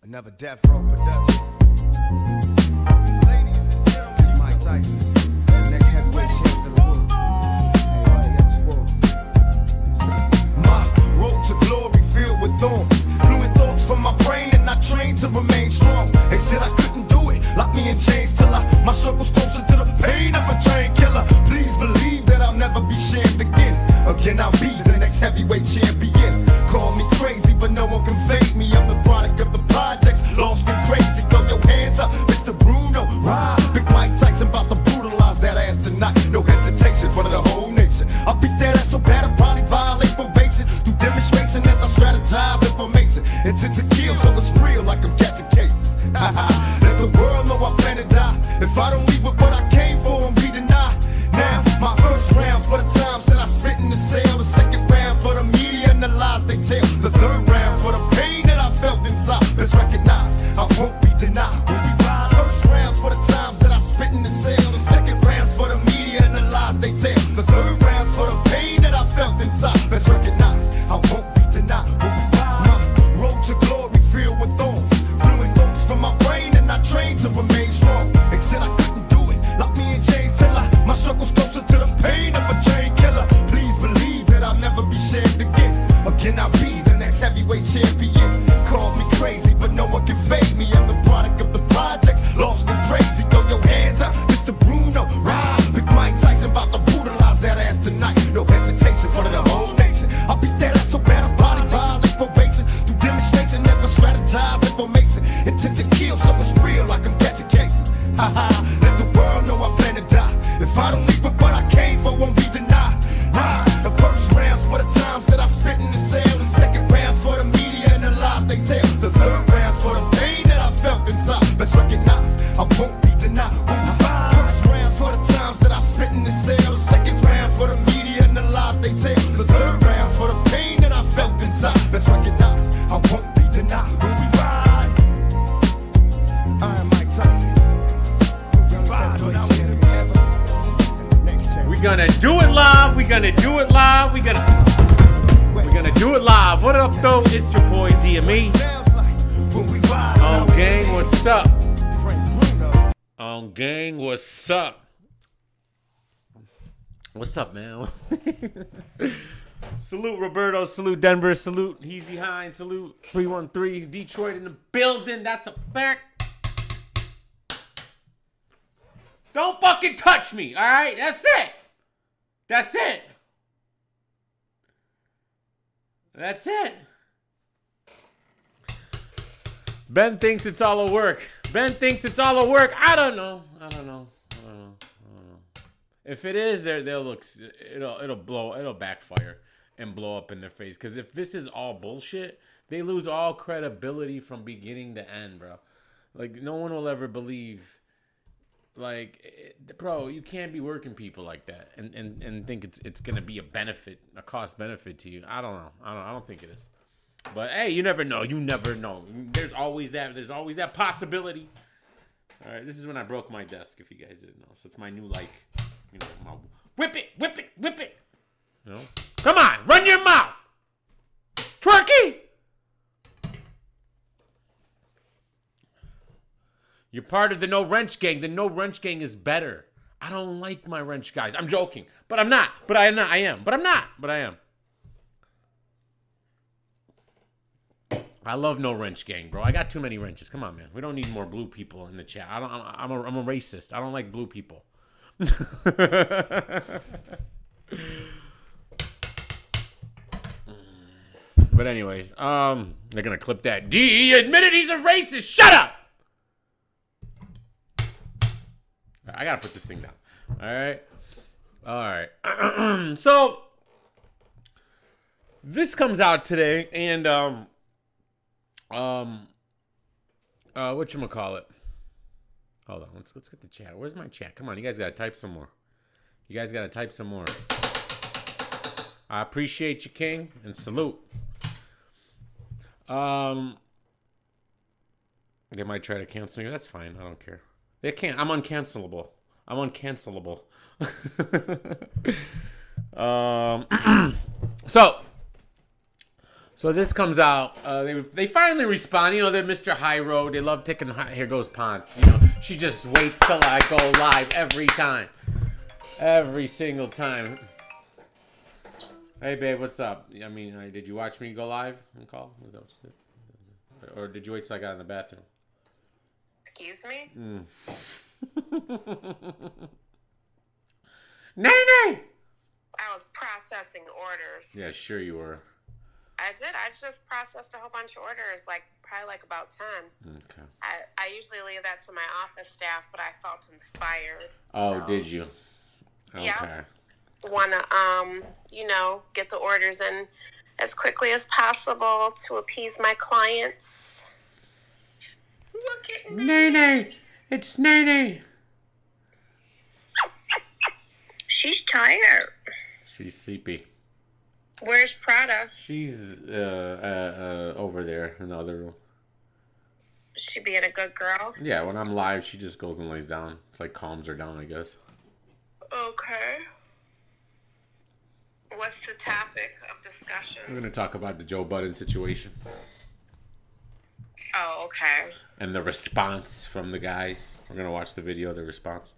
Another Death Row production. Ladies and gentlemen, Mike Tyson, the next heavyweight champion of the world. Anybody else for? My road to glory filled with thorns, fluid thoughts from my brain, and I trained to remain strong. They said I couldn't do it, locked me in chains till my struggle's closer to the pain of a train killer. Please believe that I'll never be shamed again. Again, I'll be the next heavyweight champion. Call me crazy, but no one can fade me. I'm the product of the projects, lost and crazy. Throw your hands up, Mr. Bruno. Ride, Big Mike Tyson about to brutalize that ass tonight. No hesitation for the whole nation. I'll beat that ass so bad I'll probably violate probation. Through demonstration as I strategize information. Intent to kill, so it's real like I'm catching cases. Let the world know I plan to die. If I don't leave with what I came for and be denied. Now, my first round for the times that I spent in the cell. The second round for the media and the lies they tell. The third round for the pain that I felt inside. Let's recognize I won't be denied. When we ride, first rounds for the times that I spent in the cell. The second rounds for the media and the lies they tell. The third rounds for the pain that I felt inside. Let's recognize I won't be denied. When we ride, my road to glory filled with thorns, fluid thoughts from my brain, and I trained to remain strong. They said I couldn't do it, locked me in chains till my struggle's closer to the pain of a chain killer. Please believe that I'll never be shamed again. Again, I'll be the next heavyweight champion. Call me crazy, but no one can fade me. I'm the product of the projects, lost and crazy. Throw your hands up, Mr. Bruno. Ride, Big Mike Tyson about to brutalize that ass tonight. No hesitation for the whole nation. I'll beat that ass so bad I'll body violate probation. Through demonstration as I strategize information. Intent to kill, so it's real like I'm catching cases. Let the world know I plan to die. If I don't leave with what I came for, won't be denied. The first rounds for the times that I spent in the cell. The second rounds for the media and the lies they tell. The third rounds for the pain that I felt inside. Let's recognize I won't be denied. First rounds for the times that I spent in the cell. The second rounds for the media and the lies they tell. The third rounds for the pain that I felt inside. Let's recognize I won't be denied. When we ride, I'm Mike Tyson. We're gonna do it live. We're gonna do it live. We're gonna do it live. What up, though? It's your boy DME. On gang, what's up? On gang, what's up? What's up, man? Salute Roberto. Salute Denver. Salute Easy Hines. Salute 313 Detroit in the building. That's a fact. Don't fucking touch me, all right? That's it. That's it. That's it. Ben thinks it's all a work. Ben thinks it's all a work. I don't know. If it is, it'll backfire and blow up in their face. Because if this is all bullshit, they lose all credibility from beginning to end, bro. Like, no one will ever believe. Like, bro, you can't be working people like that and think it's gonna be a cost benefit to you. I don't know. I don't think it is. But hey, you never know. You never know. There's always that possibility. All right, this is when I broke my desk, if you guys didn't know. So it's my new, like, my whip it. You know, come on, run your mouth, twerky. You're part of the No Wrench Gang. The No Wrench Gang is better. I don't like my wrench guys. I'm joking. But I'm not. But I am not. I am. But I'm not. But I am. I love No Wrench Gang, bro. I got too many wrenches. Come on, man. We don't need more blue people in the chat. I'm a racist. I don't like blue people. But anyways, they're gonna clip that. D admitted he's a racist. Shut up! I gotta put this thing down. All right. So this comes out today, and whatchamacallit? Hold on, let's get the chat. Where's my chat? Come on, you guys gotta type some more. I appreciate you, King, and salute. They might try to cancel me. That's fine. I don't care. They can't. I'm uncancelable. So this comes out. They finally respond. You know, they're Mr. High Road. They love taking. Here goes Ponce. You know, she just waits till I go live every time, every single time. Hey, babe, what's up? I mean, did you watch me go live and call? Was that what you did? Or did you wait till I got in the bathroom? Excuse me? Nay! I was processing orders. Yeah, sure you were. I did. I just processed a whole bunch of orders, probably about 10. Okay. I usually leave that to my office staff, but I felt inspired. Oh, so. Did you? Okay. Yeah. Want to, get the orders in as quickly as possible to appease my clients. Look at me. Nay. It's Nay. She's tired. She's sleepy. Where's Prada? She's over there in the other room. She being a good girl? Yeah, when I'm live, she just goes and lays down. It's like calms her down, I guess. Okay. What's the topic of discussion? We're going to talk about the Joe Budden situation. Oh, okay. And the response from the guys. We're going to watch the video, the response.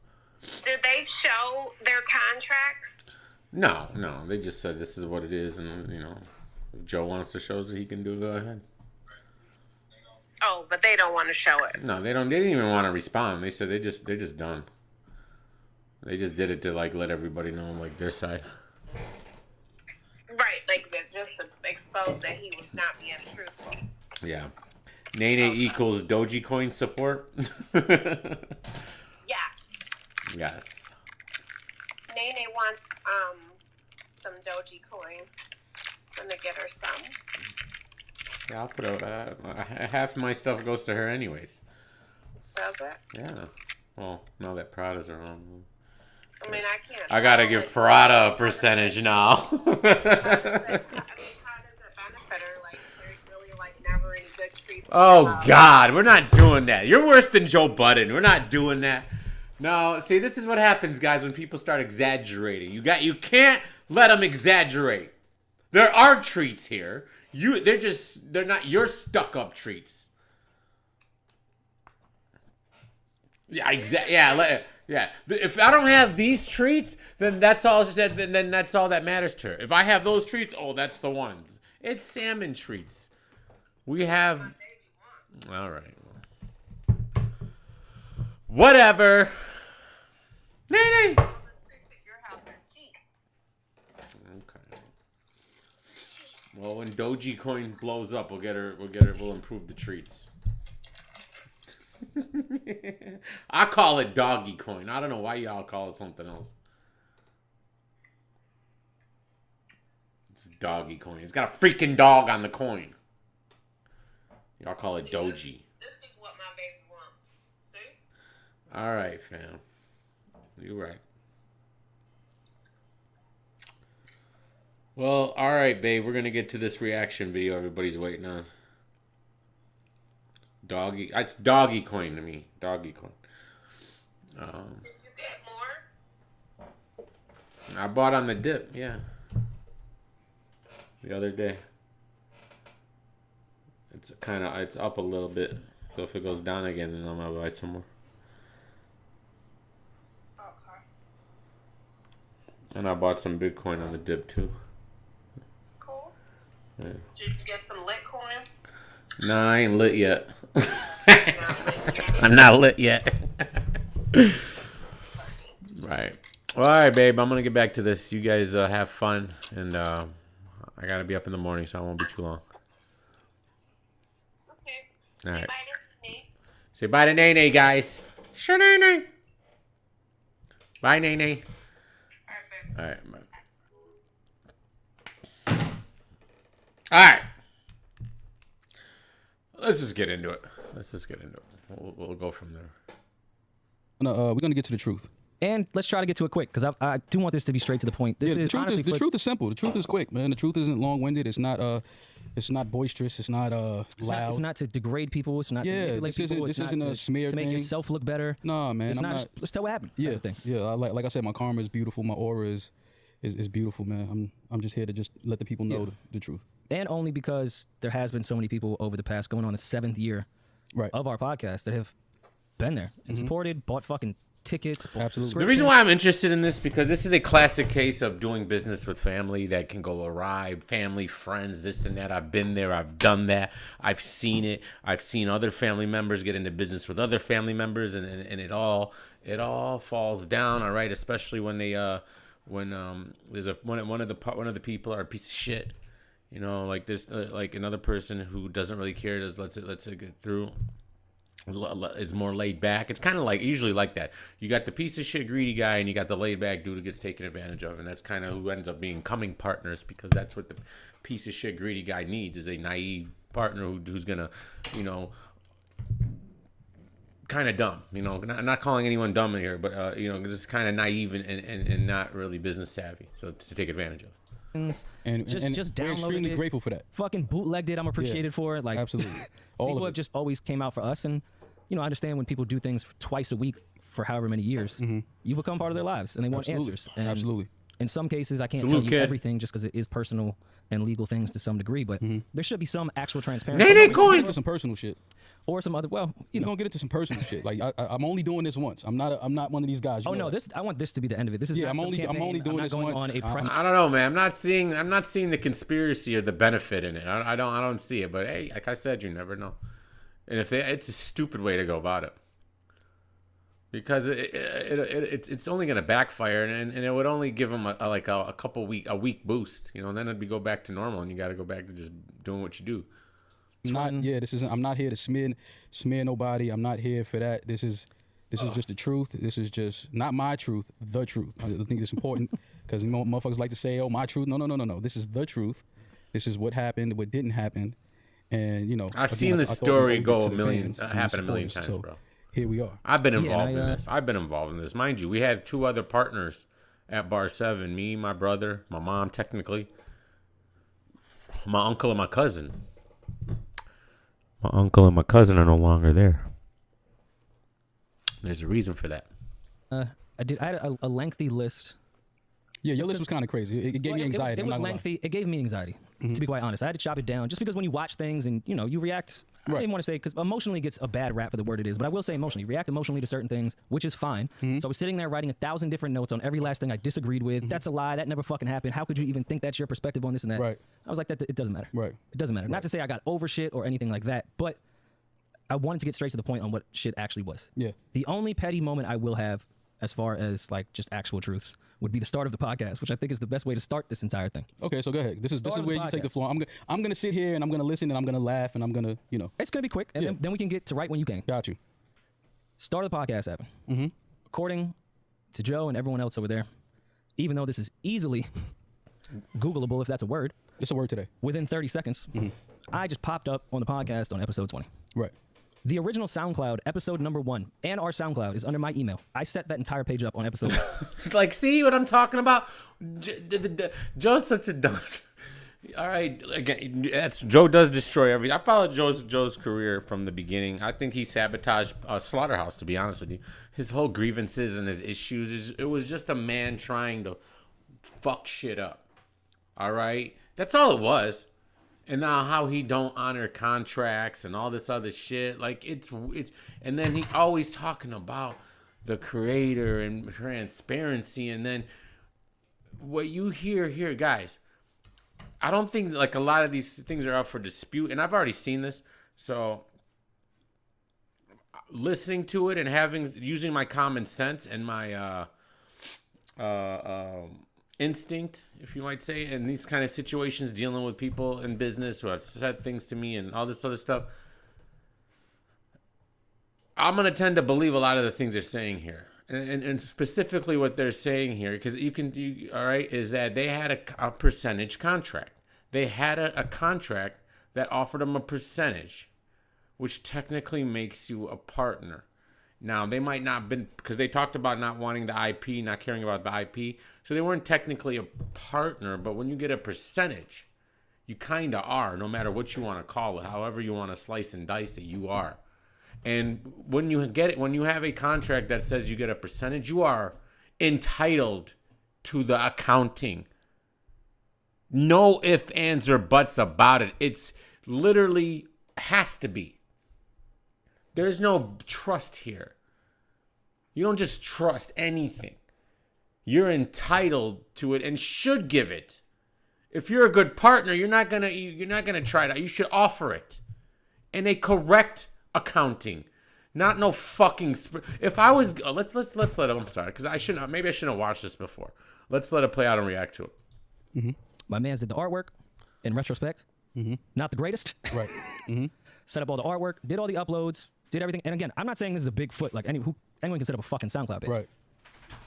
Did they show their contracts? No. They just said this is what it is. And, if Joe wants to show us that he can do it, go ahead. Oh, but they don't want to show it. No, they don't. They didn't even want to respond. They said they're just done. They just did it to, let everybody know, their side. Right, just to expose that he was not being truthful. Yeah. Nene equals Dogecoin support. Yes. Nene wants some Dogecoin. I'm gonna get her some. Yeah, I'll put half of my stuff goes to her anyways. Does it? Yeah. Well, now that Prada's around. I mean, I can't. I gotta give Prada a percentage now. How does it benefit her? There's really never any good treats. Oh God, we're not doing that. You're worse than Joe Budden. We're not doing that. No, see, this is what happens, guys, when people start exaggerating. You can't let them exaggerate. There are treats here. They're not your stuck-up treats. Yeah, exactly. Yeah. If I don't have these treats, then that's all. Then that's all that matters to her. If I have those treats, that's the ones. It's salmon treats. We have. All right. Whatever. Nene. Okay. Well, when Dogecoin blows up, we'll improve the treats. I call it doggy coin. I don't know why y'all call it something else. It's doggy coin. It's got a freaking dog on the coin. Y'all call it doji. This is what my baby wants. See? All right, fam. You're right. Well, all right, babe. We're going to get to this reaction video everybody's waiting on. Doggy. It's doggy coin to me. Doggy coin. Did you get more? I bought on the dip, yeah. The other day. It's up a little bit. So if it goes down again, then I'm going to buy some more. Okay. And I bought some Bitcoin on the dip, too. Cool. Yeah. Did you get some lit coin? Nah, I ain't lit yet. I'm not lit yet. Right. Well, all right, babe. I'm going to get back to this. You guys have fun. And I got to be up in the morning, so I won't be too long. Okay. All right. Bye to Nene. Say bye to Nene, guys. Sure, Nene. Bye, Nene. All right, babe. All right, bye. All right. Let's just get into it. We'll go from there. We're gonna get to the truth. And let's try to get to it quick, because I do want this to be straight to the point. The truth is simple. The truth is quick, man. The truth isn't long-winded. It's not boisterous. It's not loud. It's not to degrade people. It's not to manipulate people. This isn't a smear to make thing. yourself look better. Nah, man. It's not. Let's tell what happened. Yeah, like I said, my karma is beautiful. My aura is is beautiful, man. I'm just here to just let the people know the truth. And only because there has been so many people over the past going on the 7th year of our podcast that have been there and supported, bought fucking tickets. Absolutely. The reason why I'm interested in this because this is a classic case of doing business with family that can go awry, family, friends, this and that. I've been there. I've done that. I've seen it. I've seen other family members get into business with other family members, and it all falls down. All right, especially when they when there's one of the people are a piece of shit. You know, like this, like another person who doesn't really care, just lets it get through. Is more laid back. It's kind of like usually like that. You got the piece of shit greedy guy, and you got the laid back dude who gets taken advantage of, and that's kind of who ends up becoming partners because that's what the piece of shit greedy guy needs is a naive partner who's gonna, you know, kind of dumb. You know, not calling anyone dumb in here, but you know, just kind of naive and not really business savvy, so to take advantage of. And just we're extremely it, grateful for that. Fucking bootlegged it. I'm appreciated for it. Like absolutely, people have just always came out for us, and you know, I understand when people do things twice a week for however many years, you become part of their lives, and they want answers. And absolutely. In some cases, I can't tell you everything just because it is personal and legal things to some degree, but there should be some actual transparency. They going into some personal shit. Or some other, well, you know, don't get into some personal shit. Like I'm only doing this once. I'm not one of these guys. Oh no, I want this to be the end of it. This is not I'm only doing this once. On a press I don't know, man. I'm not seeing the conspiracy or the benefit in it. I don't see it. But hey, like I said, you never know. And it's a stupid way to go about it because it's only going to backfire, and it would only give them a week boost, you know. And then it'd go back to normal, and you got to go back to just doing what you do. I'm not here to smear nobody. I'm not here for that. This is just the truth. This is just not my truth, the truth. I think it's important because motherfuckers like to say, "Oh, my truth." No. This is the truth. This is what happened, what didn't happen, and you know. I've seen the story happen a million times, so bro. Here we are. I've been involved in this. I've been involved in this, mind you. We had 2 other partners at Bar 7. Me, my brother, my mom, technically, my uncle, and my cousin. My uncle and my cousin are no longer there. There's a reason for that. I had a lengthy list. Yeah, your list was kind of crazy. It gave me anxiety. It was lengthy. It gave me anxiety, to be quite honest. I had to chop it down just because when you watch things and, you know, you react. I didn't want to say because emotionally gets a bad rap for the word it is, but I will say emotionally. React emotionally to certain things, which is fine. So I was sitting there writing 1,000 different notes on every last thing I disagreed with. That's a lie. That never fucking happened. How could you even think that's your perspective on this and that? Right. I was like, it doesn't matter. Right. It doesn't matter. Not to say I got over shit or anything like that, but I wanted to get straight to the point on what shit actually was. Yeah. The only petty moment I will have as far as like just actual truths would be the start of the podcast, which I think is the best way to start this entire thing. Okay, so go ahead. This is where you take the floor. I'm gonna sit here and I'm gonna listen and I'm gonna laugh and I'm gonna, you know. It's gonna be quick, and then we can get to right when you can. Got you. Start of the podcast happened. According to Joe and everyone else over there, even though this is easily Googleable, if that's a word. It's a word today. Within 30 seconds, I just popped up on the podcast on episode 20. Right. The original SoundCloud, episode number 1, and our SoundCloud is under my email. I set that entire page up on episode 1. Like, see what I'm talking about? Joe's such a dumb. All right, again, Joe does destroy everything. I followed Joe's career from the beginning. I think he sabotaged Slaughterhouse, to be honest with you. His whole grievances and his issues, it was just a man trying to fuck shit up. All right? That's all it was. And now how he don't honor contracts and all this other shit. Like, it's and then he always talking about the creator and transparency. And then what you hear here, guys, I don't think like a lot of these things are up for dispute. And I've already seen this. So listening to it and using my common sense and my instinct, if you might say, in these kind of situations, dealing with people in business who have said things to me and all this other stuff, I'm going to tend to believe a lot of the things they're saying here. And specifically what they're saying here, because all right, is that they had a percentage contract. They had a contract that offered them a percentage, which technically makes you a partner. Now, they might not have been, because they talked about not wanting the IP, not caring about the IP, so they weren't technically a partner, but when you get a percentage, you kind of are, no matter what you want to call it, however you want to slice and dice it, you are. And when you have a contract that says you get a percentage, you are entitled to the accounting. No ifs, ands, or buts about it. It's literally has to be. There's no trust here. You don't just trust anything. You're entitled to it and should give it. If you're a good partner, you're not gonna try that. You should offer it in a correct accounting, not no fucking. If I was, let's let it. I'm sorry, because I shouldn't. Maybe I shouldn't have watched this before. Let's let it play out and react to it. Mm-hmm. My man's did the artwork. In retrospect, not the greatest. Right. Set up all the artwork, did all the uploads, did everything. And again, I'm not saying this is a big foot. Like anyone can set up a fucking SoundCloud page. Right.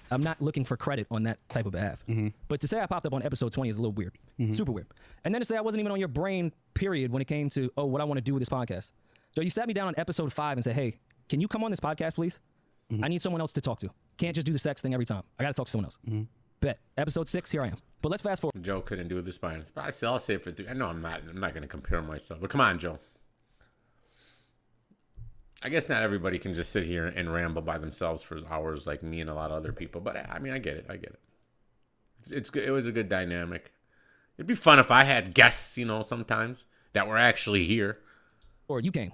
I'm not looking for credit on that type of behalf. But to say I popped up on episode 20 is a little weird. Super weird. And then to say I wasn't even on your brain, period, when it came to, what I want to do with this podcast. So you sat me down on episode 5 and said, hey, can you come on this podcast, please? I need someone else to talk to. Can't just do the sex thing every time. I got to talk to someone else. Bet. Episode 6, here I am. But let's fast forward. Joe couldn't do this by himself. I'll say it for 3. I know I'm not going to compare myself. But come on, Joe. I guess not everybody can just sit here and ramble by themselves for hours like me and a lot of other people. But I mean, I get it. It's good. It was a good dynamic. It'd be fun if I had guests, sometimes that were actually here. Or you came.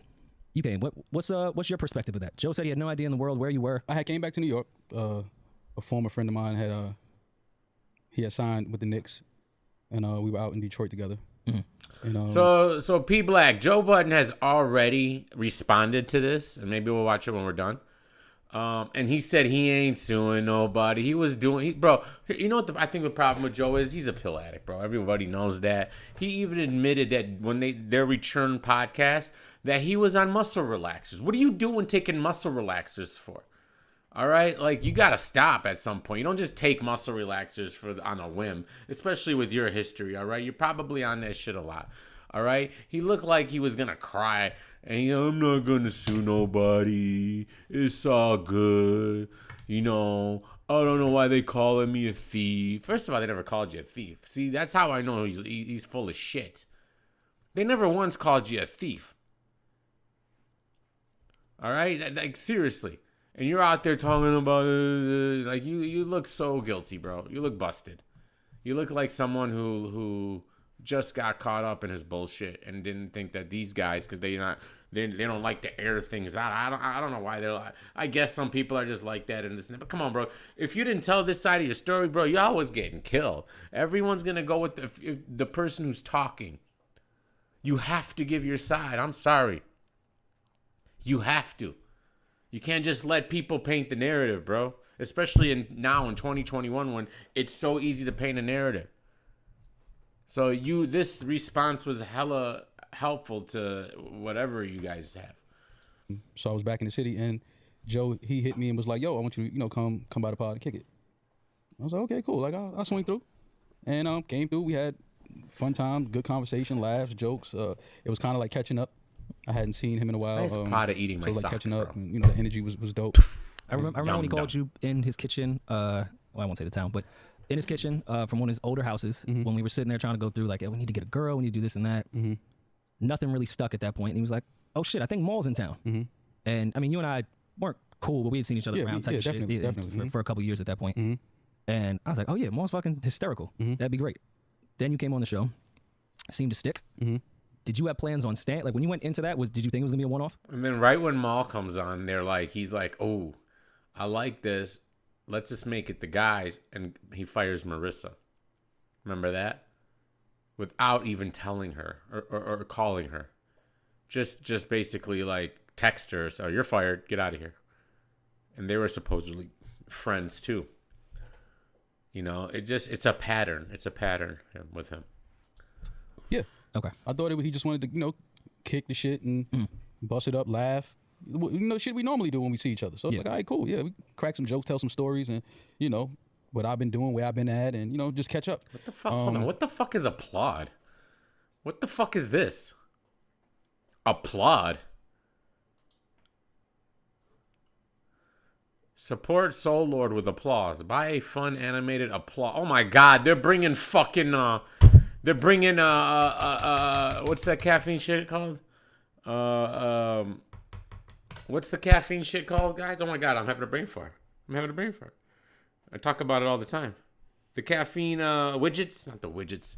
What's your perspective of that? Joe said he had no idea in the world where you were. I had came back to New York. A former friend of mine had he had signed with the Knicks, and we were out in Detroit together. And, so P Black, Joe Budden has already responded to this, and maybe we'll watch it when we're done. And he said he ain't suing nobody. He was doing, bro. You know what I think the problem with Joe is? He's a pill addict, bro. Everybody knows that. He even admitted that when their return podcast that he was on muscle relaxers. What are you doing taking muscle relaxers for? All right, like you gotta stop at some point. You don't just take muscle relaxers on a whim, especially with your history. All right, you're probably on that shit a lot. All right, he looked like he was gonna cry, and I'm not gonna sue nobody. It's all good. I don't know why they calling me a thief. First of all, they never called you a thief. See, that's how I know he's full of shit. They never once called you a thief. All right, like seriously. And you're out there talking about like you look so guilty, bro. You look busted. You look like someone who just got caught up in his bullshit and didn't think that these guys, because they don't like to air things out. I don't know why they're like. I guess some people are just like that and this. But come on, bro. If you didn't tell this side of your story, bro, you're always getting killed. Everyone's gonna go with the person who's talking. You have to give your side. I'm sorry. You have to. You can't just let people paint the narrative, bro. Especially now in 2021 when it's so easy to paint a narrative. So this response was hella helpful to whatever you guys have. So I was back in the city, and Joe, he hit me and was like, yo, I want you to, come by the pod and kick it. I was like, okay, cool. Like, I'll swing through. And came through. We had fun time, good conversation, laughs, jokes. It was kind of like catching up. I hadn't seen him in a while. I was proud of eating my socks, catching up, bro. and, the energy was dope. I remember when he called you in his kitchen. I won't say the town, but in his kitchen from one of his older houses when we were sitting there trying to go through like, we need to get a girl, we need to do this and that. Nothing really stuck at that point. And he was like, oh shit, I think Maul's in town. And I mean, you and I weren't cool, but we had seen each other around type shit definitely. For a couple years at that point. And I was like, oh yeah, Maul's fucking hysterical. That'd be great. Then you came on the show, seemed to stick. Did you have plans on stand? Like when you went into that, did you think it was gonna be a one-off? And then right when Maul comes on, he's like, oh, I like this. Let's just make it the guys. And he fires Marissa. Remember that? Without even telling her or calling her. Just basically like text her. So you're fired. Get out of here. And they were supposedly friends too. It's a pattern. It's a pattern with him. Yeah. Okay. I thought he just wanted to, kick the shit and bust it up, laugh. Shit we normally do when we see each other. So it's like, all right, cool. Yeah, we crack some jokes, tell some stories, and, what I've been doing, where I've been at, and, just catch up. What the fuck? Hold on. What the fuck is applaud? What the fuck is this? Applaud? Support Soul Lord with applause. Buy a fun animated applause. Oh my God, they're bringing fucking they're bringing what's that caffeine shit called? What's the caffeine shit called, guys? Oh my God, I'm having a brain fart. I talk about it all the time. The caffeine widgets, not the widgets.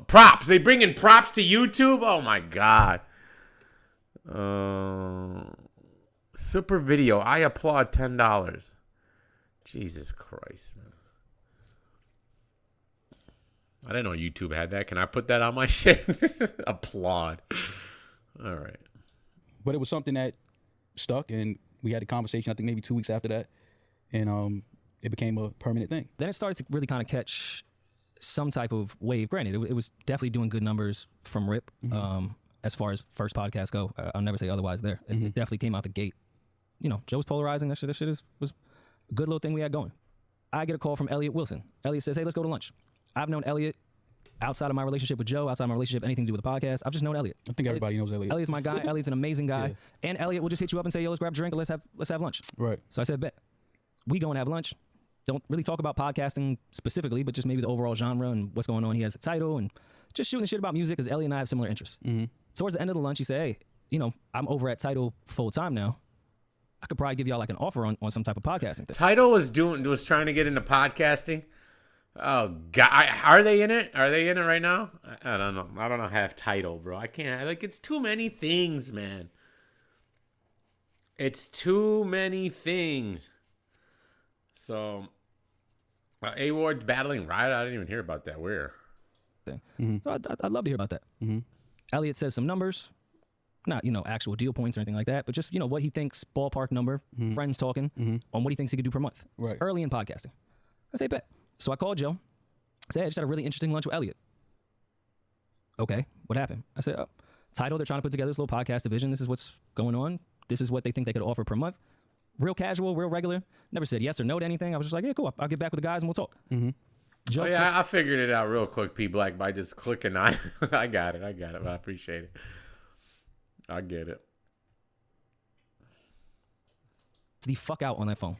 Props. They bring in props to YouTube. Oh my god. Super video. I applaud $10. Jesus Christ, man. I didn't know YouTube had that. Can I put that on my shit? Applaud. All right. But it was something that stuck, and we had a conversation, I think maybe 2 weeks after that, and it became a permanent thing. Then it started to really kind of catch some type of wave. Granted, it was definitely doing good numbers from RIP. As far as first podcasts go, I'll never say otherwise there. It definitely came out the gate. You know, Joe's polarizing. That shit was a good little thing we had going. I get a call from Elliot Wilson. Elliot says, hey, let's go to lunch. I've known Elliot outside of my relationship with Joe, outside of my relationship, anything to do with the podcast. I've just known Elliot. I think everybody knows Elliot. Elliot's my guy. Elliot's an amazing guy. Yeah. And Elliot will just hit you up and say, yo, let's grab a drink and let's have lunch. Right. So I said, bet. We go and have lunch. Don't really talk about podcasting specifically, but just maybe the overall genre and what's going on. He has a title and just shooting the shit about music because Elliot and I have similar interests. Towards the end of the lunch, he said, hey, you know, I'm over at Title full time now. I could probably give y'all like an offer on some type of podcasting thing. Title was trying to get into podcasting. Oh God, are they in it? Are they in it right now? I don't know. I don't know. Have Title, bro. I can't. Like, it's too many things, man. It's too many things. So, A-Ward's battling Riot. I didn't even hear about that. Where? So I'd love to hear about that. Elliot says some numbers, not, you know, actual deal points or anything like that, but just, you know, what he thinks, ballpark number, friends talking on what he thinks he could do per month. Right. It's early in podcasting. I say, bet. So I called Joe. I said, hey, I just had a really interesting lunch with Elliot. Okay, what happened? I said, Title, they're trying to put together this little podcast division. This is what's going on. This is what they think they could offer per month. Real casual, real regular. Never said yes or no to anything. I was just like, yeah, cool. I'll get back with the guys and we'll talk. Joe I figured it out real quick, P Black, by just clicking on it. I got it. I appreciate it. I get it. The fuck out on that phone.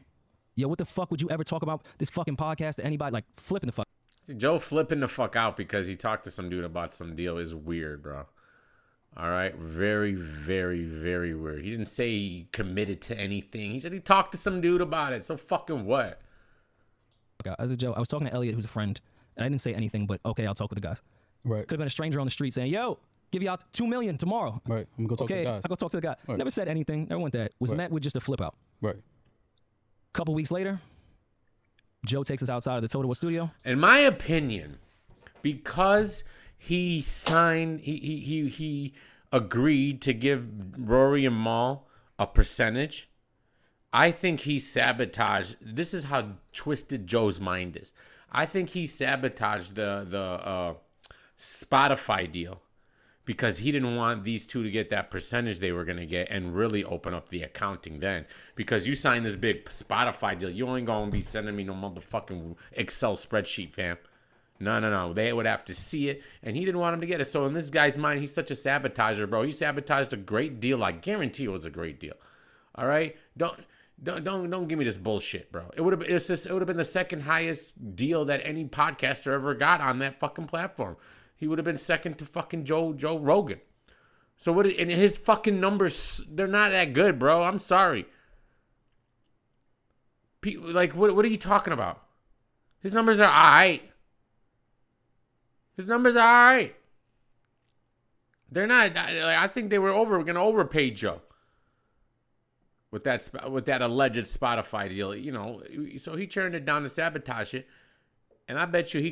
Yo, what the fuck would you ever talk about this fucking podcast to anybody? Like, flipping the fuck. See, Joe flipping the fuck out because he talked to some dude about some deal is weird, bro. All right? Very, very, very weird. He didn't say he committed to anything. He said he talked to some dude about it. So fucking what? As a Joe, I was talking to Elliot, who's a friend, and I didn't say anything, but okay, I'll talk with the guys. Right. Could have been a stranger on the street saying, yo, give you out $2 million tomorrow. Right. I'm going to go talk to the Okay, guys. I'll go talk to the guy. Right. Never said anything. Never went that. Was met with just a flip out. Right. Couple weeks later, Joe takes us outside of the Total studio. In my opinion, because he signed, he agreed to give Rory and Mal a percentage, I think he sabotaged. This is how twisted Joe's mind is. I think he sabotaged the Spotify deal because he didn't want these two to get that percentage they were going to get and really open up the accounting then. Because you signed this big Spotify deal, you ain't going to be sending me no motherfucking Excel spreadsheet, fam. No. They would have to see it, and he didn't want him to get it. So in this guy's mind, he's such a sabotager, bro. He sabotaged a great deal. I guarantee it was a great deal. All right? Don't give me this bullshit, bro. It would have been the second highest deal that any podcaster ever got on that fucking platform. He would have been second to fucking Joe Rogan. So and his fucking numbers, they're not that good, bro. I'm sorry. Like, what are you talking about? His numbers are all right. They're not. I think they were going to overpay Joe with that alleged Spotify deal. You know, so he turned it down to sabotage it. And I bet you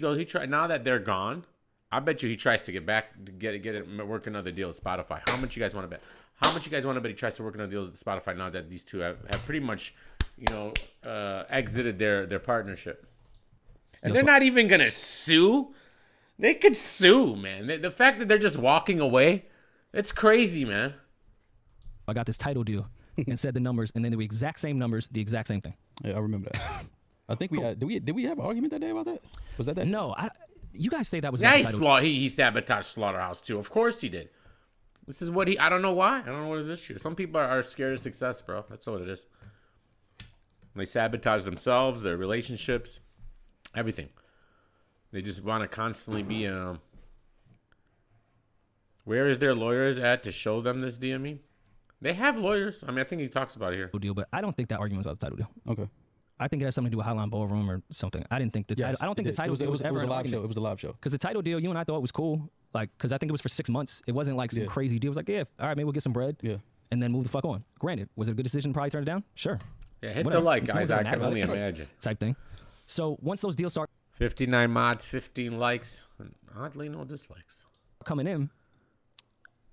now that they're gone, I bet you he tries to get back to get it, work another deal with Spotify. How much you guys want to bet? How much you guys want to bet he tries to work another deal with Spotify now that these two have pretty much, exited their partnership? And they're not even gonna sue. They could sue, man. The fact that they're just walking away, it's crazy, man. I got this title deal and said the numbers, and then the exact same numbers, the exact same thing. Yeah, I remember that. I think we had. Did we have an argument that day about that? Was that? No, you guys say that was Yeah, title. he sabotaged Slaughterhouse too. Of course he did. This is what I don't know why. I don't know what his issue. Some people are scared of success, bro. That's what it is. They sabotage themselves, their relationships, everything. They just want to constantly be. Where is their lawyers at to show them this DME? They have lawyers. I mean, I think he talks about it here. Deal, but I don't think that argument was about the title deal. Okay. I think it has something to do with Highline Ballroom or something. I didn't think the title. I don't think the title deal was ever a live show. It was a live show. Because the title deal, you and I thought was cool. Like, because I think it was for 6 months. It wasn't like some crazy deal. It was like, yeah, all right, maybe we'll get some bread. Yeah. And then move the fuck on. Granted, was it a good decision to probably turn it down? Sure. Yeah, hit the like, guys. I can only imagine. Type thing. So once those deals start 59 mods, 15 likes, and oddly no dislikes. coming in,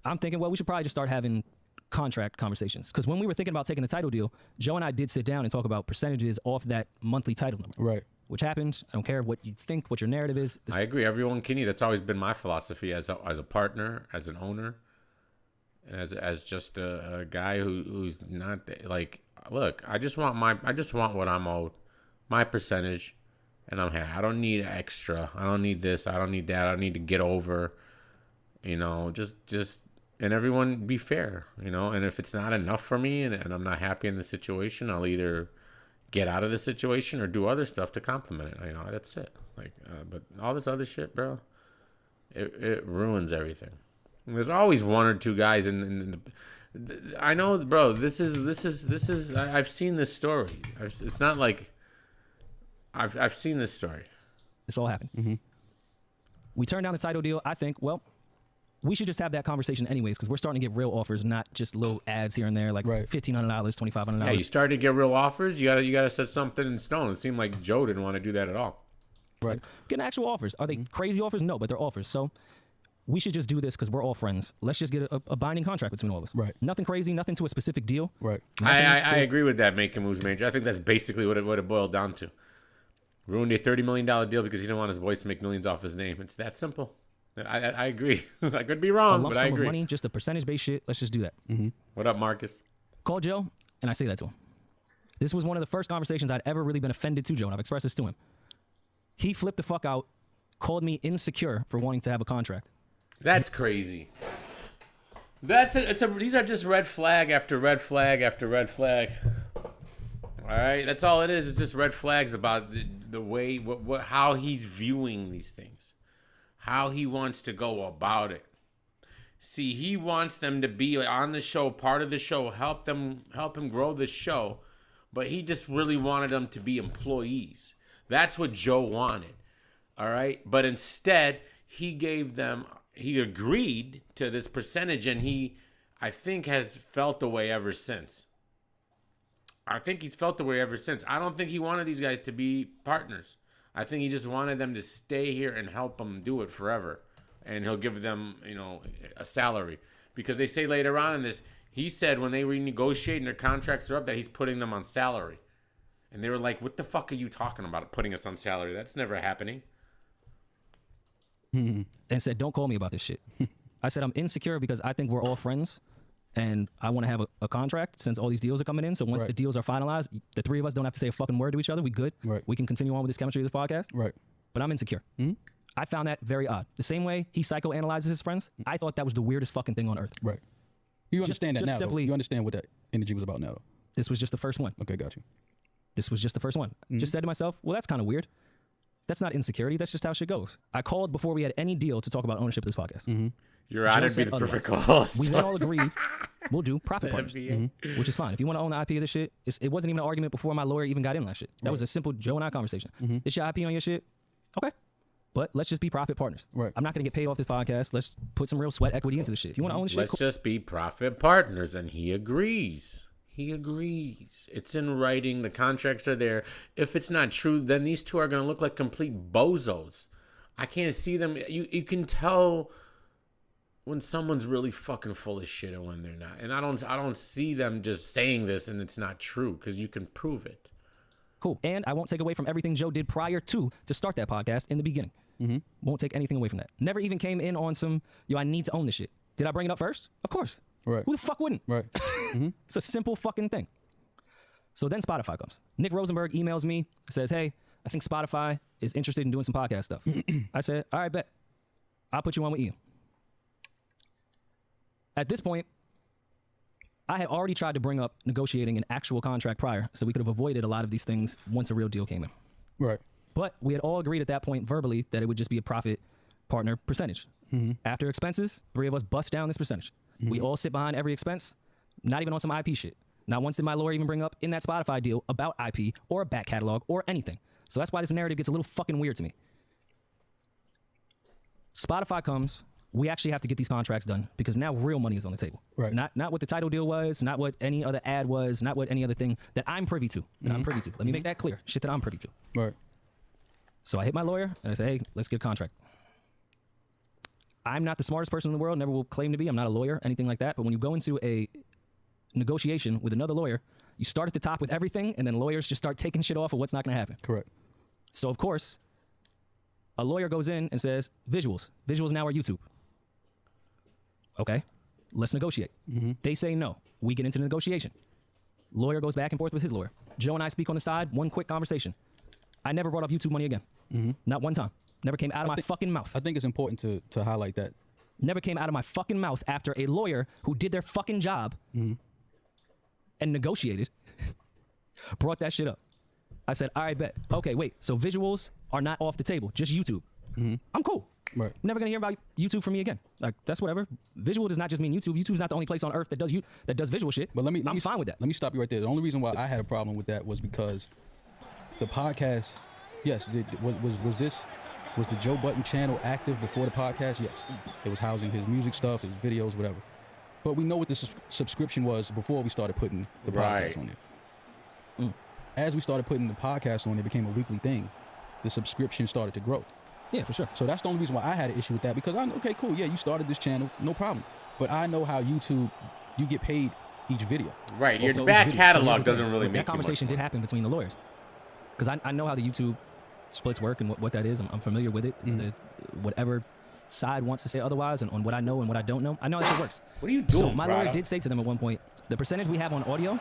I'm thinking, well, we should probably just start having contract conversations. Because when we were thinking about taking the title deal, Joe and I did sit down and talk about percentages off that monthly title number. Right. Which happened. I don't care what you think, what your narrative is. I agree. Everyone can eat. That's always been my philosophy as a partner, as an owner, and as just a guy who's not like. Look, I just want what I'm owed, my percentage, and I'm happy. I don't need extra. I don't need this. I don't need that. I don't need to get over. You know, just and everyone be fair. You know, and if it's not enough for me and I'm not happy in the situation, I'll either get out of the situation or do other stuff to complement it. You know, that's it. Like, but all this other shit, bro, it ruins everything. And there's always one or two guys I know, bro. This is. I've seen this story. It's not like I've seen this story. This all happened. We turned down the title deal. I think, well, we should just have that conversation anyways, because we're starting to get real offers, not just little ads here and there, like $1,500, $2,500. Yeah, you started to get real offers. You gotta set something in stone. It seemed like Joe didn't want to do that at all. Right. Getting actual offers. Are they crazy offers? No, but they're offers. So we should just do this because we're all friends. Let's just get a binding contract between all of us. Right. Nothing crazy, nothing to a specific deal. Right. I agree with that, making moves major. I think that's basically what it boiled down to. Ruined a $30 million deal because he didn't want his boys to make millions off his name. It's that simple. I agree. I could be wrong, but I agree. Money, just a percentage-based shit. Let's just do that. What up, Marcus? Call Joe, and I say that to him. This was one of the first conversations I'd ever really been offended to Joe, and I've expressed this to him. He flipped the fuck out, called me insecure for wanting to have a contract. That's crazy. These are just red flag after red flag after red flag. All right, that's all it is. It's just red flags about the way how he's viewing these things, how he wants to go about it. See, he wants them to be on the show, part of the show, help him grow the show, but he just really wanted them to be employees. That's what Joe wanted. All right, but instead he agreed to this percentage, and I think, has felt the way ever since. I think he's felt the way ever since. I don't think he wanted these guys to be partners. I think he just wanted them to stay here and help him do it forever. And he'll give them, a salary. Because they say later on in this, he said when they renegotiate and their contracts are up that he's putting them on salary. And they were like, what the fuck are you talking about, putting us on salary? That's never happening. And said, don't call me about this shit. I said, I'm insecure because I think we're all friends and I want to have a contract since all these deals are coming in. So once the deals are finalized, the three of us don't have to say a fucking word to each other. We good. Right. We can continue on with this chemistry of this podcast. Right. But I'm insecure. I found that very odd. The same way he psychoanalyzes his friends, I thought that was the weirdest fucking thing on earth. Right. You understand that now, simply, You understand what that energy was about now, though. This was just the first one. Okay, got you. This was just the first one. Just said to myself, well, that's kind of weird. That's not insecurity. That's just how shit goes. I called before we had any deal to talk about ownership of this podcast. You're out to be the perfect host. We then all agreed we'll do profit partners, which is fine. If you want to own the IP of this shit, it wasn't even an argument before my lawyer even got in on that shit. That was a simple Joe and I conversation. This your IP on your shit? Okay. But let's just be profit partners. Right. I'm not going to get paid off this podcast. Let's put some real sweat equity into this shit. If you want to own the shit, let's just be profit partners. And he agrees. He agrees. It's in writing. The contracts are there. If it's not true, then these two are going to look like complete bozos. I can't see them. You can tell when someone's really fucking full of shit and when they're not. And I don't see them just saying this and it's not true because you can prove it. Cool. And I won't take away from everything Joe did prior to start that podcast in the beginning. Won't take anything away from that. Never even came in on some, I need to own this shit. Did I bring it up first? Of course. Right. Who the fuck wouldn't? Right. It's a simple fucking thing. So then Spotify comes. Nick Rosenberg emails me, says, hey, I think Spotify is interested in doing some podcast stuff. I said, all right, bet. I'll put you on with Ian. At this point, I had already tried to bring up negotiating an actual contract prior, so we could have avoided a lot of these things once a real deal came in. Right. But we had all agreed at that point verbally that it would just be a profit partner percentage. After expenses, three of us bust down this percentage. We all sit behind every expense, not even on some IP shit. Not once did my lawyer even bring up in that Spotify deal about IP or a back catalog or anything. So that's why this narrative gets a little fucking weird to me. Spotify comes, we actually have to get these contracts done because now real money is on the table. Right. Not what the title deal was, not what any other ad was, not what any other thing that I'm privy to. Let me make that clear. Shit that I'm privy to. Right. So I hit my lawyer and I say, hey, let's get a contract. I'm not the smartest person in the world, never will claim to be. I'm not a lawyer, anything like that. But when you go into a negotiation with another lawyer, you start at the top with everything, and then lawyers just start taking shit off of what's not going to happen. Correct. So, of course, a lawyer goes in and says, visuals. Visuals now are YouTube. Okay, let's negotiate. They say no. We get into the negotiation. Lawyer goes back and forth with his lawyer. Joe and I speak on the side, one quick conversation. I never brought up YouTube money again. Not one time. Never came out of my fucking mouth. I think it's important to highlight that. Never came out of my fucking mouth after a lawyer who did their fucking job and negotiated brought that shit up. I said, all right, bet. Okay, wait. So visuals are not off the table, just YouTube. I'm cool. Right. Never gonna hear about YouTube from me again. Like, that's whatever. Visual does not just mean YouTube. YouTube's not the only place on earth that does visual shit. But I'm fine with that. Let me stop you right there. The only reason why I had a problem with that was because the podcast, yes, was the Joe Button channel active before the podcast? Yes. It was housing his music stuff, his videos, whatever. But we know what the subscription was before we started putting the podcast on there. As we started putting the podcast on, it became a weekly thing. The subscription started to grow. Yeah, for sure. So that's the only reason why I had an issue with that, because okay, cool, yeah, you started this channel, no problem. But I know how YouTube, you get paid each video. Right, your back catalog doesn't really make that conversation did happen between the lawyers. Because I know how the YouTube splits work and what that is. I'm familiar with it. Whatever side wants to say otherwise and on what I know and what I don't know, I know how it works. What are you doing, So my lawyer did say to them at one point, the percentage we have on audio,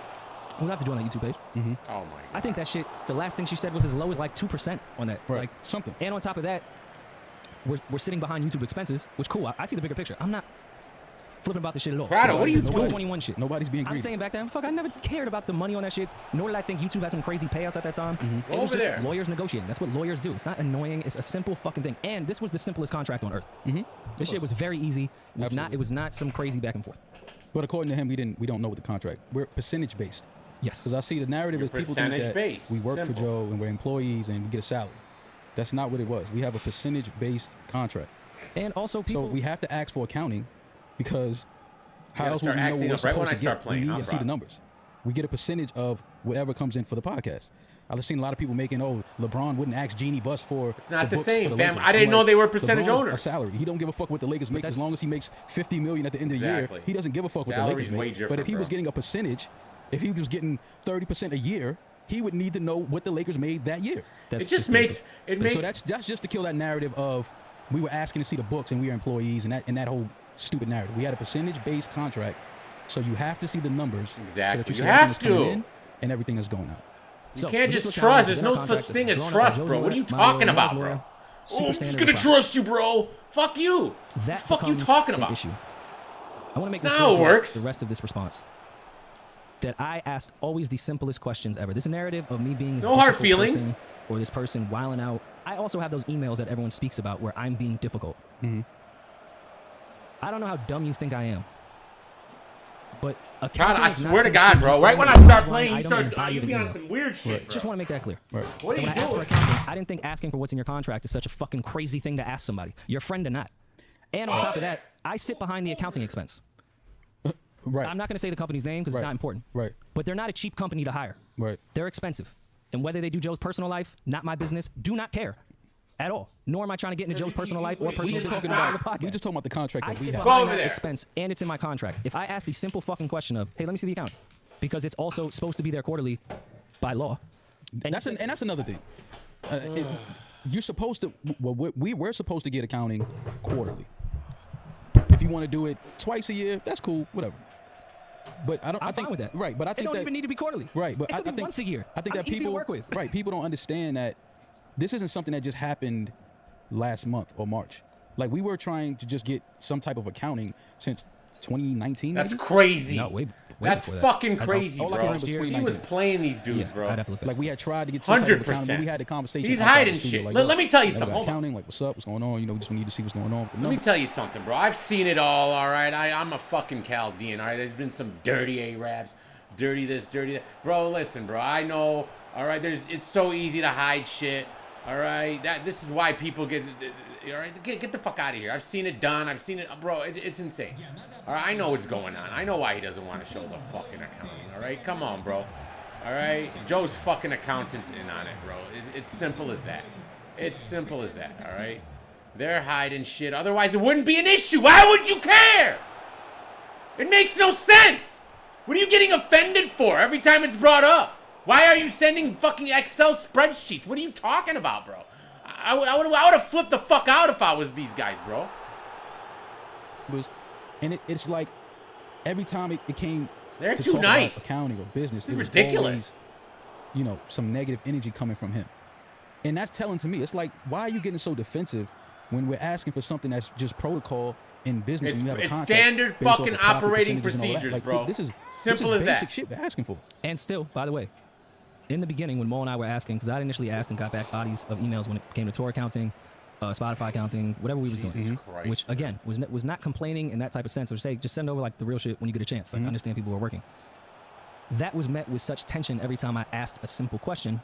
we'll have to do it on the YouTube page. Oh my God. I think that shit, the last thing she said was as low as like 2% on that. Right. Like Something. And on top of that, we're sitting behind YouTube expenses, which cool. I see the bigger picture. I'm not flipping about the shit at all. Prado, what are you doing? 2021 shit. Nobody's being greedy. I'm saying back then, fuck, I never cared about the money on that shit, nor did I think YouTube had some crazy payouts at that time. It was Over just there. lawyers negotiating. That's what lawyers do. It's not annoying. It's a simple fucking thing. And this was the simplest contract on earth. This shit was very easy. It was not some crazy back and forth. But according to him, we don't know what the contract. We're percentage based. Yes. Because I see the narrative is people think that percentage-based. we work Simple. for Joe and we're employees and we get a salary. That's not what it was. We have a percentage based contract. And also people. So we have to ask for accounting because how gotta else would start we know acting what we're up right when supposed I to start get? playing, We need huh, to see the Brock? numbers. We get a percentage of whatever comes in for the podcast. I've seen a lot of people making, LeBron wouldn't ask Jeannie Buss for It's not the books same, for the fam. Lakers. I didn't I'm know like, they were percentage LeBron's owners. A salary. He don't give a fuck what the Lakers makes as long as he makes $50 million at the end of the Exactly. year. He doesn't give a fuck what the Salary's Lakers way make. different, But if he was bro. getting a percentage, if he was getting 30% a year, he would need to know what the Lakers made that year. It just makes So that's just to kill that narrative of we were asking to see the books and we are employees and that whole stupid narrative. We had a percentage-based contract, so you have to see the numbers. Exactly. So that you You see have everything that's coming to. in and everything that's going out. You can't just trust. There's no such thing as trust, bro. What are you talking about, bro? Oh, I'm just gonna trust you, bro. Fuck you. What the fuck you talking about? Issue. I want to make That's this not how it clear works. the rest of this response. That I asked always the simplest questions ever. This narrative of me being this No hard difficult feelings. person or this person wilding out. I also have those emails that everyone speaks about where I'm being difficult. I don't know how dumb you think I am. But God, I accounting is not swear to some God, shit bro. you Right say when I in start one playing, you item start and buy you it be in on email. some weird shit, bro. Just want to make that clear. Right. What are And you when I asked for doing? accounting, I didn't think asking for what's in your contract is such a fucking crazy thing to ask somebody. Your friend or not. And on top of that, I sit behind the accounting expense. Right. I'm not going to say the company's name because Right. it's not important. Right. But they're not a cheap company to hire. Right. They're expensive. And whether they do Joe's personal life, not my business, do not care at all. Nor am I trying to get into Joe's personal life or we personal just business talking on the about- podcast. We just talking about the contract I that we sit have. Go behind over that there. expense, and it's in my contract. If I ask the simple fucking question of, hey, let me see the account, because it's also supposed to be there quarterly by law. And That's another thing. You're supposed to. Well, we're supposed to get accounting quarterly. If you want to do it twice a year, that's cool. Whatever. But I don't. I'm I think fine with that. Right. But I It think don't that even need to be quarterly. right. But it I could be think once a year. I think I'm that easy people to work with. right. People don't understand that this isn't something that just happened last month or March. Like we were trying to just get some type of accounting since 2019. That's maybe? crazy. No, way That's before that. fucking I don't- crazy, all I bro. can remember is He 2019. was playing these dudes, Yeah, bro. I'd have to look that Like we had tried to get some type of accounting, 100%. but we had the conversation. He's outside hiding the studio, shit. like, Let yo, me tell you never something. got Hold on. accounting, like what's up, what's going on? You know, we just need to see what's going on. With the Let me numbers. tell you something, bro. I've seen it all right? I'm a fucking Chaldean, all right? There's been some dirty Arabs. dirty this, dirty that. Bro, listen, bro. I know. All right, it's so easy to hide shit. All right, this is why people get. All right, get the fuck out of here. I've seen it done. I've seen it, bro. It's insane. All right, I know what's going on. I know why he doesn't want to show the fucking accounting. All right, come on, bro. All right, Joe's fucking accountant's in on it, bro. It's simple as that. It's simple as that. All right, they're hiding shit. Otherwise, it wouldn't be an issue. Why would you care? It makes no sense. What are you getting offended for every time it's brought up? Why are you sending fucking Excel spreadsheets? What are you talking about, bro? I would have flipped the fuck out if I was these guys, bro. And it's like every time it came They're to too talk nice. about accounting or business, This is there was ridiculous. always, some negative energy coming from him. And that's telling to me, it's like, why are you getting so defensive when we're asking for something that's just protocol in business? It's and you have a contract standard based off fucking of profit operating percentages and all that. procedures, Like, bro. This is Simple as basic that. shit we're asking for. And still, by the way, in the beginning when Mo and I were asking, because I initially asked and got back bodies of emails when it came to tour accounting, Spotify accounting, whatever we was doing. Jesus Christ, Which, again, was not complaining in that type of sense. Or say, just send over like the real shit when you get a chance. Like, I understand people are working. That was met with such tension every time I asked a simple question.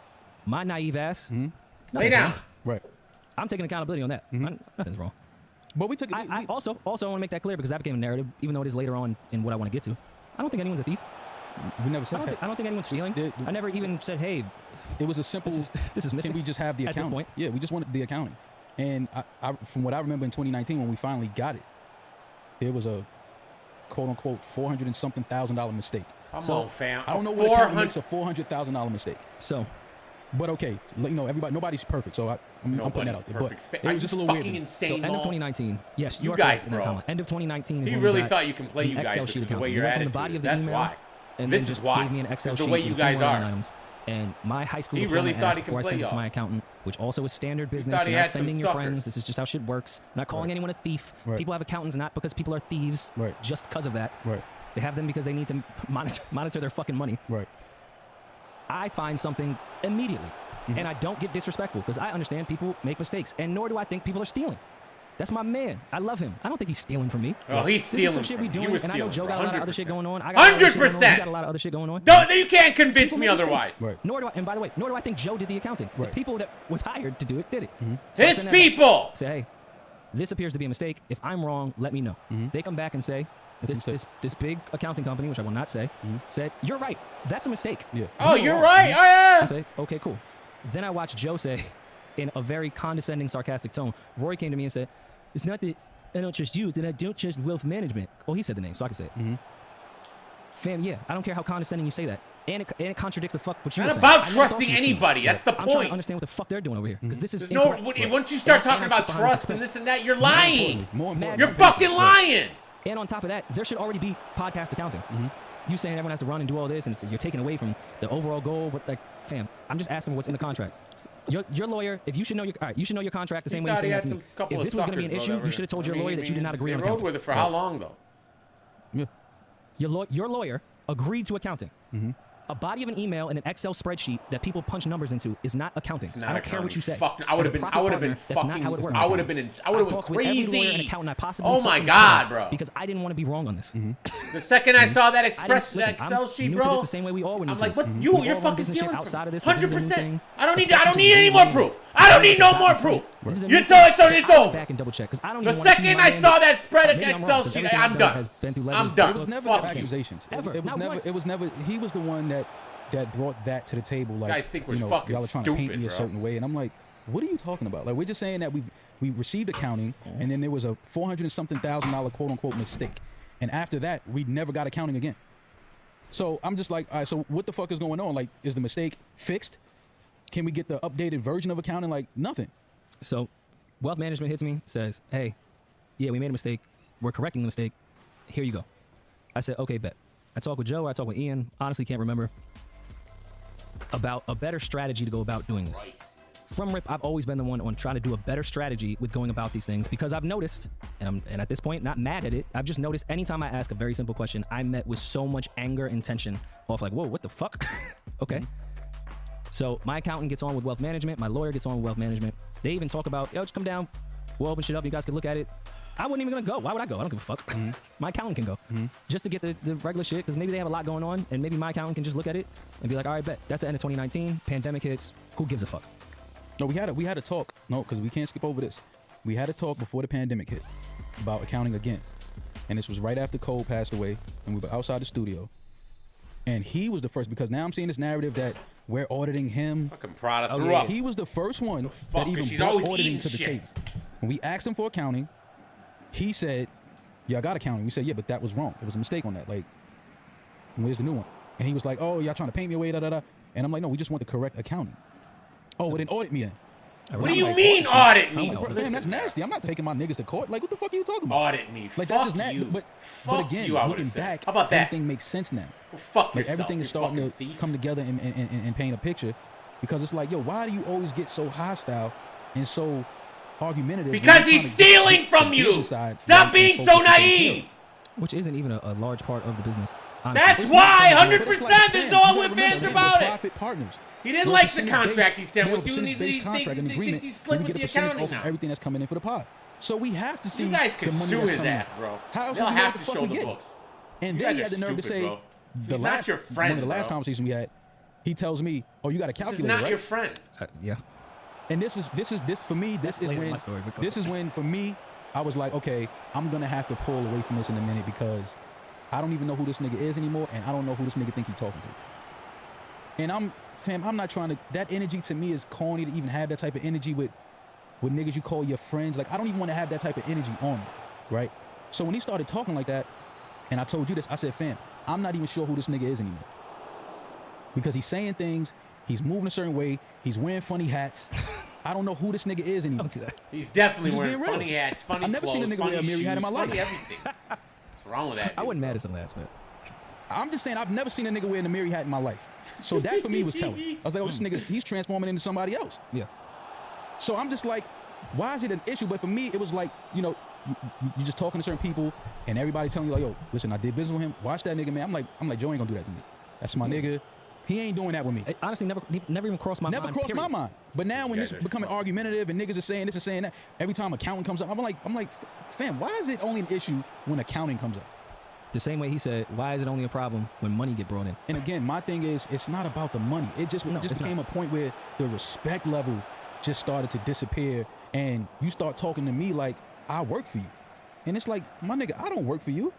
My naive ass, Lay nothing's down. wrong. Right. I'm taking accountability on that. Nothing's wrong. But we took it. I also want to make that clear because that became a narrative, even though it is later on in what I want to get to. I don't think anyone's a thief. we never said that. I don't think anyone's stealing. I never even said, hey, It was a simple. this is missing. Can we just have the at this accounting? point. Yeah, we just wanted the accounting. And I, from what I remember in 2019, when we finally got it, there was a quote unquote $400 and something thousand mistake. Come So, on, fam. I don't know what accountant makes a $400,000 mistake. So, But okay, everybody, nobody's perfect. So I'm putting that out there. Perfect. But Are it you was just a little fucking weird. insane? so end of Mo? 2019. Yes, You are guys, correct in that bro. timeline. End of 2019 is He when really we got thought you can play the you guys Excel because sheet of the way accounting. your He went from attitude the body is. of the That's email, why. and This then is just why. gave me an Excel It's the sheet way with you a few guys more line are. items. And my high school He diploma really asked thought he could before I play sent it to y'all. my accountant, which also is standard business. thought he You're had not some offending your suckers. friends. This is just how shit works. I'm not calling anyone a thief. Right. People have accountants not because people are thieves, Right. just because of that. Right. They have them because they need to monitor their fucking money. Right. I find something immediately. And I don't get disrespectful because I understand people make mistakes. And nor do I think people are stealing. That's my man. I love him. I don't think he's stealing from me. Oh, he's This is some stealing shit from we you. doing. He was And I know Joe stealing, got a lot of 100%. other shit going on. I got a lot of other shit going on. You 100%. got a lot of other shit going on. No, you can't convince People me make mistakes. otherwise. Right. Nor do I, and by the way, nor do I think Joe did the accounting. Right. The people that was hired to do it did it. So I His send that back. people. Say, hey, this appears to be a mistake. If I'm wrong, let me know. They come back and say, this big accounting company, which I will not say, said, you're right. That's a mistake. Yeah. Oh, you're right. Oh, I yeah. say, okay, cool. Then I watched Joe say, in a very condescending, sarcastic tone, Rory came to me and said, it's not that I don't trust you, it's that I don't trust wealth management. Oh, he said the name, so I can say it. Fam, yeah, I don't care how condescending you say that. And it contradicts the fuck what you Not were saying. about I never thought trusting you were stealing. anybody. That's the I'm trying to point. understand what the fuck they're doing over here. Because this is There's no. incorrect. Once you start And I talking about sit behind this trust and expense. this and that, you're lying. More important. You're fucking lying. And on top of that, there should already be podcast accounting. You saying everyone has to run and do all this, and you're taking away from the overall goal. What, like, fam? I'm just asking what's in the contract. Your lawyer, if you should know your, all right, you should know your contract the same way you Thought say he that had to me. some couple If of this was going to be an suckers, issue, bro, you should have told your lawyer that you did not agree on They rode accounting. with it for how long though? Yeah. Your lawyer agreed to accounting. A body of an email and an Excel spreadsheet that people punch numbers into is not accounting. It's not I don't care what you say. Fuck, I would have been. As a I would have been profit partner, fucking. That's not how it works. I would have been. I would have been talked with every lawyer and crazy. accountant I possibly Oh my fucking god, could bro! Because I didn't want to be wrong on this. The second I saw that I express didn't- listen, Excel I'm sheet, new to bro, this the same way we all were new I'm to like, this. what? We've You're all run fucking business shit stealing outside from of this, but this is a new 100%. thing, I don't need especially any to more me. proof. I don't need no more proof. This is a It's new so thing. it's So I went over. back and double check because I don't The even want to keep second my I name- saw that spread Maybe I'm wrong, Excel 'cause sheet, everything I'm I've done. has been through I'm letters, done. It was books, never Fuck the you. accusations. Ever. It was Not never. once. It was never. He was the one that brought that to the table. Like, guys think we're you know, fucking y'all are trying to paint stupid, me a bro. certain way, and I'm like, what are you talking about? Like, we're just saying that we received accounting, and then there was a $400 and something thousand quote unquote mistake, and after that, we never got accounting again. So I'm just like, all right, so what the fuck is going on? Like, is the mistake fixed? Can we get the updated version of accounting? Like, nothing. So, wealth management hits me, says, hey, yeah, we made a mistake. We're correcting the mistake. Here you go. I said, okay, bet. I talked with Joe. I talked with Ian. Honestly, can't remember. About a better strategy to go about doing this. From RIP, I've always been the one on trying to do a better strategy with going about these things because I've noticed, and at this point, not mad at it, I've just noticed anytime I ask a very simple question, I'm met with so much anger and tension off like, whoa, what the fuck? Okay. So my accountant gets on with wealth management. My lawyer gets on with wealth management. They even talk about, yo, just come down. We'll open shit up. You guys can look at it. I wasn't even gonna go. Why would I go? I don't give a fuck. My accountant can go just to get the regular shit because maybe they have a lot going on, and maybe my accountant can just look at it and be like, all right, bet that's the end of 2019. Pandemic hits. Who gives a fuck? No, we had a talk. No, because we can't skip over this. We had a talk before the pandemic hit about accounting again, and this was right after Cole passed away, and we were outside the studio, and he was the first because now I'm seeing this narrative that we're auditing him. Fucking Prada threw up. He was the first one fuck, that even she's brought always auditing eating to the shit. table. When we asked him for accounting, he said, "Yeah, I got accounting." We said, "Yeah, but that was wrong. There was a mistake on that. Like, where's the new one?" And he was like, "Oh, y'all trying to paint me away, da da da." And I'm like, "No, we just want the correct accounting." Oh, well, then audit me then. What do you mean audit me? Damn, that's nasty. I'm not taking my niggas to court. Like, what the fuck are you talking about? Audit me. Like, Fuck that's just you. But Fuck again, you, I looking would've said. back, How about that? everything makes sense now. Well, fuck Like, yourself, everything is you starting to fucking thief. come together and paint a picture. Because it's like, yo, why do you always get so hostile and so argumentative? Because he's stealing from you. Stop being so naive. Which isn't even a large part of the business. Honestly. That's why 100%. There's no OnlyFans about it. Profit partners. He didn't like the contract he sent with you. He thinks he's slick with the accounting now. Everything that's coming in for the pod. So we have to see. You guys could the money sue that's his coming in. ass, bro. How else They'll would we know have what to the fuck show we the get? books. And You then he guys had the are nerve to stupid, say, bro. the He's last not your friend, one of the last bro. conversations we had, he tells me, "Oh, you got a This is calculator, not right?" your friend. Yeah. And this for me. This is later in when my story, but go this is when for me I was like, okay, I'm gonna have to pull away from this in a minute because I don't even know who this nigga is anymore, and I don't know who this nigga think he talking to. And I'm not trying to. That energy to me is corny to even have that type of energy with niggas you call your friends. Like I don't even want to have that type of energy on me, right? So when he started talking like that, and I told you this, I said, fam, I'm not even sure who this nigga is anymore because he's saying things, he's moving a certain way, he's wearing funny hats. I don't know who this nigga is anymore. Don't do that. He's definitely Just wearing being real. funny hats, funny I've never clothes, seen a nigga funny wear a Mary hat in my shoes, life. funny everything. What's wrong with that? I dude, wasn't bro? mad at some of that, man. I'm just saying I've never seen a nigga wearing a Mary hat in my life. So that for me was telling. I was like, oh, this nigga, he's transforming into somebody else. Yeah. So I'm just like, why is it an issue? But for me, it was like, you know, you just talking to certain people and everybody telling you like, yo, listen, I did business with him. Watch that nigga, man. I'm like, Joe ain't gonna do that to me. That's my nigga. He ain't doing that with me. It honestly, never even crossed my mind. Never crossed my period. mind. But now when guys this are becoming fucked. argumentative and niggas are saying this and saying that, every time accounting comes up, I'm like, fam, why is it only an issue when accounting comes up? The same way he said, why is it only a problem when money get brought in? And again, my thing is, it's not about the money. It just it's became a point where the respect level just started to disappear, and you start talking to me like I work for you, and it's like, my nigga, I don't work for you.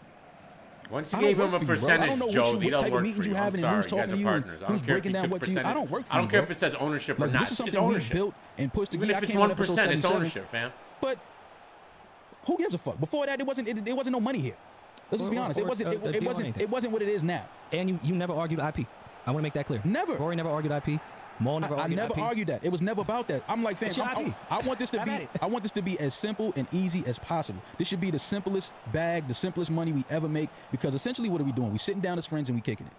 Once you I don't gave him work a for you, bro. I don't percentage, know Joe, what he don't type of work meetings for you you. I'm having and sorry, who's you talking guys to are you and partners. I who's don't care if breaking he down took what to you. percentage. I don't work for I don't you, care bro. if it says ownership or Like, not. this is something It's we ownership. built and pushed Even together. if it's 1%, it's ownership, fam. But who gives a fuck? Before that, there wasn't no money here. Let's just be honest. It wasn't what it is now. And you never argued IP. I want to make that clear. Never. Rory never argued IP. Maul never I argued never IP. argued that. It was never about that. I'm like, fam, It's your IP. I want this to Have be at it. I want this to be as simple and easy as possible. This should be the simplest bag, the simplest money we ever make, because essentially what are we doing? We sitting down as friends and we kicking it.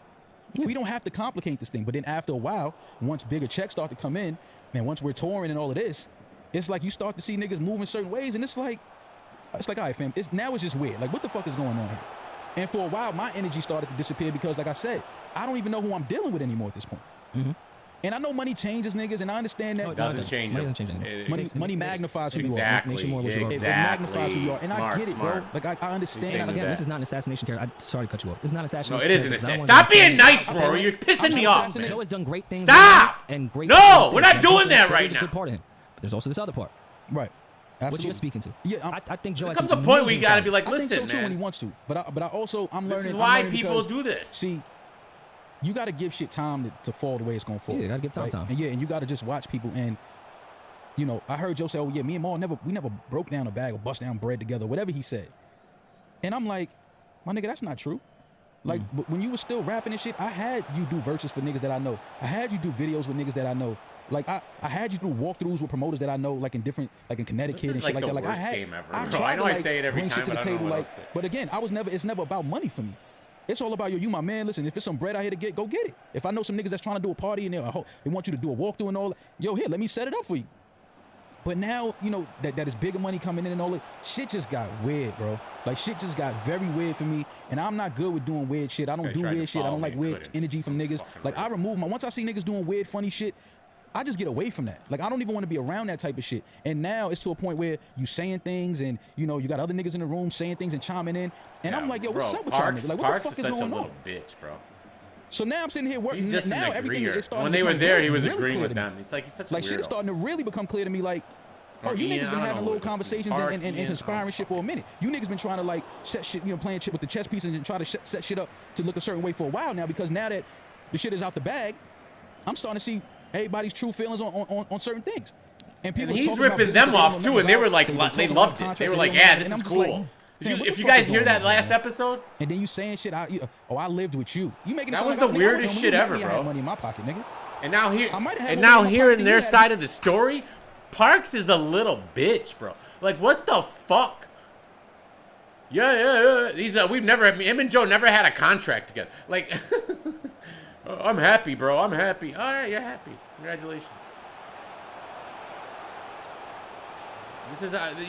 Yeah. We don't have to complicate this thing. But then after a while, once bigger checks start to come in, man, once we're touring and all of this, it's like you start to see niggas moving certain ways, and it's like, all right, fam, it's just weird. Like, what the fuck is going on here? And for a while, my energy started to disappear because, like I said, I don't even know who I'm dealing with anymore at this point. Mm-hmm. And I know money changes niggas, and I understand that. No, It doesn't change money him. doesn't change anything. Money magnifies who you are. Exactly. Makes you more what you are. It magnifies who you are, and Smart, I get it, smart. bro. Like I understand. He's Again, that. this is not an assassination character. Sorry to cut you off. It's not an No, assassination. it isn't character. assassination. I Stop wanna being say- nice, Rory. You're pissing me off, man. Joe has done great things. Stop! And great. No, things. we're not And doing that there's right a now. good part of him. There's also this other part. Right. Absolutely. What you're speaking to. Yeah, I think Joe There has comes some a point where you amazing gotta be qualities. like, I think so listen, too when he man. wants to, but I also I'm learning. This is I'm why learning people because, do this. See, you got to give shit time to fall the way it's gonna fall. Yeah, you gotta give time time. And yeah, and you got to just watch people. And you know, I heard Joe say, "Oh yeah, me and Maul never broke down a bag or bust down bread together," whatever he said. And I'm like, my nigga, that's not true. Like, but when you were still rapping and shit, I had you do verses for niggas that I know. I had you do videos with niggas that I know. Like I had you do walkthroughs with promoters that I know, like in Connecticut This is and like shit like the that. Like I worst had, game ever, I bro. tried I know to, I like, say it every bring time, shit to but the I don't table, know what like. else to say. But again, it's never about money for me. It's all about you, my man. Listen, if it's some bread out here to get, go get it. If I know some niggas that's trying to do a party and they want you to do a walkthrough and all that, yo, here, let me set it up for you. But now, you know, that is bigger money coming in and all that. Shit just got weird, bro. Like, shit just got very weird for me. And I'm not good with doing weird shit. I don't guy do tried to weird shit. I follow don't me like and weird couldn't. energy from niggas. Fucking Like, I rude. remove once I see niggas doing weird, funny shit, I just get away from that. Like, I don't even want to be around that type of shit. And now it's to a point where you saying things and, you know, you got other niggas in the room saying things and chiming in. And I'm like, yo, what's up with y'all niggas? Like, what the fuck is going on? Parks is such a little bitch, bro. So now I'm sitting here working. He's just now an everything agreeer. is starting When to they were become there, really, he was really agreeing clear with to me. them. It's like he's such a like weirdo. shit is starting to really become clear to me. Like, oh, you niggas been having little conversations and conspiring shit for a minute. You niggas been trying to like set shit, you know, playing shit with the chess pieces and try to set shit up to look a certain way for a while now. Because now that the shit is out the bag, I'm starting to see everybody's true feelings on certain things. And people he's ripping them off too, and they were like, they loved it. They were like, yeah, this is cool. If you guys hear that last episode, and then you saying shit, I lived with you. You making it that sound was like the weirdest shit ever, I had bro. money in my pocket, nigga. And now money hearing in their my pocket, side of the story, Parks is a little bitch, bro. Like, what the fuck? Yeah. Him and Joe never had a contract together. Like, I'm happy, bro. I'm happy. All right, you're happy. Congratulations.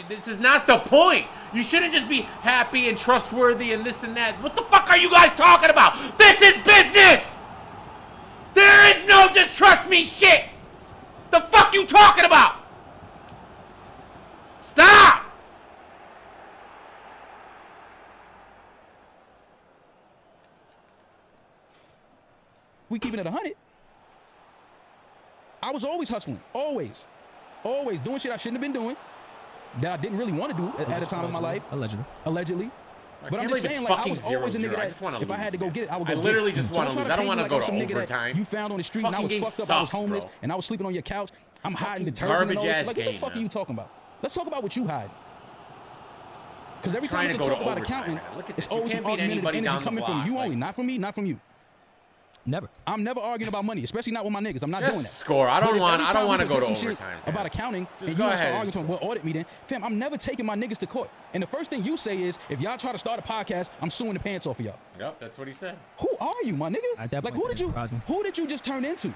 This is not the point. You shouldn't just be happy and trustworthy and this and that. What the fuck are you guys talking about? This is business. There is no just trust me shit. The fuck you talking about? Stop. We keeping it 100. I was always hustling. Always doing shit I shouldn't have been doing. That I didn't really want to do at a time in my life. Allegedly. But I'm just saying, like, I was always a nigga that if I had to go get it, I would go get it. I literally just want to lose. I don't want to go to nigga overtime. You found on the street and I was fucked up, I was homeless, and I was sleeping on your couch. I'm hiding detergent and all this. Like, what the fuck are you talking about? Let's talk about what you hide. Because every time we talk about accounting, it's always some argumentative energy coming from you only, not from me, not from you. Never. I'm never arguing about money, especially not with my niggas. I'm not doing that. Score. I don't want to go to overtime. About accounting, just and you want to start arguing, well, audit me then. Fam, I'm never taking my niggas to court. And the first thing you say is, if y'all try to start a podcast, I'm suing the pants off of y'all. Yep, that's what he said. Who are you, my nigga? At that like, point, who did you just turn into?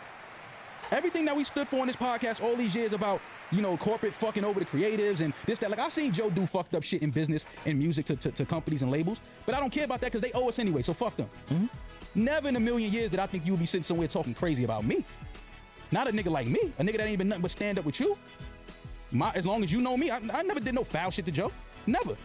Everything that we stood for on this podcast all these years about, you know, corporate fucking over the creatives and this, that. Like, I've seen Joe do fucked up shit in business and music to companies and labels, but I don't care about that because they owe us anyway, so fuck them. Mm-hmm. Never in a million years did I think you would be sitting somewhere talking crazy about me. Not a nigga like me. A nigga that ain't been nothing but stand up with you. As long as you know me, I never did no foul shit to Joe. Never.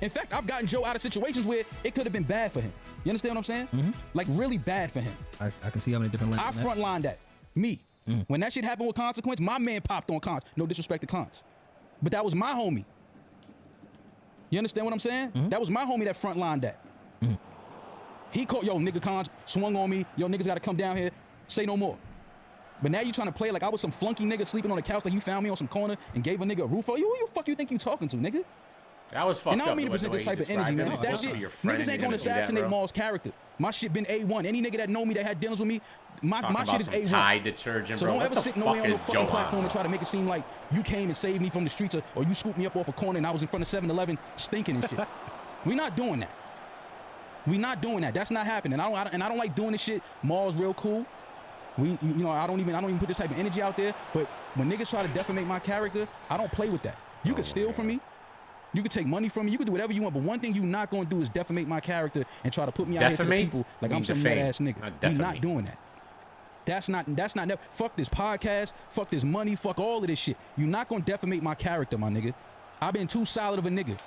In fact, I've gotten Joe out of situations where it could have been bad for him. You understand what I'm saying? Mm-hmm. Like, really bad for him. I can see how many different lines. I frontlined that. Me. Mm. When that shit happened with Consequence, my man popped on Cons. No disrespect to Cons. But that was my homie. You understand what I'm saying? Mm-hmm. That was my homie that frontlined that. Mm. He called, yo, nigga Cons swung on me. Yo, niggas gotta come down here. Say no more. But now you trying to play like I was some flunky nigga sleeping on the couch, like you found me on some corner and gave a nigga a roof. Who you fuck you think you talking to, nigga? That was fucked up. And I don't mean to present this type of energy, man. That shit, niggas ain't gonna assassinate Maul's character. My shit been A1. Any nigga that know me that had dealings with me, my shit is A1. Tide detergent, so bro. don't ever sit nowhere on no fucking platform and try to make it seem like you came and saved me from the streets or you scooped me up off a corner and I was in front of 7-Eleven stinking and shit. We not doing that. We not doing that. That's not happening. I don't like doing this shit. Maul's real cool. You know, I don't even put this type of energy out there. But when niggas try to defamate my character, I don't play with that. You can steal from me. You can take money from me. You can do whatever you want. But one thing you not gonna do is defamate my character and try to put me out here to the people like I'm some nut ass nigga. We not doing that. That's not. Fuck this podcast. Fuck this money. Fuck all of this shit. You not gonna defamate my character, my nigga. I've been too solid of a nigga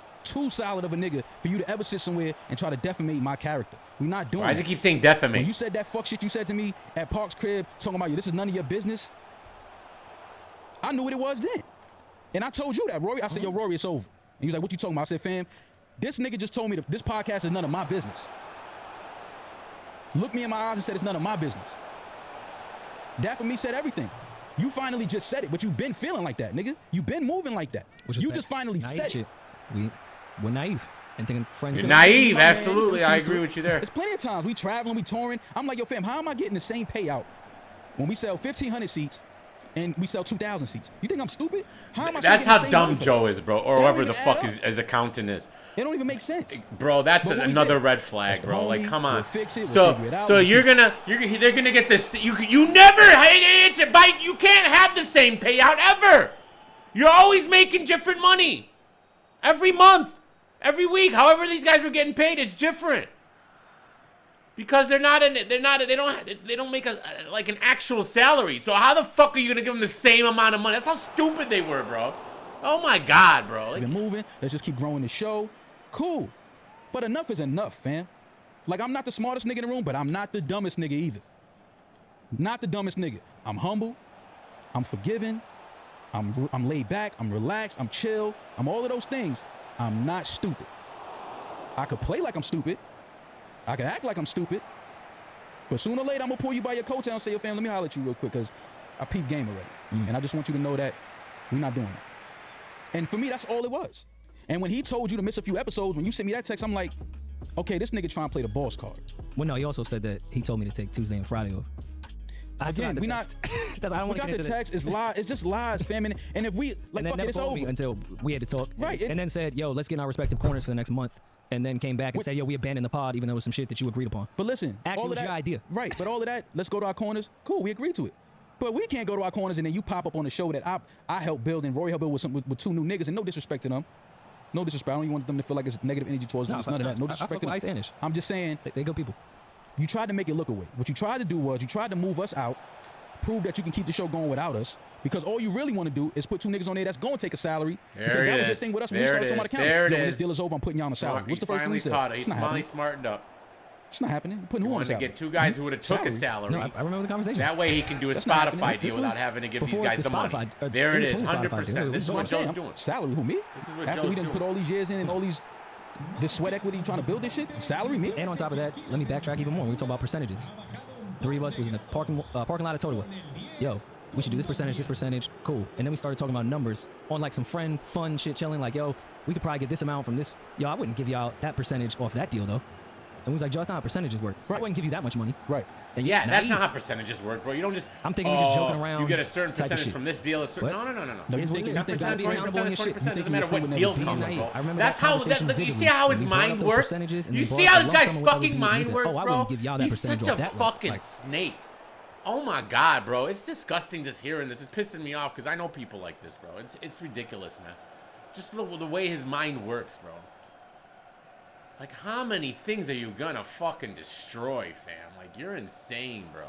for you to ever sit somewhere and try to defamate my character. We're not doing that. Why does it keep saying defamate? When you said that fuck shit you said to me at Park's crib, talking about you, this is none of your business, I knew what it was then. And I told you that, Rory. I said, yo, Rory, it's over. And he was like, what you talking about? I said, fam, this nigga just told me that this podcast is none of my business. Looked me in my eyes and said it's none of my business. That for me said everything. You finally just said it, but you've been feeling like that, nigga. You've been moving like that. You just finally said it. We're naive and thinking friends. You're naive, absolutely. I agree with you there. There's plenty of times we traveling, we touring. I'm like, yo, fam, how am I getting the same payout when we sell 1,500 seats and we sell 2,000 seats? You think I'm stupid? How am I? That's how dumb Joe is, bro, or whoever the fuck his accountant is. It don't even make sense, bro. That's another red flag, bro. Like, come on. We'll fix it. So they're gonna get this. You never. You can't have the same payout ever. You're always making different money. Every month, every week, however these guys were getting paid, it's different. Because they're not in it. They don't make like an actual salary. So how the fuck are you gonna give them the same amount of money? That's how stupid they were, bro. Oh my God, bro. Like, been moving. Let's just keep growing the show. Cool. But enough is enough, fam. Like, I'm not the smartest nigga in the room, but I'm not the dumbest nigga either. Not the dumbest nigga. I'm humble. I'm forgiving. I'm laid back. I'm relaxed. I'm chill. I'm all of those things. I'm not stupid. I could play like I'm stupid. I could act like I'm stupid. But sooner or later, I'm going to pull you by your coattail and say, yo, fam, let me holler at you real quick because I peep game already. And I just want you to know that we're not doing that. And for me, that's all it was. And when he told you to miss a few episodes, when you sent me that text, I'm like, okay, this nigga trying to play the boss card. Well, no, he also said that he told me to take Tuesday and Friday off. Again, we not. That's, I don't we got the text. It's lies. It's just lies, fam. And if we like, fuck it, it's over. Until we had to talk, right? And then said, "Yo, let's get in our respective corners for the next month." And then came back and said, "Yo, we abandoned the pod, even though it was some shit that you agreed upon." But listen, actually, all of was that, your idea, right? But all of that, let's go to our corners. Cool, we agreed to it. But we can't go to our corners and then you pop up on the show that I helped build and Rory helped build with two new niggas. And no disrespect to them. No disrespect. I don't even want them to feel like it's negative energy towards them. It's none of that. No disrespect to them. Ice Anish. I'm just saying. They good people. You tried to make it look away. What you tried to do was you tried to move us out, prove that you can keep the show going without us, because all you really want to do is put two niggas on there that's going to take a salary. Because that was your thing with us when we started talking about the calendar. Yo, when this deal is over, I'm putting you on a salary. What's the first thing you said? He's finally smartened up. It's not happening. You're putting who on a salary? To get two guys who would have took a salary. No, I remember the conversation. That way he can do a Spotify deal without having to give these guys the money. There it is, 100%. This is what Joe's doing. Salary, who, me? This is what After Joe's we didn't put all these years in and all these this sweat equity trying to build this shit? Salary, me? And on top of that, let me backtrack even more. We talk about percentages. Three of us was in the parking lot of Totowa. Yo, we should do this percentage, cool. And then we started talking about numbers on like some fun shit, chilling. Like, yo, we could probably get this amount from this. Yo, I wouldn't give y'all that percentage off that deal though. And we was like, Joe, that's not how percentages work. Right. I wouldn't give you that much money. Right. And yeah, that's not how percentages work, bro. You don't just. I'm thinking we're just joking around. You get a certain percentage from this deal. No. Here's what it is. That percentage, 20%, doesn't matter what deal comes, bro. I remember that's how. You see how his mind works. You see how this guy's fucking mind works, bro. He's such a fucking snake. Oh my God, bro. It's disgusting just hearing this. It's pissing me off because I know people like this, bro. It's ridiculous, man. Just the way his mind works, bro. Like, how many things are you gonna fucking destroy, fam? Like, you're insane, bro.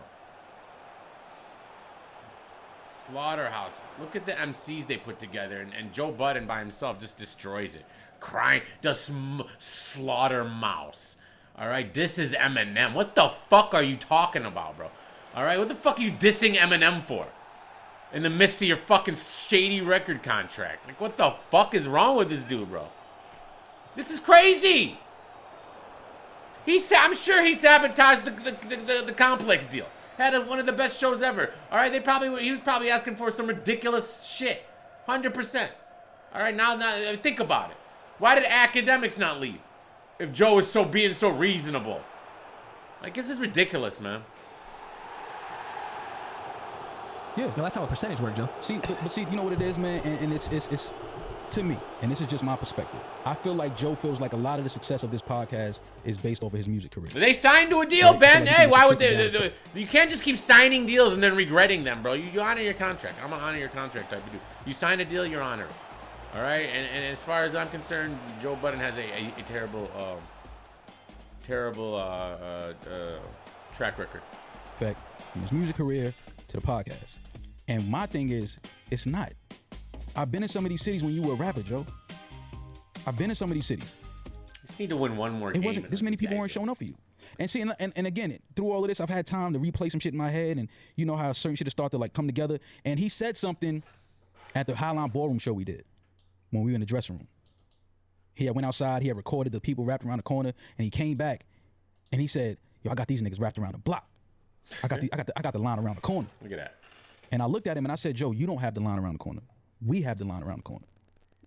Slaughterhouse. Look at the MCs they put together, and Joe Budden by himself just destroys it. Crying, just slaughter mouse. All right, this is Eminem. What the fuck are you talking about, bro? All right, what the fuck are you dissing Eminem for? In the midst of your fucking shady record contract. Like, what the fuck is wrong with this dude, bro? This is crazy. I'm sure he sabotaged the Complex deal. Had one of the best shows ever. All right, he was probably asking for some ridiculous shit. 100%. All right, now think about it. Why did Academics not leave? If Joe is being so reasonable. Like, this is ridiculous, man. Yeah. No, that's how a percentage works, Joe. See, you know what it is, man, and it's to me, and this is just my perspective. I feel like Joe feels like a lot of the success of this podcast is based off of his music career. They signed to a deal, right? Ben. Hey, why would they? You can't just keep signing deals and then regretting them, bro. You honor your contract. I'm an honor your contract type of dude. You sign a deal, you're honor it. All right, and as far as I'm concerned, Joe Budden has a terrible track record. In fact, from his music career to the podcast. And my thing is, it's not. I've been in some of these cities when you were a rapper, Joe. I've been in some of these cities. You just need to win one more game. It wasn't this many people weren't showing up for you. And see, and again, through all of this, I've had time to replay some shit in my head, and you know how certain shit has started to like come together. And he said something at the Highline Ballroom show we did when we were in the dressing room. He had went outside, he had recorded the people wrapped around the corner, and he came back and he said, "Yo, I got these niggas wrapped around the block. I got the line around the corner." Look at that. And I looked at him and I said, "Joe, you don't have the line around the corner. We have the line around the corner.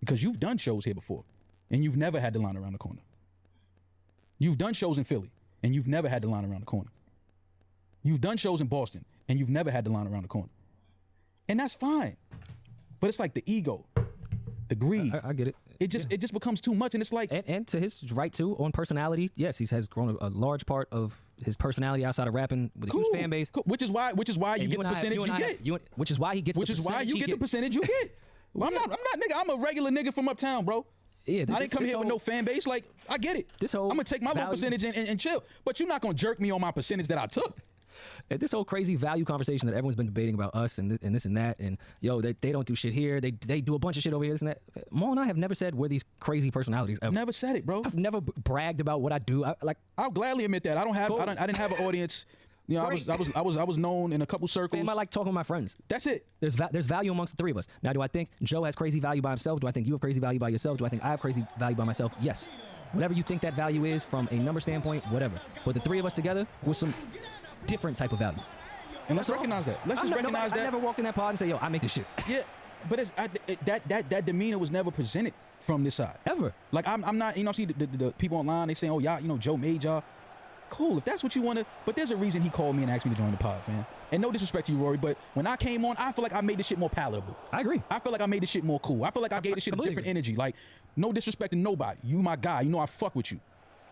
Because you've done shows here before, and you've never had the line around the corner. You've done shows in Philly, and you've never had the line around the corner. You've done shows in Boston, and you've never had the line around the corner. And that's fine. But it's like the ego, the greed. I get it. It just becomes too much, and it's like... And to his right, too, on personality, yes, he has grown a large part of his personality outside of rapping with a huge fan base. Cool. Which is why you get the percentage you get. Which is why he gets the percentage the percentage you get. Well, I'm not, nigga. I'm a regular nigga from uptown, bro. Yeah, I didn't come here with no fan base. Like, I get it. This whole I'm gonna take my little percentage and chill. But you're not gonna jerk me on my percentage that I took. This whole crazy value conversation that everyone's been debating about us and this and that, and yo, they don't do shit here. They do a bunch of shit over here, this and that. Mo and I have never said we're these crazy personalities ever. Never said it, bro. I've never bragged about what I do. I'll gladly admit that. I didn't have an audience. You know, I was known in a couple circles. I like talking with my friends. That's it. There's value amongst the three of us. Now, do I think Joe has crazy value by himself? Do I think you have crazy value by yourself? Do I think I have crazy value by myself? Yes. Whatever you think that value is from a number standpoint, whatever. But the three of us together with some different type of value. And let's recognize that. Let's just recognize that. I never walked in that pod and say, yo, I make this shit. Yeah, but that demeanor was never presented from this side. Ever. Like, I'm not, you know, see the people online, they saying, oh, y'all, you know, Joe made y'all. Cool, if that's what you want to, but there's a reason he called me and asked me to join the pod, fam. And no disrespect to you, Rory, but when I came on, I feel like I made this shit more palatable. I agree. I feel like I made this shit more cool. I feel like I gave this shit a different energy. Like, no disrespect to nobody. You my guy. You know I fuck with you.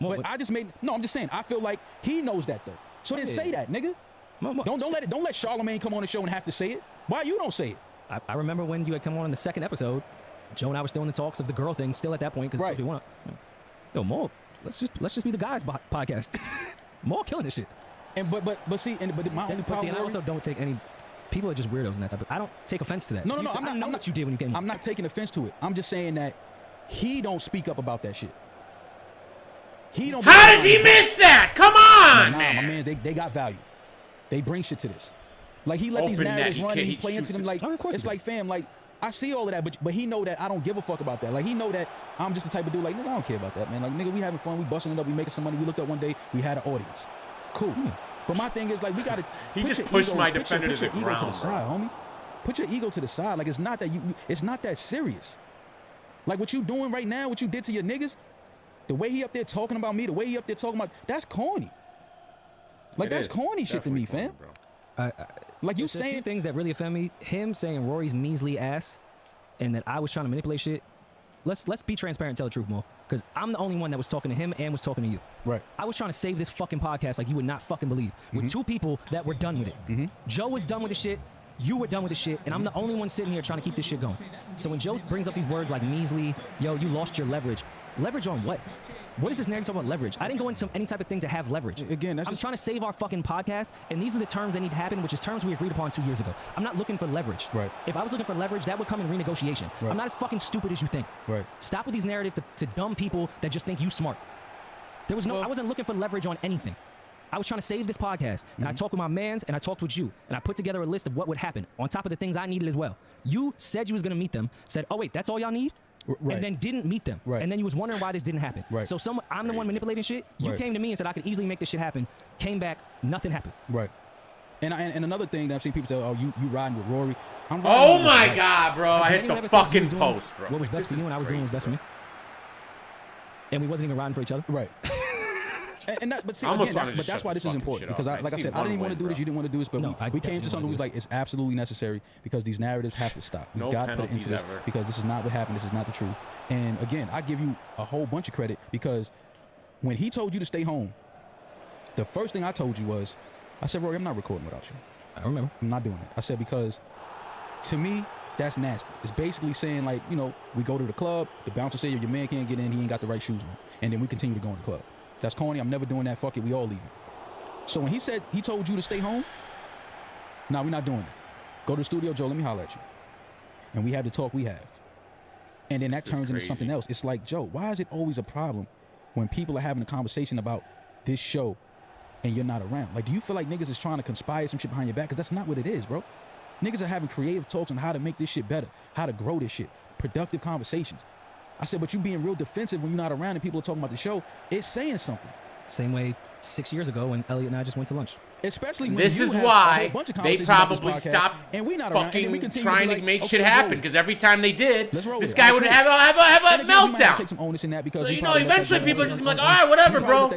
But I just made, no, I'm just saying, I feel like he knows that, though. So then say that, nigga. Don't let Charlamagne come on the show and have to say it. Why you don't say it? I remember when you had come on in the second episode, Joe and I were still in the talks of the girl thing, still at that point, because right. we want to, yo, Mo, let's just be the guys podcast. Mo killing this shit. And but my only problem. I also don't take any. People are just weirdos in that type. I don't take offense to that. No, I'm not. I know what you did when you came. I'm not taking offense to it. I'm just saying that he don't speak up about that shit. He don't. How does he miss that? Come on, man. My man, they got value. They bring shit to this. Like, he let these narratives run and he play into them. Like, it's like, fam, like, I see all of that, but he know that I don't give a fuck about that. Like, he know that I'm just the type of dude, like, nigga, I don't care about that, man. Like, nigga, we having fun, we busting it up, we making some money. We looked up one day, we had an audience. Cool. But my thing is, like, we gotta. He just pushed my defender to the ground, ego to the side, homie. Put your ego to the side. Like, it's not that it's not that serious. Like, what you doing right now, what you did to your niggas, the way he up there talking about me, the way he up there talking about, that's corny. Like, that's corny shit to me, fam. Like, you saying things that really offend me. Him saying Rory's measly ass, and that I was trying to manipulate shit. Let's be transparent and tell the truth, Mo. Because I'm the only one that was talking to him and was talking to you. Right. I was trying to save this fucking podcast like you would not fucking believe. With two people that were done with it. Joe was done with the shit. You were done with the shit. And I'm the only one sitting here trying to keep this shit going. So when Joe brings up these words like measly, yo, you lost your leverage. Leverage on what? What is this narrative talking about leverage? I didn't go into any type of thing to have leverage. Again, I'm trying to save our fucking podcast, and these are the terms that need to happen, which is terms we agreed upon 2 years ago. I'm not looking for leverage. Right. If I was looking for leverage, that would come in renegotiation. Right. I'm not as fucking stupid as you think. Right. Stop with these narratives to dumb people that just think you smart. There was no. I wasn't looking for leverage on anything. I was trying to save this podcast, and I talked with my mans, and I talked with you, and I put together a list of what would happen on top of the things I needed as well. You said you was gonna meet them. Said, oh wait, that's all y'all need. Right. And then didn't meet them. Right. And then you was wondering why this didn't happen. Right. So I'm the one manipulating shit. You came to me and said I could easily make this shit happen. Came back, nothing happened. Right. And another thing that I've seen people say, oh, you riding with Rory. Oh my God, bro. I hit the fucking post, bro. What was best for you and I was doing what was best for me. And we wasn't even riding for each other. Right. But see, again, that's why this is important. Because, like I said, I didn't even want to do this. You didn't want to do this. But we came to something that was like, it's absolutely necessary because these narratives have to stop. We've got to put it into this because this is not what happened. This is not the truth. And again, I give you a whole bunch of credit because when he told you to stay home, the first thing I told you was, I said, Rory, I'm not recording without you. I remember. I'm not doing it. I said, because to me, that's nasty. It's basically saying, like, you know, we go to the club, the bouncer say, your man can't get in, he ain't got the right shoes on. And then we continue to go in the club. That's corny. I'm never doing that. Fuck it. We all leaving. So when he said he told you to stay home, nah, we're not doing that. Go to the studio, Joe. Let me holler at you. And we have the talk we have. And then that turns into something else. It's like, Joe, why is it always a problem when people are having a conversation about this show and you're not around? Like, do you feel like niggas is trying to conspire some shit behind your back? Because that's not what it is, bro. Niggas are having creative talks on how to make this shit better, how to grow this shit, productive conversations. I said, but you being real defensive when you're not around and people are talking about the show, it's saying something. Same way 6 years ago when Elliot and I just went to lunch. Especially when this you is have why a whole bunch of they probably stopped and we not around, and we trying to make shit okay, happen because every time they did, this guy would have a meltdown. Take some onus in that because so eventually people are just like, all right, whatever, bro.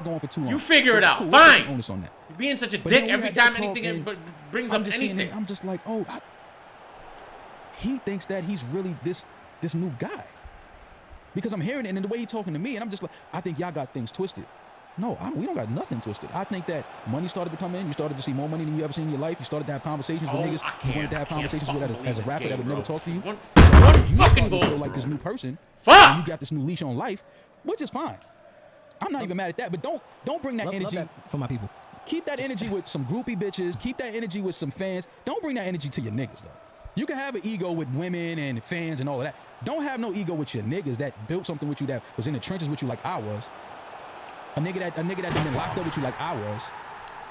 You figure it out. Fine. You're being such a dick every time anything brings up anything. I'm just like, oh, he thinks that he's really this new guy. Because I'm hearing it and the way he's talking to me, and I'm just like, I think y'all got things twisted. No, we don't got nothing twisted. I think that money started to come in. You started to see more money than you ever seen in your life. You started to have conversations with niggas you wanted to have conversations with as a rapper that would never talk to you. One You fucking started to goal. feel like this new person. Fuck! And you got this new leash on life, which is fine. I'm not even mad at that, but don't bring that Love energy. that for my people. Keep that energy with some groupie bitches. Keep that energy with some fans. Don't bring that energy to your niggas, though. You can have an ego with women and fans and all of that. Don't have no ego with your niggas that built something with you, that was in the trenches with you like I was. A nigga that been locked up with you like I was.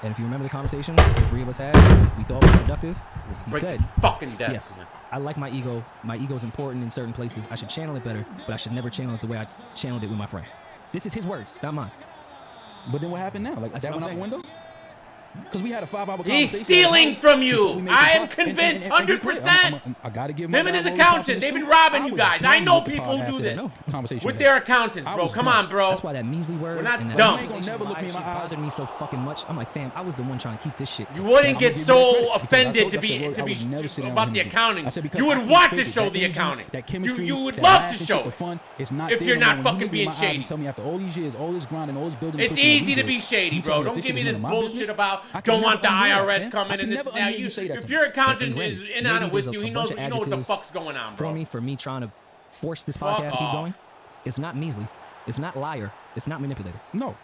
And if you remember the conversation the three of us had, we thought was productive. He Break said, this fucking desk. yes, Man. I like my ego. My ego is important in certain places. I should channel it better, but I should never channel it the way I channeled it with my friends. This is his words, not mine. But then what happened now? Like, That's that what went I'm out the window? Because we had a 5-hour conversation. He's stealing from you. We made I the am pod- convinced, and be clear, 100%. I gotta give Him my and his guy Rory accountant, confidence they've been too. robbing I you was guys. done I know with the people pod who do after this that conversation with we their had. accountants, I bro. was Come done. on, bro. That's why that measly word We're not and that dumb. You ain't gonna never look me in my eyes. bothered me so fucking much. I'm like, fam, I was the one trying to keep this shit. You wouldn't I'ma get give you that credit, so because I offended told to you, I said, be Rory, I would never sit down about with the him again. accounting. I said, because You I would can't want fake to it. show That the energy, accounting. that chemistry, You would that love laugh to and show shit, the it. fun. It's not If there you're when not you fucking look me in being my eyes shady. and tell me after all these years, all this grinding, all this building. It's and pushing that easy we to did, be shady, you bro. tell me Don't this give me shit was this none of my bullshit business? about I can don't want the never undo that, IRS man. coming I and can this never and that. undo you say that to If me. your accountant And is granted, in on maybe it with there's you, a he knows bunch of you know what the adjectives fuck's going on, for bro. me, for me trying to force this Fuck podcast to keep off. going. It's not measly. It's not liar. It's not manipulator. No.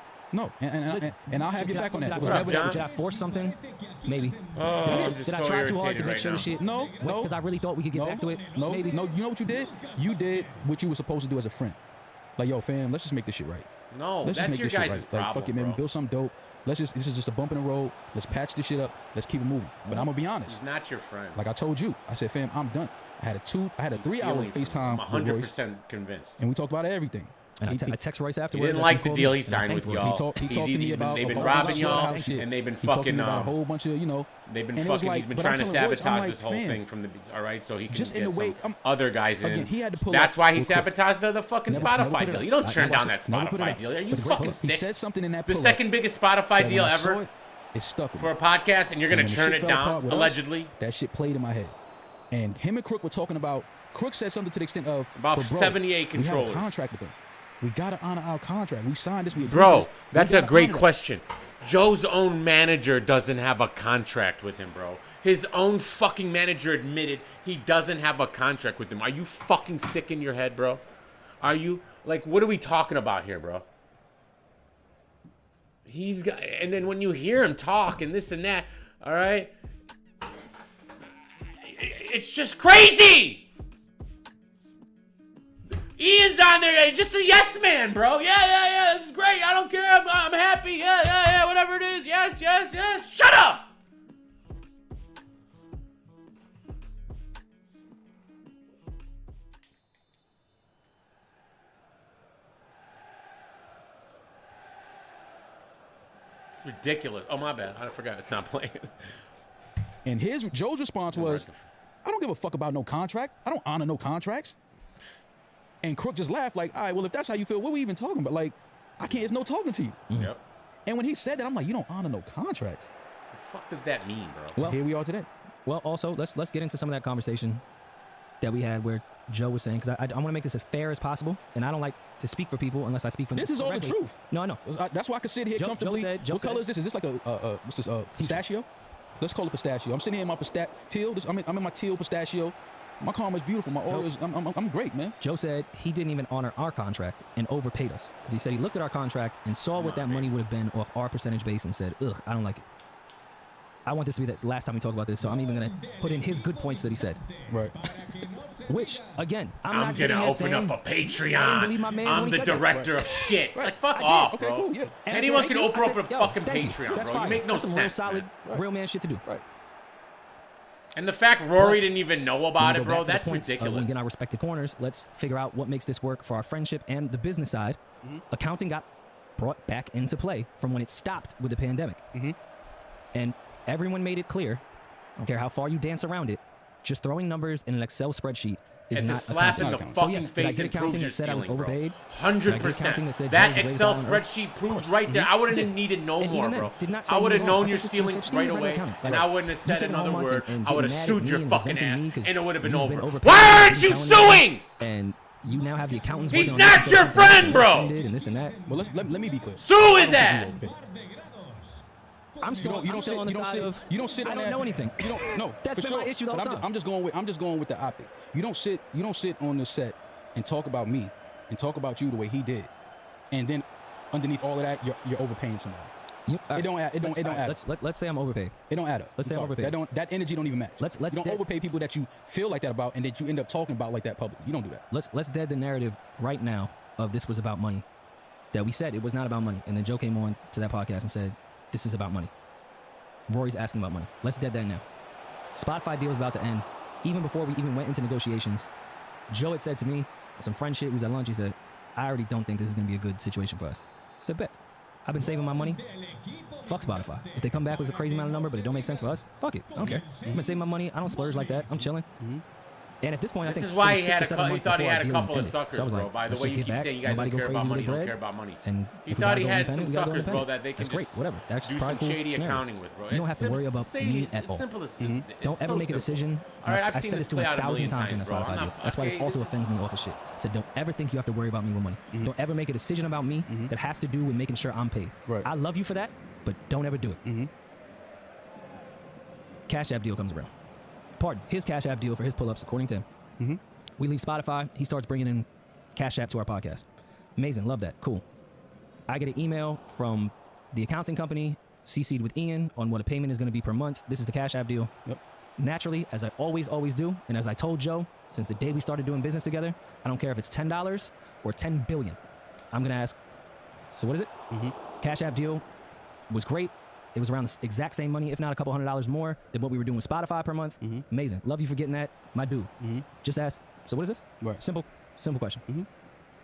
And I'll have you back on that. It was What up, never John? Did I force something? Maybe. Oh, did I'm just I so try too hard irritated to make right sure now. the shit? No. Because I really thought we could get back to it. No, Maybe. no. You know what you did? You did what you were supposed to do as a friend. Like, yo, fam, let's just make this shit right. No, Let's just that's make your this shit guys' right. problem, Like, fuck it, man. bro. We built something dope. This is just a bump in the road. Let's patch this shit up. Let's keep it moving. But I'm gonna be honest. He's not your friend. Like I told you, I said, fam, I'm done. I had a 3-hour Stealing from FaceTime him. with Royce, 100% convinced. and we talked about everything. And He- I text Royce He afterwards. didn't after like the called deal me, he and I signed thanked with Royce. y'all. He talked to me about they've been a whole robbing bunch of y'all, house shit. and they've been He talked to fucking me about a whole bunch of, you know. They've been and it was fucking. like- He's been but trying I'm to telling Royce, I'm sabotage like, this whole fam, thing from the. All right, so he can just in get the way- some other guys in. again, he had to pull That's up why he with Cook. sabotaged the fucking Never Spotify put it deal. out. You don't I turn down watched that it. Never put it Spotify out. deal. Are you But fucking he sick? said something in that The pull-up second biggest Spotify that deal when I saw ever it stuck with for me. a podcast, and you're gonna And when the turn shit it fell apart down with us, allegedly. that shit played in my head. And him and Crook were talking about. Crook said something to the extent of About "But bro, 78 We have controllers." a contract with them. We gotta honor our contract. We signed this. We agreed to Bro, this. We that's a gotta great honor that." question. Joe's own manager doesn't have a contract with him, bro. His own fucking manager admitted he doesn't have a contract with him. Are you fucking sick in your head, bro? Are you? Like, what are we talking about here, bro? He's got, and then when you hear him talk and this and that, all right? It's just crazy! Ian's on there, just a yes man, bro. Yeah, this is great. I don't care. I'm happy. Yeah, whatever it is. Yes. Shut up! It's ridiculous. Oh, my bad. I forgot it's not playing. And Joe's response was, "I don't give a fuck about no contract. I don't honor no contracts." And Crook just laughed like, "All right, well, if that's how you feel, what are we even talking about? Like, I can't. It's no talking to you." Yep. And when he said that, I'm like, "You don't honor no contracts." The fuck does that mean, bro? Well, Here we are today. Well, also let's get into some of that conversation that we had where Joe was saying, because I want to make this as fair as possible, and I don't like to speak for people unless I speak for them. This is all the correctly. truth. No, I know. That's why I can sit here Joe comfortably. said- What color is this? Is this like what's this? Pistachio? Let's call it pistachio. I'm sitting here in my teal. I'm in my teal pistachio. My karma is beautiful. My oil is. I'm great, man. Joe said he didn't even honor our contract and overpaid us because he said he looked at our contract and saw what that money would have been off our percentage base and said, "Ugh, I don't like it." I want this to be the last time we talk about this, so I'm even gonna put in his good points that he said. Right. Which, again, I'm I'm not sitting gonna here open saying, up a I didn't Patreon. believe my mans when I'm he the said that. director of shit. Like, fuck I did. off, Okay, bro. cool, yeah. And I Anyone said, can thank open you. up I a said, yo, fucking thank you. Patreon, That's bro. You fine. make no That's some real sense, solid, man. real man shit to do. Right. And the fact Rory didn't even know about When it, we go bro, back to the that's points of when ridiculous. we get our respective corners, let's figure out what makes this work for our friendship and the business side. Accounting got brought back into play from when it stopped with the pandemic. And everyone made it clear, I don't care how far you dance around it, just throwing numbers in an Excel spreadsheet is It's a not slap in accounting. the So fucking yes, did I face get and accounting proves you're that said I was stealing, bro. overpaid? Did I get accounting 100%. that said That Joe's a Excel raised on earth? spreadsheet Of proves course. right there. I wouldn't It have did. needed no And more, even then, bro. did not I say would have you known wrong. you're I said, stealing just right regular away, accounting. and Like, I wouldn't have you said took it another home month word. and I would have getting mad sued at your me and fucking resenting ass, me 'cause and it would have been you've over. overpaid Why and aren't you telling me- suing? And you now have the accountants. He's working on not this your and friend, that, bro. and this and that. Well, let me be clear. Sue his ass. I'm still on the side of. You don't sit. I on don't that, know anything. You don't. No, That's for been my sure. issue the whole But time. I'm just going with the optic. You don't sit on the set and talk about me and talk about you the way he did, and then underneath all of that, you're overpaying somebody. It don't add up. Let's say I'm overpaid. It don't add up. Let's say I'm overpaid. That energy don't even match. Let's you don't dead- overpay people that you feel like that about and that you end up talking about like that publicly. You don't do that. Let's dead the narrative right now of this was about money. That we said it was not about money, and then Joe came on to that podcast and said this is about money. Rory's asking about money. Let's dead that now. Spotify deal was about to end. Even before we even went into negotiations, Joe had said to me, some friend shit, we was at lunch, he said, I already don't think this is going to be a good situation for us. I said, bet. I've been saving my money. Fuck Spotify. If they come back with a crazy amount of number, but it don't make sense for us, fuck it. I don't care. I've been saving my money. I don't splurge like that. I'm chilling. And at this point, I think This is why it he was 6 had or 7 he months thought he before had our a deal couple of ended. suckers, So I was bro. like, By the let's way just you get keep back. saying you guys Nobody don't go care crazy about with money, their don't bread. care about money. And He if we thought gotta he go had some independent, we gotta go suckers, bro, independent. that they can That's great. just Whatever. That's do probably some cool shady scenario. accounting with, bro. You don't have to worry about me at all. Simple as Don't ever make a decision. All right, I I've seen said this this to play him out a 1,000 million times in times, that bro. Spotify deal. That's why this also offends me off of shit. I said, don't ever think you have to worry about me with money. Don't ever make a decision about me that has to do with making sure I'm paid. Right. I love you for that, but don't ever do it. Cash App deal comes around. Pardon, his Cash App deal for his pull-ups, according to him. We leave Spotify. He starts bringing in Cash App to our podcast. Amazing. Love that. Cool. I get an email from the accounting company, CC'd with Ian, on what a payment is going to be per month. This is the Cash App deal. Yep. Naturally, as I always do, and as I told Joe, since the day we started doing business together, I don't care if it's $10 or $10 billion. I'm going to ask, so what is it? Cash App deal was great. It was around the exact same money, if not a couple $100s more than what we were doing with Spotify per month. Amazing. Love you for getting that, my dude. Just ask, so what is this? Right. Simple question.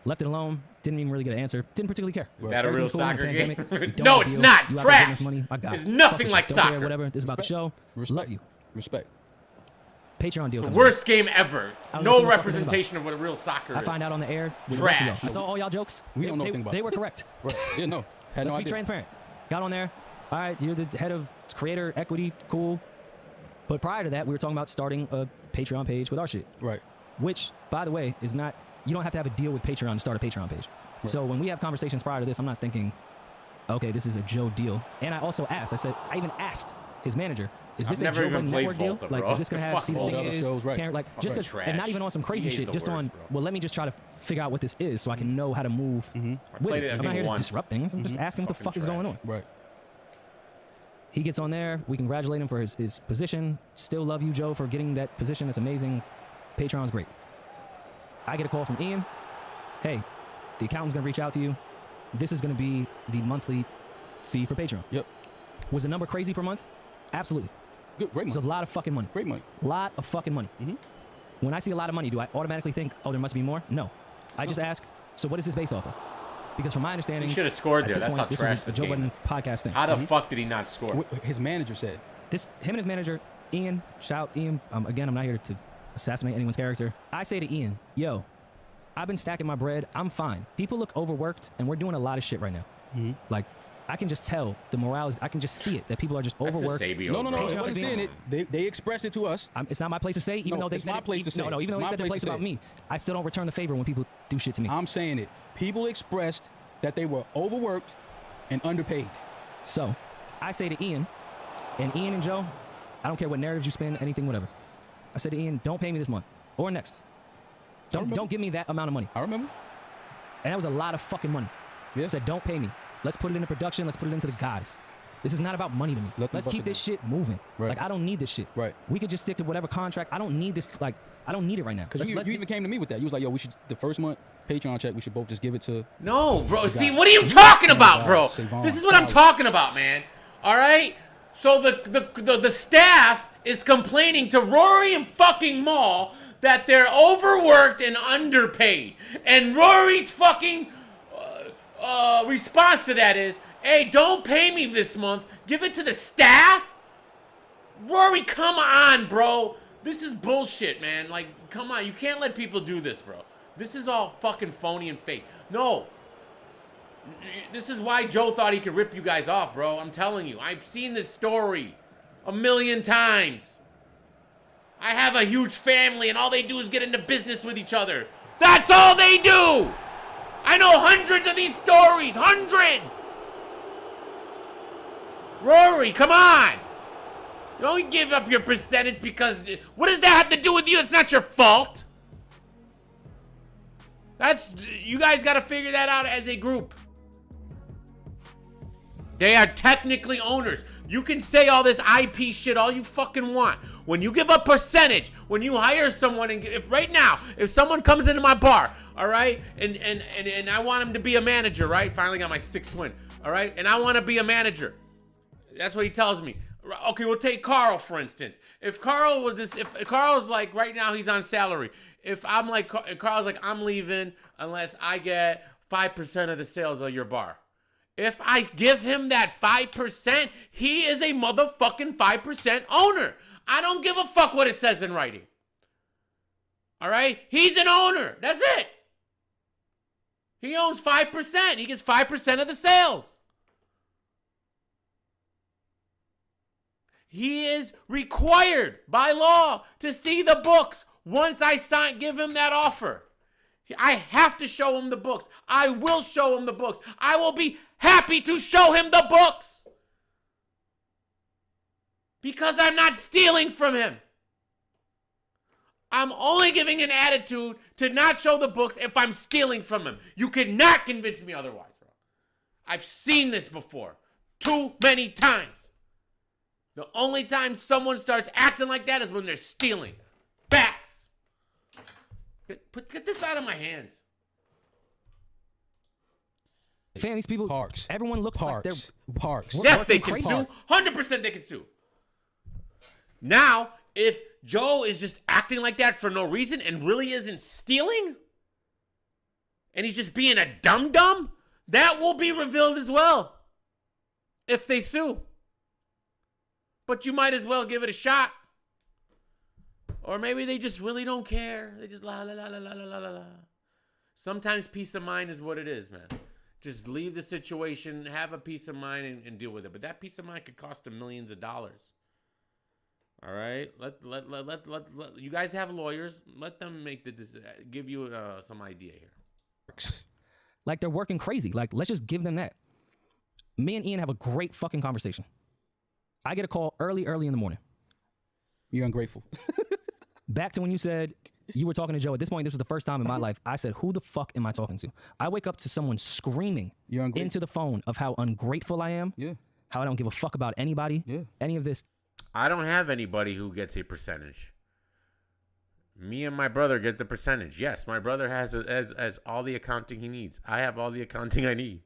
Left it alone. Didn't even really get an answer. Didn't particularly care. Is that a real Everything's cool in the soccer pandemic. game? We don't No, have it's deal. not. It's You out there trash. getting us money. I got It's it. nothing Fuck it. like Don't care, soccer. whatever. This is about the show. Respect. Love you. Respect. Patreon deal. The comes worst game ever. don't know No what the fuck we're representation of what real soccer around. is. I find out on the air with the rest of y'all. Trash. I saw all y'all jokes. We don't know anything about They it. were correct. Right. Yeah, no. Had Let's no be idea. transparent. Got on there. All right, you're the head of creator equity. Cool. But prior to that, we were talking about starting a Patreon page with our shit. Right. Which, by the way, is not, you don't have to have a deal with Patreon to start a Patreon page. So when we have conversations prior to this, I'm not thinking, okay, this is a Joe deal. And I also asked, I even asked his manager, is this I've a never Joe even Budden played Network deal? Volta, Like, bro. is this going to have, Fuck see the all thing the other is, shows, right. can't, like, just Right. to, and not even on some crazy EA's shit, the just worst, on, bro. well, let me just try to figure out what this is so I can know how to move with played it. it, I I'm think, not here to once. disrupt things. I'm just asking what the Fucking fuck is going trash. on. Right. He gets on there. We congratulate him for his position. Still love you, Joe, for getting that position. That's amazing. Patreon's great. I get a call from Ian. Hey, the accountant's going to reach out to you. This is going to be the monthly fee for Patreon. Yep. Was the number crazy per month? Absolutely. Good. Great It's a money. lot of fucking money. Great money. Lot of fucking money. When I see a lot of money, do I automatically think, oh, there must be more? No. I just ask, so what is this based off of? Because from my understanding, He should have scored at there. this That's point, how this trash was a this Joe game Budden is. podcast thing. How the fuck did he not score? What his manager said. Him and his manager, Ian, shout Ian. Again, I'm not here to assassinate anyone's character. I say to Ian, yo, I've been stacking my bread. I'm fine. People look overworked, and we're doing a lot of shit right now. Like, I can just tell the morale is, I can just see it, that people are just That's overworked. Sabio, No. bro. Patreon I wasn't is being- saying it. They expressed it to us. It's not my place to say, even No, though they it's said my it- place to say. No, even It's though they my said the place place to about say. me, I still don't return the favor when people do shit to me. I'm saying it. People expressed that they were overworked and underpaid. So, I say to Ian and Joe, I don't care what narratives you spin, anything, whatever. I said to Ian, don't pay me this month or next. remember. Don't give me that amount of money. I remember. And that was a lot of fucking money. Yeah. I said, don't pay me. Let's put it into production. Let's put it into the guys. This is not about money to me. Let them Let's bust keep it this shit moving. Right. Like, I don't need this shit. Right. We could just stick to whatever contract. I don't need this. Like, I don't need it right now. Because you even came to me with that. You was like, yo, we should, the first month Patreon check, we should both just give it to. No, bro. See, God. what are you talking about, God. bro? Savon. This is what I'm talking about, man. All right? So the staff is complaining to Rory and fucking Maul that they're overworked and underpaid. And Rory's fucking response to that is, hey, don't pay me this month. Give it to the staff? Rory, come on, bro. This is bullshit, man. Like, come on. You can't let people do this, bro. This is all fucking phony and fake. No. This is why Joe thought he could rip you guys off, bro. I'm telling you. I've seen this story 1,000,000 times. I have a huge family, and all they do is get into business with each other. That's all they do. I know hundreds of these stories. Hundreds. Rory, come on. Don't give up your percentage because... What does that have to do with you? It's not your fault. You guys got to figure that out as a group. They are technically owners. You can say all this IP shit all you fucking want. When you give a percentage, when you hire someone, and if right now, if someone comes into my bar, all right, and I want him to be a manager, right? Finally got my 6th win, all right? And I want to be a manager. That's what he tells me. Okay, we'll take Carl, for instance. If Carl's like, right now he's on salary. If Carl's like, I'm leaving unless I get 5% of the sales of your bar. If I give him that 5%, he is a motherfucking 5% owner. I don't give a fuck what it says in writing. All right? He's an owner. That's it. He owns 5%. He gets 5% of the sales. He is required by law to see the books once I give him that offer. I have to show him the books. I will show him the books. I will be happy to show him the books. Because I'm not stealing from him. I'm only giving an attitude to not show the books if I'm stealing from him. You cannot convince me otherwise, bro. I've seen this before. Too many times. The only time someone starts acting like that is when they're stealing. Facts. Get this out of my hands. Fam, these people, Parks. everyone looks like they're... Parks. Yes, they can crazy. sue. 100% they can sue. Now, if Joe is just acting like that for no reason and really isn't stealing, and he's just being a dum-dum, that will be revealed as well if they sue. But you might as well give it a shot. Or maybe they just really don't care. They just la la la la la la la la. Sometimes peace of mind is what it is, man. Just leave the situation, have a peace of mind, and deal with it. But that peace of mind could cost them millions of dollars. All right, let you guys have lawyers. Let them give you some idea here. Like they're working crazy. Like, let's just give them that. Me and Ian have a great fucking conversation. I get a call early in the morning. You're ungrateful. Back to when you said you were talking to Joe. At this point, this was the first time in my life I said, who the fuck am I talking to? I wake up to someone screaming into the phone of how ungrateful I am. Yeah. How I don't give a fuck about anybody. Yeah. Any of this. I don't have anybody who gets a percentage. Me and my brother get the percentage. Yes, my brother has all the accounting he needs. I have all the accounting I need.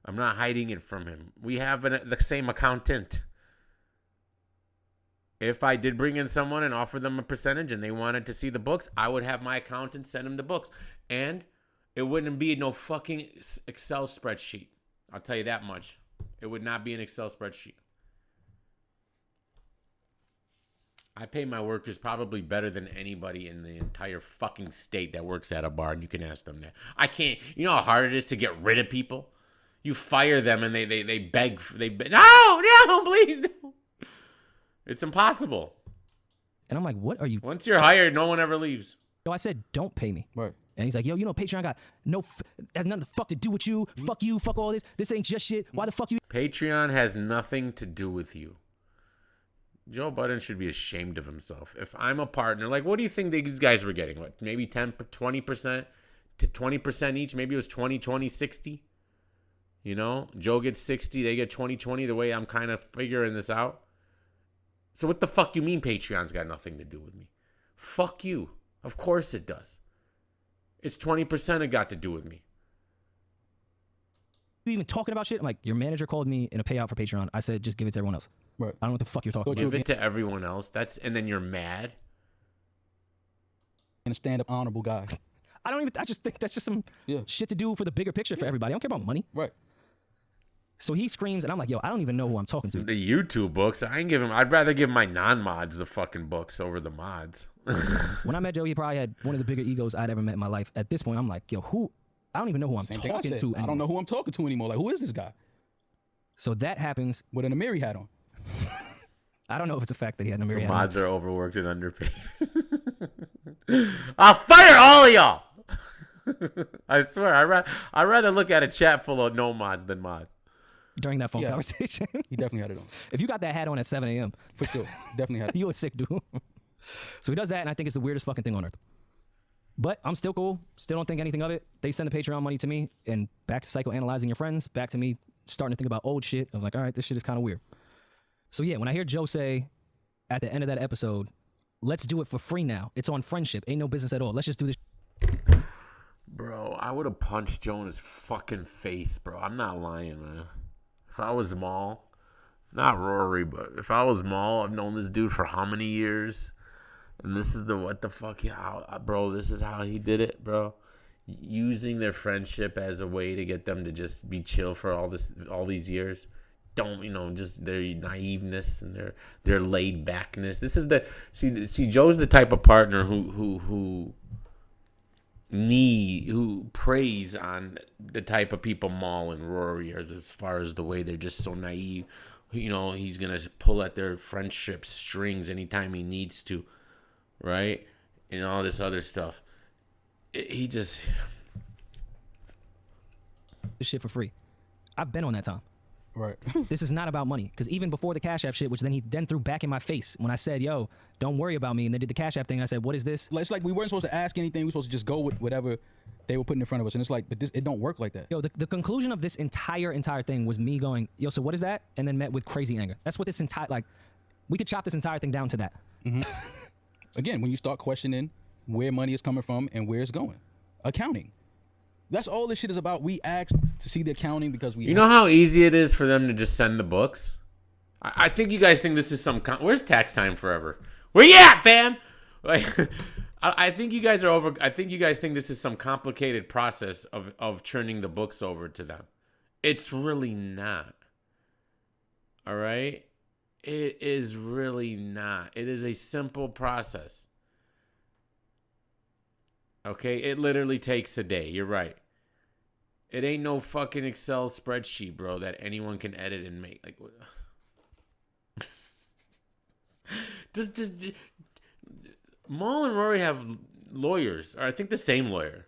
I'm not hiding it from him. We have the same accountant. If I did bring in someone and offer them a percentage and they wanted to see the books, I would have my accountant send them the books. And it wouldn't be no fucking Excel spreadsheet. I'll tell you that much. It would not be an Excel spreadsheet. I pay my workers probably better than anybody in the entire fucking state that works at a bar, and you can ask them that. I can't. You know how hard it is to get rid of people? You fire them and they beg. No, please, no. It's impossible. And I'm like, what are you? Once you're hired, no one ever leaves. So I said, don't pay me. Right. And he's like, yo, you know, Patreon got has nothing the fuck to do with you. Fuck you. Fuck all this. This ain't just shit. Why the fuck you? Patreon has nothing to do with you. Joe Budden should be ashamed of himself. If I'm a partner, like, what do you think these guys were getting? What, maybe 10, 20%, to 20% each? Maybe it was 20, 20, 60. You know, Joe gets 60, they get 20, 20, the way I'm kind of figuring this out. So what the fuck you mean Patreon's got nothing to do with me? Fuck you. Of course it does. It's 20% it got to do with me. You even talking about shit? I'm like, your manager called me in a payout for Patreon. I said, just give it to everyone else. Right. I don't know what the fuck you're talking about. Give it to everyone else. And then you're mad. And a stand-up honorable guy. I just think that's just some shit to do for the bigger picture for everybody. I don't care about money. Right. So he screams, and I'm like, yo, I don't even know who I'm talking to. The YouTube books, I'd rather give my non-mods the fucking books over the mods. When I met Joe, he probably had one of the bigger egos I'd ever met in my life. At this point, I'm like, yo, who? I don't even know who I'm talking to anymore. I don't know who I'm talking to anymore. Like, who is this guy? So that happens. With an Amiri hat on. I don't know if it's a fact that he had an Amiri The hat on. mods are overworked and underpaid. I'll fire all of y'all. I swear, I'd rather look at a chat full of no mods than mods. During that phone Yeah. conversation. He definitely had it on. If you got that hat on at 7 a.m., For sure. Definitely had it. you a sick dude. So he does that, and I think it's the weirdest fucking thing on earth. But I'm still cool. Still don't think anything of it. They send the Patreon money to me, and back to psychoanalyzing your friends, back to me starting to think about old shit of like, all right, this shit is kind of weird. So yeah, when I hear Joe say at the end of that episode, let's do it for free now. It's on friendship. Ain't no business at all. Let's just do this. Bro, I would have punched Joe in his fucking face, bro. I'm not lying, man. If I was Maul, not Rory, but if I was Maul, I've known this dude for how many years? And this is what the fuck, bro, this is how he did it, bro. Using their friendship as a way to get them to just be chill for all these years. Don't, just their naiveness and their laid backness. This is see Joe's the type of partner who preys on the type of people Maul and Rory are, as far as the way they're just so naive. He's gonna pull at their friendship strings anytime he needs to, right? And all this other stuff. He just This shit for free. I've been on that time. Right. This is not about money. Because even before the Cash App shit, which then he threw back in my face when I said, yo, don't worry about me. And they did the Cash App thing. And I said, what is this? It's like we weren't supposed to ask anything. We were supposed to just go with whatever they were putting in front of us. And it's like, but it don't work like that. Yo, the conclusion of this entire thing was me going, yo, so what is that? And then met with crazy anger. That's what this we could chop this entire thing down to that. Mm-hmm. Again, when you start questioning where money is coming from and where it's going. Accounting. That's all this shit is about. We asked to see the accounting because we... You know how easy it is for them to just send the books? I think you guys think this is some... Where's tax time forever? Where you at, fam? Like, I think you guys are over... I think you guys think this is some complicated process of turning the books over to them. It's really not. All right? It is really not. It is a simple process. Okay? It literally takes a day. You're right. It ain't no fucking Excel spreadsheet, bro, that anyone can edit and make. Like, does Maul and Rory have lawyers? Or I think the same lawyer.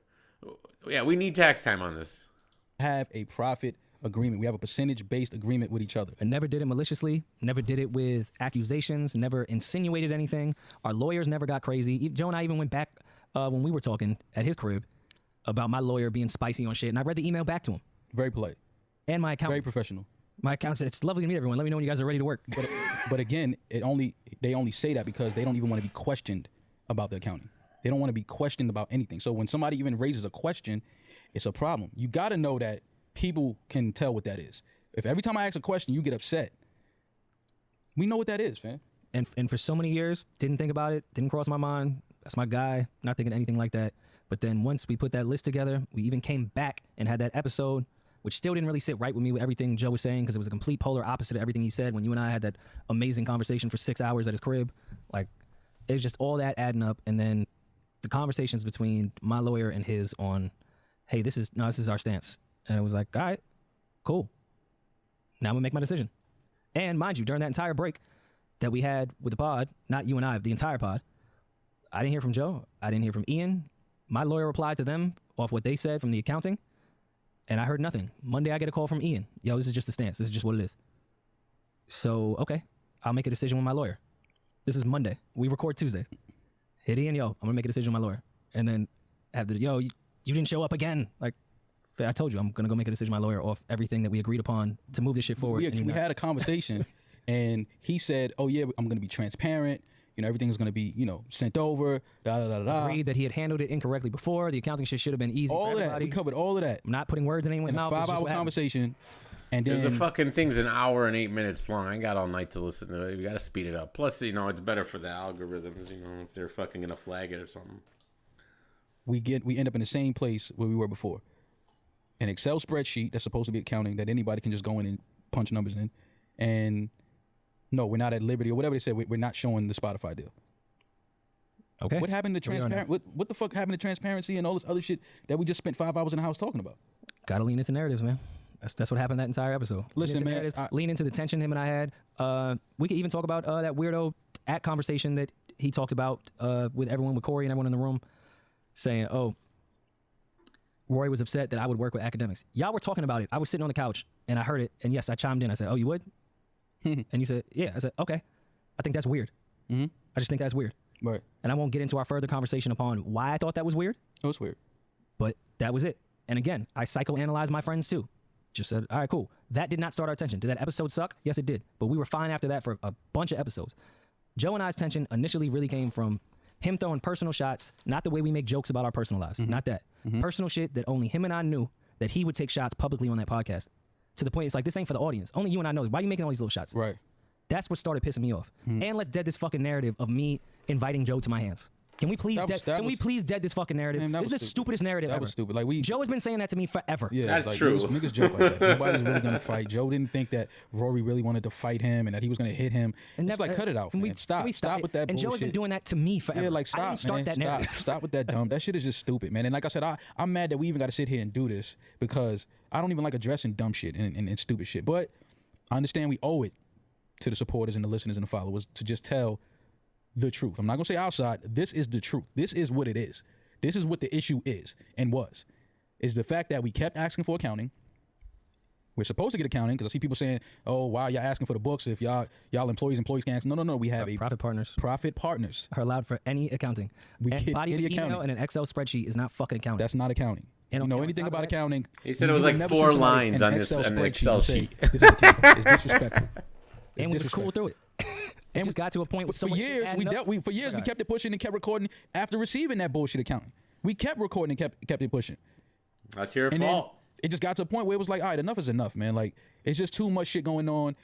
Yeah, we need tax time on this. Have a profit agreement. We have a percentage-based agreement with each other. I never did it maliciously. Never did it with accusations. Never insinuated anything. Our lawyers never got crazy. Joe and I even went back when we were talking at his crib about my lawyer being spicy on shit, and I read the email back to him. Very polite. And my account. Very professional. My account said, it's lovely to meet everyone. Let me know when you guys are ready to work. But again, they only say that because they don't even want to be questioned about the accounting. They don't want to be questioned about anything. So when somebody even raises a question, it's a problem. You got to know that people can tell what that is. If every time I ask a question, you get upset, we know what that is, fam. And for so many years, didn't think about it, didn't cross my mind. That's my guy, not thinking anything like that. But then once we put that list together, we even came back and had that episode, which still didn't really sit right with me with everything Joe was saying because it was a complete polar opposite of everything he said when you and I had that amazing conversation for 6 hours at his crib. Like, it was just all that adding up. And then the conversations between my lawyer and his on, hey, this is our stance. And it was like, all right, cool. Now I'm going to make my decision. And mind you, during that entire break that we had with the pod, not you and I, the entire pod, I didn't hear from Joe. I didn't hear from Ian. My lawyer replied to them off what they said from the accounting, and I heard nothing. Monday, I get a call from Ian. Yo, this is just the stance. This is just what it is. So, okay, I'll make a decision with my lawyer. This is Monday. We record Tuesday. Hit Ian, yo, I'm going to make a decision with my lawyer. And then after, yo, you didn't show up again. Like, I told you, I'm going to go make a decision with my lawyer off everything that we agreed upon to move this shit forward. We had a conversation, and he said, oh, yeah, I'm going to be transparent. Everything's going to be, sent over, Agreed that he had handled it incorrectly before. The accounting shit should have been easy all for of everybody. that. We covered all of that. I'm not putting words in anyone's mouth. A 5-hour conversation. And then the fucking thing's an hour and 8 minutes long. I ain't got all night to listen to it. We got to speed it up. Plus, it's better for the algorithms, if they're fucking going to flag it or something. We end up in the same place where we were before. An Excel spreadsheet that's supposed to be accounting that anybody can just go in and punch numbers in. And no, we're not at liberty or whatever they said. We're not showing the Spotify deal. Okay. What happened to transparent? What the fuck happened to transparency and all this other shit that we just spent 5 hours in the house talking about? Gotta lean into narratives, man. That's what happened that entire episode. Listen, man. Lean into the tension him and I had. We could even talk about that weirdo at conversation that he talked about with Corey and everyone in the room, saying, "Oh, Rory was upset that I would work with academics. Y'all were talking about it. I was sitting on the couch and I heard it. And yes, I chimed in. I said, oh, you would? And you said, yeah. I said, okay. I think that's weird. I just think that's weird. Right. And I won't get into our further conversation upon why I thought that was weird. It was weird. But that was it. And again, I psychoanalyzed my friends too. Just said, all right, cool. That did not start our tension. Did that episode suck? Yes, it did. But we were fine after that for a bunch of episodes. Joe and I's tension initially really came from him throwing personal shots, not the way we make jokes about our personal lives. Not that. Personal shit that only him and I knew that he would take shots publicly on that podcast. To the point, it's like, this ain't for the audience. Only you and I know. Why are you making all these little shots? Right. That's what started pissing me off. And let's dead this fucking narrative of me inviting Joe to my hands. Can we please dead this fucking narrative? Man, this is the stupidest narrative That ever. was stupid. Like Joe has been saying that to me forever. Yeah, that's like, true. Niggas joke like that. Nobody's really gonna fight. Joe didn't think that Rory really wanted to fight him and that he was gonna hit him. And it's like, cut it out, man. Stop with that bullshit. And Joe has been doing that to me forever. Yeah, like stop, I didn't start man. that narrative. Stop with that dumb. That shit is just stupid, man. And like I said, I'm mad that we even got to sit here and do this because I don't even like addressing dumb shit and stupid shit. But I understand we owe it to the supporters and the listeners and the followers to just tell the truth. I'm not gonna say outside. This is the truth. This is what it is. This is what the issue is and was. Is the fact that we kept asking for accounting. We're supposed to get accounting because I see people saying, "Oh, why are y'all asking for the books if y'all employees can't?" No. We have Profit partners. Profit partners Are allowed for any accounting. We and get body any of email accounting. and an Excel spreadsheet is not fucking accounting. That's not accounting. And You know on anything top of about that- accounting? He said it you was will like never 4 see somebody lines in on an this Excel on the spreadsheet Excel and say, sheet. "This is accounting." It's disrespectful. And we just cool through it. It just got to a point with so for much shit years adding up. we kept it pushing and kept recording after receiving that bullshit accounting. We kept recording and kept it pushing. That's your And then fault. it just got to a point where it was like, all right, enough is enough, man. Like it's just too much shit going on.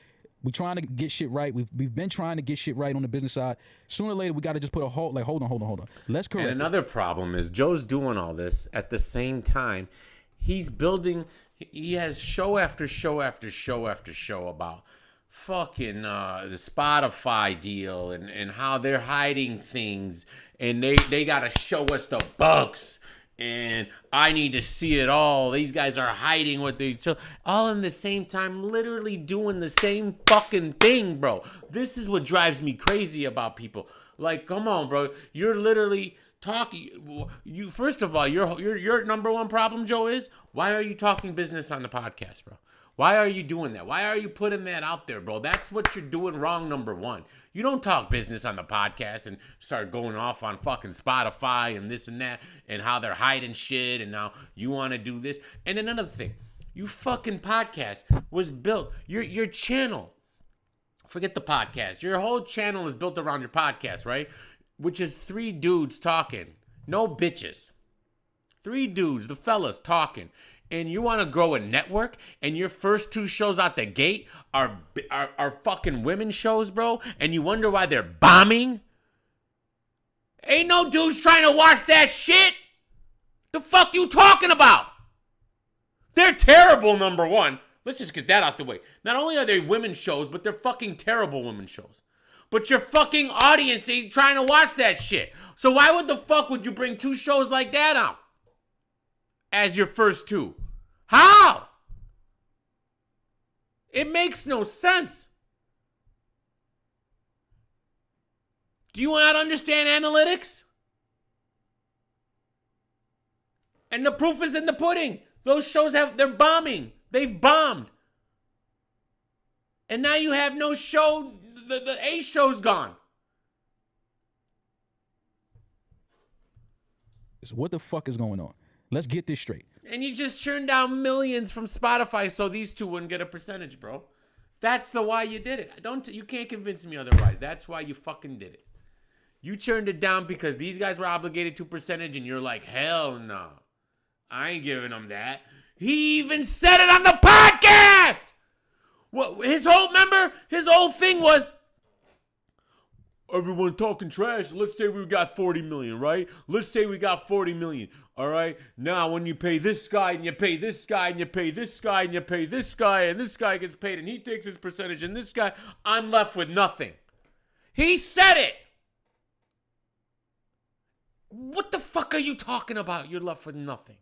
We trying to get shit right. We've been trying to get shit right on the business side. Sooner or later, we got to just put a halt. Like, hold on. Let's correct. And another problem is Joe's doing all this at the same time. He's building. He has show after show after show after show about fucking the Spotify deal and how they're hiding things and they gotta show us the bugs and I need to see it all. These guys are hiding what they show, all in the same time, literally doing the same fucking thing, bro. This is what drives me crazy about people. Like, come on, bro. You're literally talking. You first of all, your number one problem, Joe, is why are you talking business on the podcast, bro? Why are you doing that? Why are you putting that out there, bro? That's what you're doing wrong, number one. You don't talk business on the podcast and start going off on fucking Spotify and this and that and how they're hiding shit and now you want to do this. And another thing, you fucking podcast was built, your channel, forget the podcast, your whole channel is built around your podcast, right? Which is 3 dudes talking, no bitches. 3 dudes, the fellas talking. And you want to grow a network, and your first 2 shows out the gate are fucking women shows, bro, and you wonder why they're bombing? Ain't no dudes trying to watch that shit. The fuck you talking about? They're terrible, number one. Let's just get that out the way. Not only are they women shows, but they're fucking terrible women shows. But your fucking audience ain't trying to watch that shit. So why would the fuck would you bring 2 shows like that out as your first 2? How? It makes no sense. Do you not understand analytics? And the proof is in the pudding. Those shows they're bombing. They've bombed. And now you have no show. The A show's gone. So what the fuck is going on? Let's get this straight. And you just churned down millions from Spotify so these 2 wouldn't get a percentage, bro. That's the why you did it. You can't convince me otherwise. That's why you fucking did it. You churned it down because these guys were obligated to percentage and you're like, hell no. I ain't giving them that. He even said it on the podcast. What his whole thing was, everyone talking trash. Let's say we got 40 million, right? Let's say we got 40 million. All right. Now, when you pay this guy and you pay this guy and you pay this guy and you pay this guy and this guy gets paid and he takes his percentage and this guy, I'm left with nothing. He said it. What the fuck are you talking about? You're left with nothing.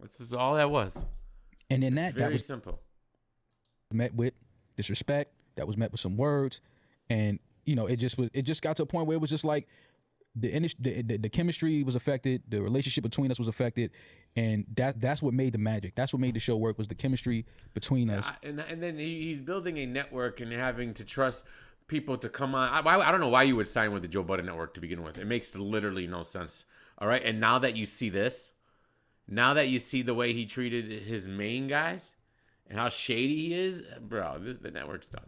This is all that was. And then It's that very was simple. met with disrespect. That was met with some words. And it just got to a point where it was just like the chemistry was affected, the relationship between us was affected, and that's what made the magic. That's what made the show work, was the chemistry between us. And then he's building a network and having to trust people to come on. I don't know why you would sign with the Joe Budden Network to begin with. It makes literally no sense. All right, and now that you see this, now that you see the way he treated his main guys and how shady he is, bro, the network's done.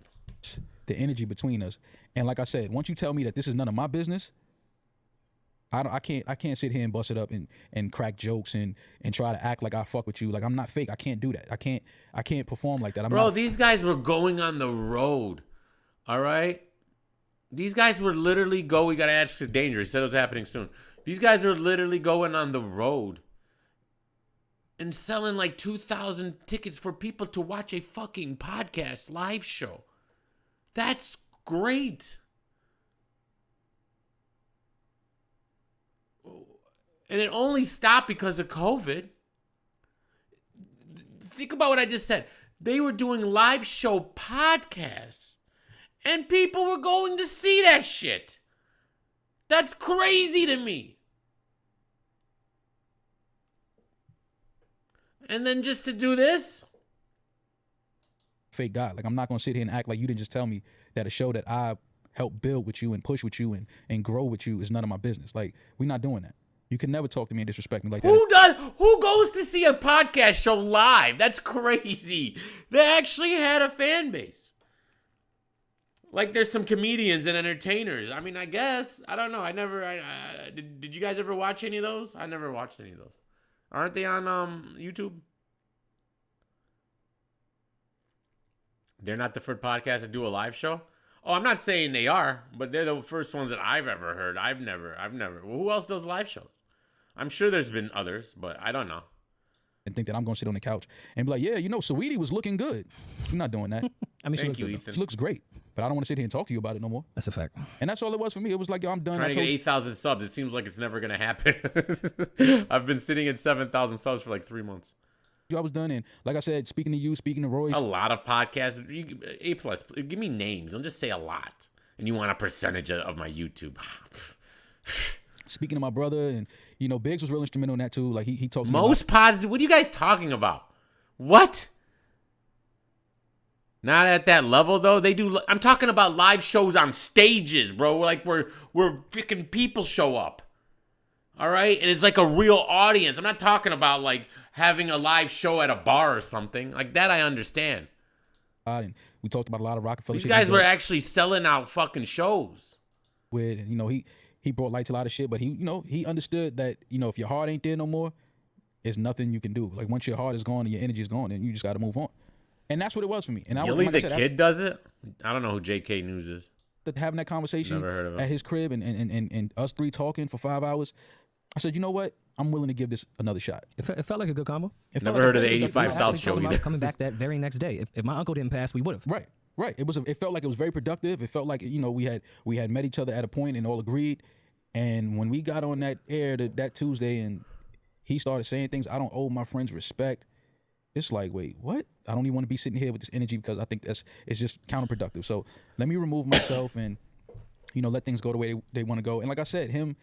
The energy between us, and like I said, once you tell me that this is none of my business, I can't sit here and bust it up and crack jokes and try to act like I fuck with you. Like, I'm not fake. I can't do that. I can't perform like that. Bro, these guys were going on the road. All right? These guys were literally we got to ask it's dangerous. Said it was happening soon. These guys are literally going on the road and selling like 2,000 tickets for people to watch a fucking podcast live show. That's great. And it only stopped because of COVID. Think about what I just said. They were doing live show podcasts, and people were going to see that shit. That's crazy to me. And then just to do this? Fake guy. Like, I'm not going to sit here and act like you didn't just tell me that a show that I helped build with you and push with you and grow with you is none of my business. Like, we're not doing that. You can never talk to me and disrespect me like that. Who goes to see a podcast show live? That's crazy. They actually had a fan base. Like, there's some comedians and entertainers. I mean, I guess. I don't know. Did you guys ever watch any of those? I never watched any of those. Aren't they on YouTube? They're not the first podcast to do a live show? Oh, I'm not saying they are, but they're the first ones that I've ever heard. I've never. Well, who else does live shows? I'm sure there's been others, but I don't know. And think that I'm going to sit on the couch and be like, yeah, Saweetie was looking good. I'm not doing that. I mean, Thank you, Ethan. She looks great, but I don't want to sit here and talk to you about it no more. That's a fact. And that's all it was for me. It was like, yo, I'm done. Trying to get 8,000 subs. It seems like it's never going to happen. I've been sitting at 7,000 subs for like 3 months. I was done. And like I said, speaking to you, speaking to Rory. A lot of podcasts. A+. Give me names. Don't just say a lot. And you want a percentage of my YouTube. Speaking to my brother, and Biggs was real instrumental in that too. Like he talked to me most positive. What are you guys talking about? What? Not at that level though. They do. I'm talking about live shows on stages, bro. Like where freaking people show up. All right, and it's like a real audience. I'm not talking about like having a live show at a bar or something like that. I understand. And we talked about a lot of Rockefeller. These guys were actually selling out fucking shows. With he brought light to a lot of shit, but he understood that if your heart ain't there no more, there's nothing you can do. Like once your heart is gone and your energy is gone, then you just got to move on. And that's what it was for me. And Gilly the Kid does it. I don't know who J.K. News is. Having that conversation Never heard of him. At his crib and us three talking for 5 hours, I said, you know what? I'm willing to give this another shot. It felt like a good combo. Never heard of the 85 South show either. Coming back that very next day. If my uncle didn't pass, we would have. Right. It felt like it was very productive. It felt like we had met each other at a point and all agreed. And when we got on that air that Tuesday and he started saying things, I don't owe my friends respect. It's like, wait, what? I don't even want to be sitting here with this energy because I think it's just counterproductive. So let me remove myself and let things go the way they want to go. And like I said, him.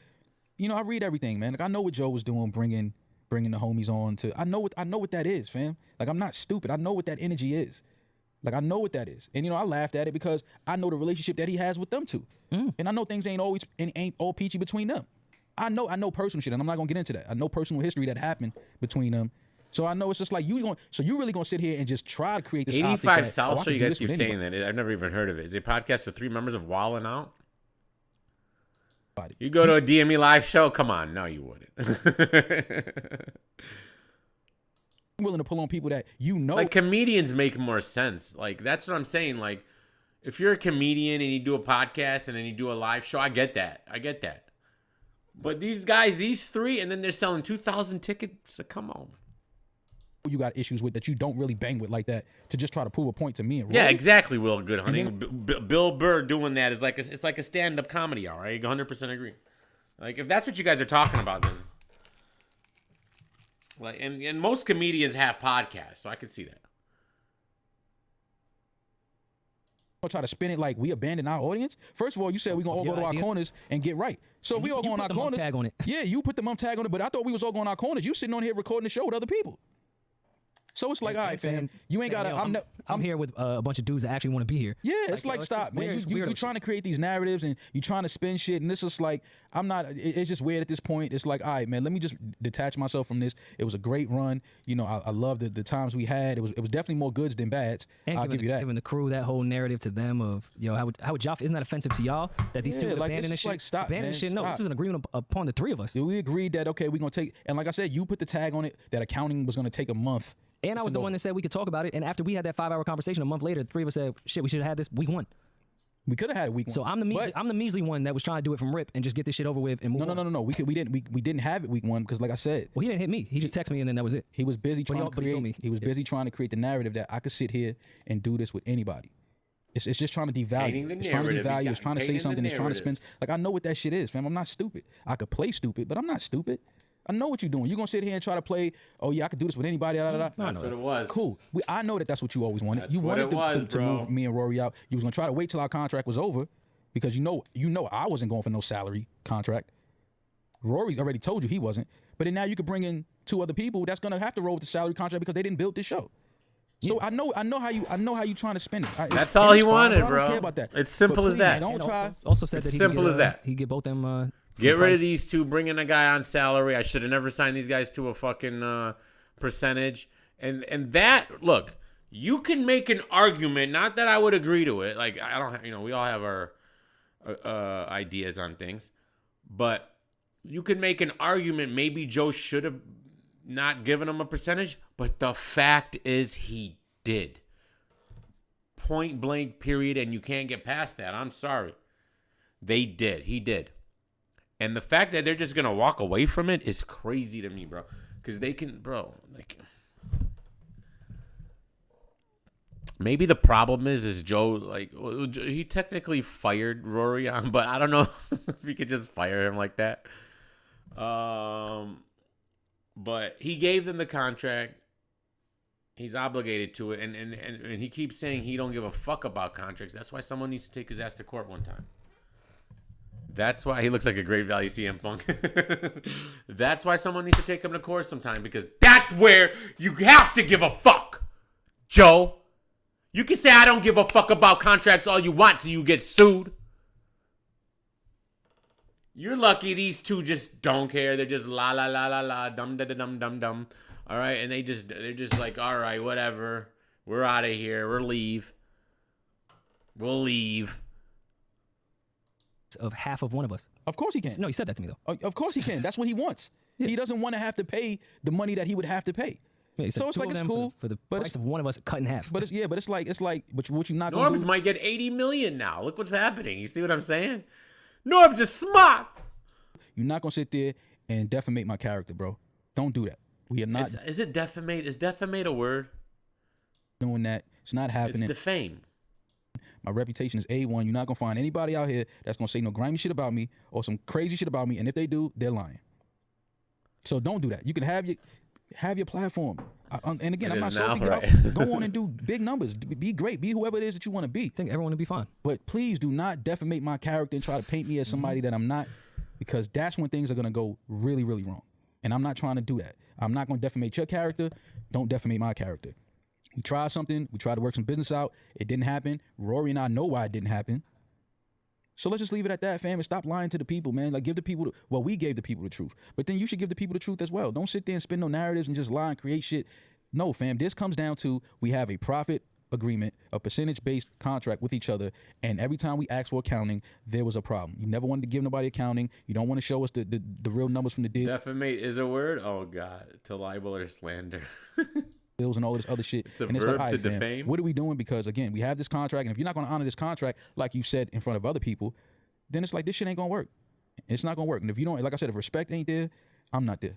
I read everything, man. Like I know what Joe was doing, bringing the homies on to. I know what that is, fam. Like I'm not stupid. I know what that energy is. Like I know what that is, and I laughed at it because I know the relationship that he has with them too, and I know things ain't all peachy between them. I know personal shit, and I'm not gonna get into that. I know personal history that happened between them, so I know it's just like you really gonna sit here and just try to create this 85 South show. You guys keep saying that. I've never even heard of it. Is it a podcast of 3 members of Wildin' Out? You go to a DME live show? Come on. No, you wouldn't. I'm willing to pull on people that Like, comedians make more sense. Like, that's what I'm saying. Like, if you're a comedian and you do a podcast and then you do a live show, I get that. But these guys, these 3, and then they're selling 2,000 tickets. So come on. You got issues with that you don't really bang with like that to just try to prove a point to me and Rory. Yeah, exactly, Will Goodhunting. Bill Burr doing that is like it's like a stand-up comedy hour. I 100% agree. Like if that's what you guys are talking about, then like and most comedians have podcasts, so I can see that. try to spin it like we abandon our audience. First of all, you said we're gonna all go to our corners and get right. So if we all go on our corners, tag on it. Yeah, you put the mum tag on it, but I thought we was all going on our corners. You sitting on here recording the show with other people. So it's like, all right, fam, you ain't gotta. I'm here with a bunch of dudes that actually want to be here. Yeah, it's like stop, man. You trying to create these narratives and you trying to spin shit, and this is like, I'm not. It's just weird at this point. It's like, all right, man, let me just detach myself from this. It was a great run. You know, I love the times we had. It was definitely more goods than bads. And I'll give you that. Giving the crew that whole narrative to them of, how would y'all? Isn't that offensive to y'all that these two would abandon this shit? Like, stop, abandon man, shit. No, stop. this is an agreement upon the three of us. We agreed that okay, we're gonna take, and like I said, you put the tag on it that accounting was gonna take a month. And I was the one that said we could talk about it. And after we had that 5-hour conversation a month later, the three of us said, shit, we should have had this week 1. We could have had week 1. So I'm the measly one that was trying to do it from rip and just get this shit over with and move on. No. We didn't have it week 1 because like I said. Well, he didn't hit me. He just texted me and then that was it. He was busy trying to create. He was busy trying to create the narrative that I could sit here and do this with anybody. It's just trying to devalue. It's trying to devalue. It's trying to say something. It's trying to spin. Like I know what that shit is, fam. I'm not stupid. I could play stupid, but I'm not stupid. I know what you're doing. You're going to sit here and try to play, oh, yeah, I could do this with anybody. That's what it was. Cool. I know that's what you always wanted. That's you wanted to bro. move me and Rory out. You was going to try to wait till our contract was over because you know I wasn't going for no salary contract. Rory's already told you he wasn't. But then now you could bring in 2 other people that's going to have to roll with the salary contract because they didn't build this show. So I know how you trying to spin it. That's all he wanted, bro. I don't care about that. It's simple as that. Don't try. Also said it's that simple as that. He get both them. Get rid of these 2. Bring in a guy on salary. I should have never signed these guys to a fucking percentage. And that, look, you can make an argument. Not that I would agree to it. Like I don't, we all have our ideas on things, but you could make an argument. Maybe Joe should have not given him a percentage, but the fact is he did. Point blank. Period. And you can't get past that. I'm sorry. They did. He did. And the fact that they're just going to walk away from it is crazy to me, bro. Because they can, bro, like, maybe the problem is Joe, like, he technically fired Rory on, but I don't know if he could just fire him like that. But he gave them the contract. He's obligated to it. And he keeps saying he don't give a fuck about contracts. That's why someone needs to take his ass to court one time. That's why he looks like a great value CM Punk. That's why someone needs to take him to court sometime, because that's where you have to give a fuck, Joe. You can say I don't give a fuck about contracts all you want till you get sued. You're lucky these 2 just don't care. They're just la la la la la, dum da da dum dum dum. All right, and they're just like, all right, whatever. We're out of here. We'll leave. Of half of one of us. Of course he can. No, he said that to me though. Of course he can. That's what he wants. Yeah. He doesn't want to have to pay the money that he would have to pay. Yeah, so it's like it's cool for the price of one of us cut in half. But it's like what you're not. Norbs might get $80 million now. Look what's happening. You see what I'm saying? Norbs is smart. You're not gonna sit there and defamate my character, bro. Don't do that. We are not. Is it defamate? Is defamate a word? Doing that. It's not happening. It's defame. My reputation is A1. You're not going to find anybody out here that's going to say no grimy shit about me or some crazy shit about me. And if they do, they're lying. So don't do that. You can have your platform. And again, I'm not salty. Right. Go on and do big numbers. Be great. Be whoever it is that you want to be. I think everyone would be fine. But please do not defamate my character and try to paint me as somebody that I'm not, because that's when things are going to go really, really wrong. And I'm not trying to do that. I'm not going to defamate your character. Don't defamate my character. We tried something. We tried to work some business out. It didn't happen. Rory and I know why it didn't happen. So let's just leave it at that, fam, and stop lying to the people, man. Like, give the people, we gave the people the truth. But then you should give the people the truth as well. Don't sit there and spin no narratives and just lie and create shit. No, fam, this comes down to we have a profit agreement, a percentage-based contract with each other, and every time we asked for accounting, there was a problem. You never wanted to give nobody accounting. You don't want to show us the real numbers from the deal. Defamate is a word? Oh, God. To libel or slander. Bills and all this other shit. It's a and verb like, to defame. defame. What are we doing? Because again, we have this contract, and if you're not going to honor this contract, like you said in front of other people, then it's like this shit ain't going to work. It's not going to work. And if you don't, like I said, if respect ain't there, I'm not there.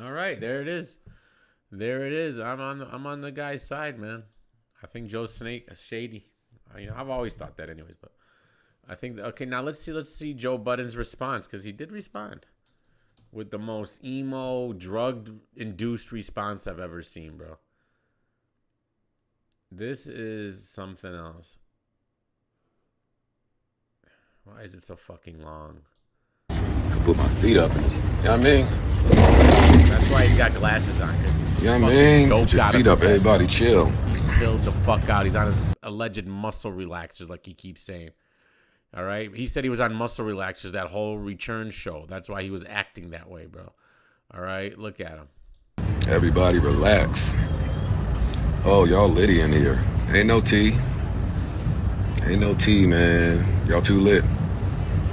All right, there it is. There it is. I'm on the guy's side, man. I think Joe Snake is shady. I've always thought that, anyways. But I think okay. Now let's see Joe Budden's response, because he did respond with the most emo, drug-induced response I've ever seen, bro. This is something else. Why is it so fucking long? I could put my feet up in this. You know what I mean? That's why he's got glasses on. You know what I mean? Put your feet up, everybody chill. He's chilled the fuck out. He's on his alleged muscle relaxers like he keeps saying. All right? He said he was on muscle relaxers that whole return show. That's why he was acting that way, bro. All right? Look at him. Everybody relax. Oh, y'all litty in here. Ain't no tea. Ain't no tea, man. Y'all too lit.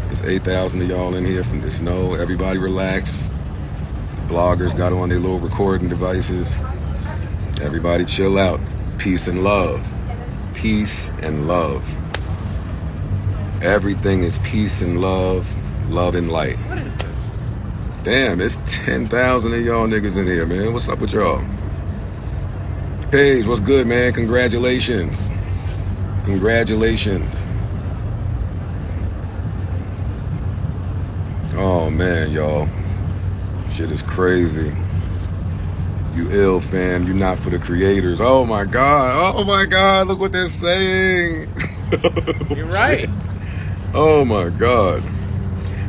There's 8,000 of y'all in here from the snow. Everybody relax. Bloggers got on their little recording devices. Everybody chill out. Peace and love. Peace and love. Everything is peace and love, love and light. What is this? Damn, it's 10,000 of y'all niggas in here, man. What's up with y'all? Paige, what's good, man? Congratulations. Congratulations. Oh, man, y'all. Shit is crazy. You ill, fam. You not for the creators. Oh, my God. Oh, my God. Look what they're saying. You're right. Oh, my God.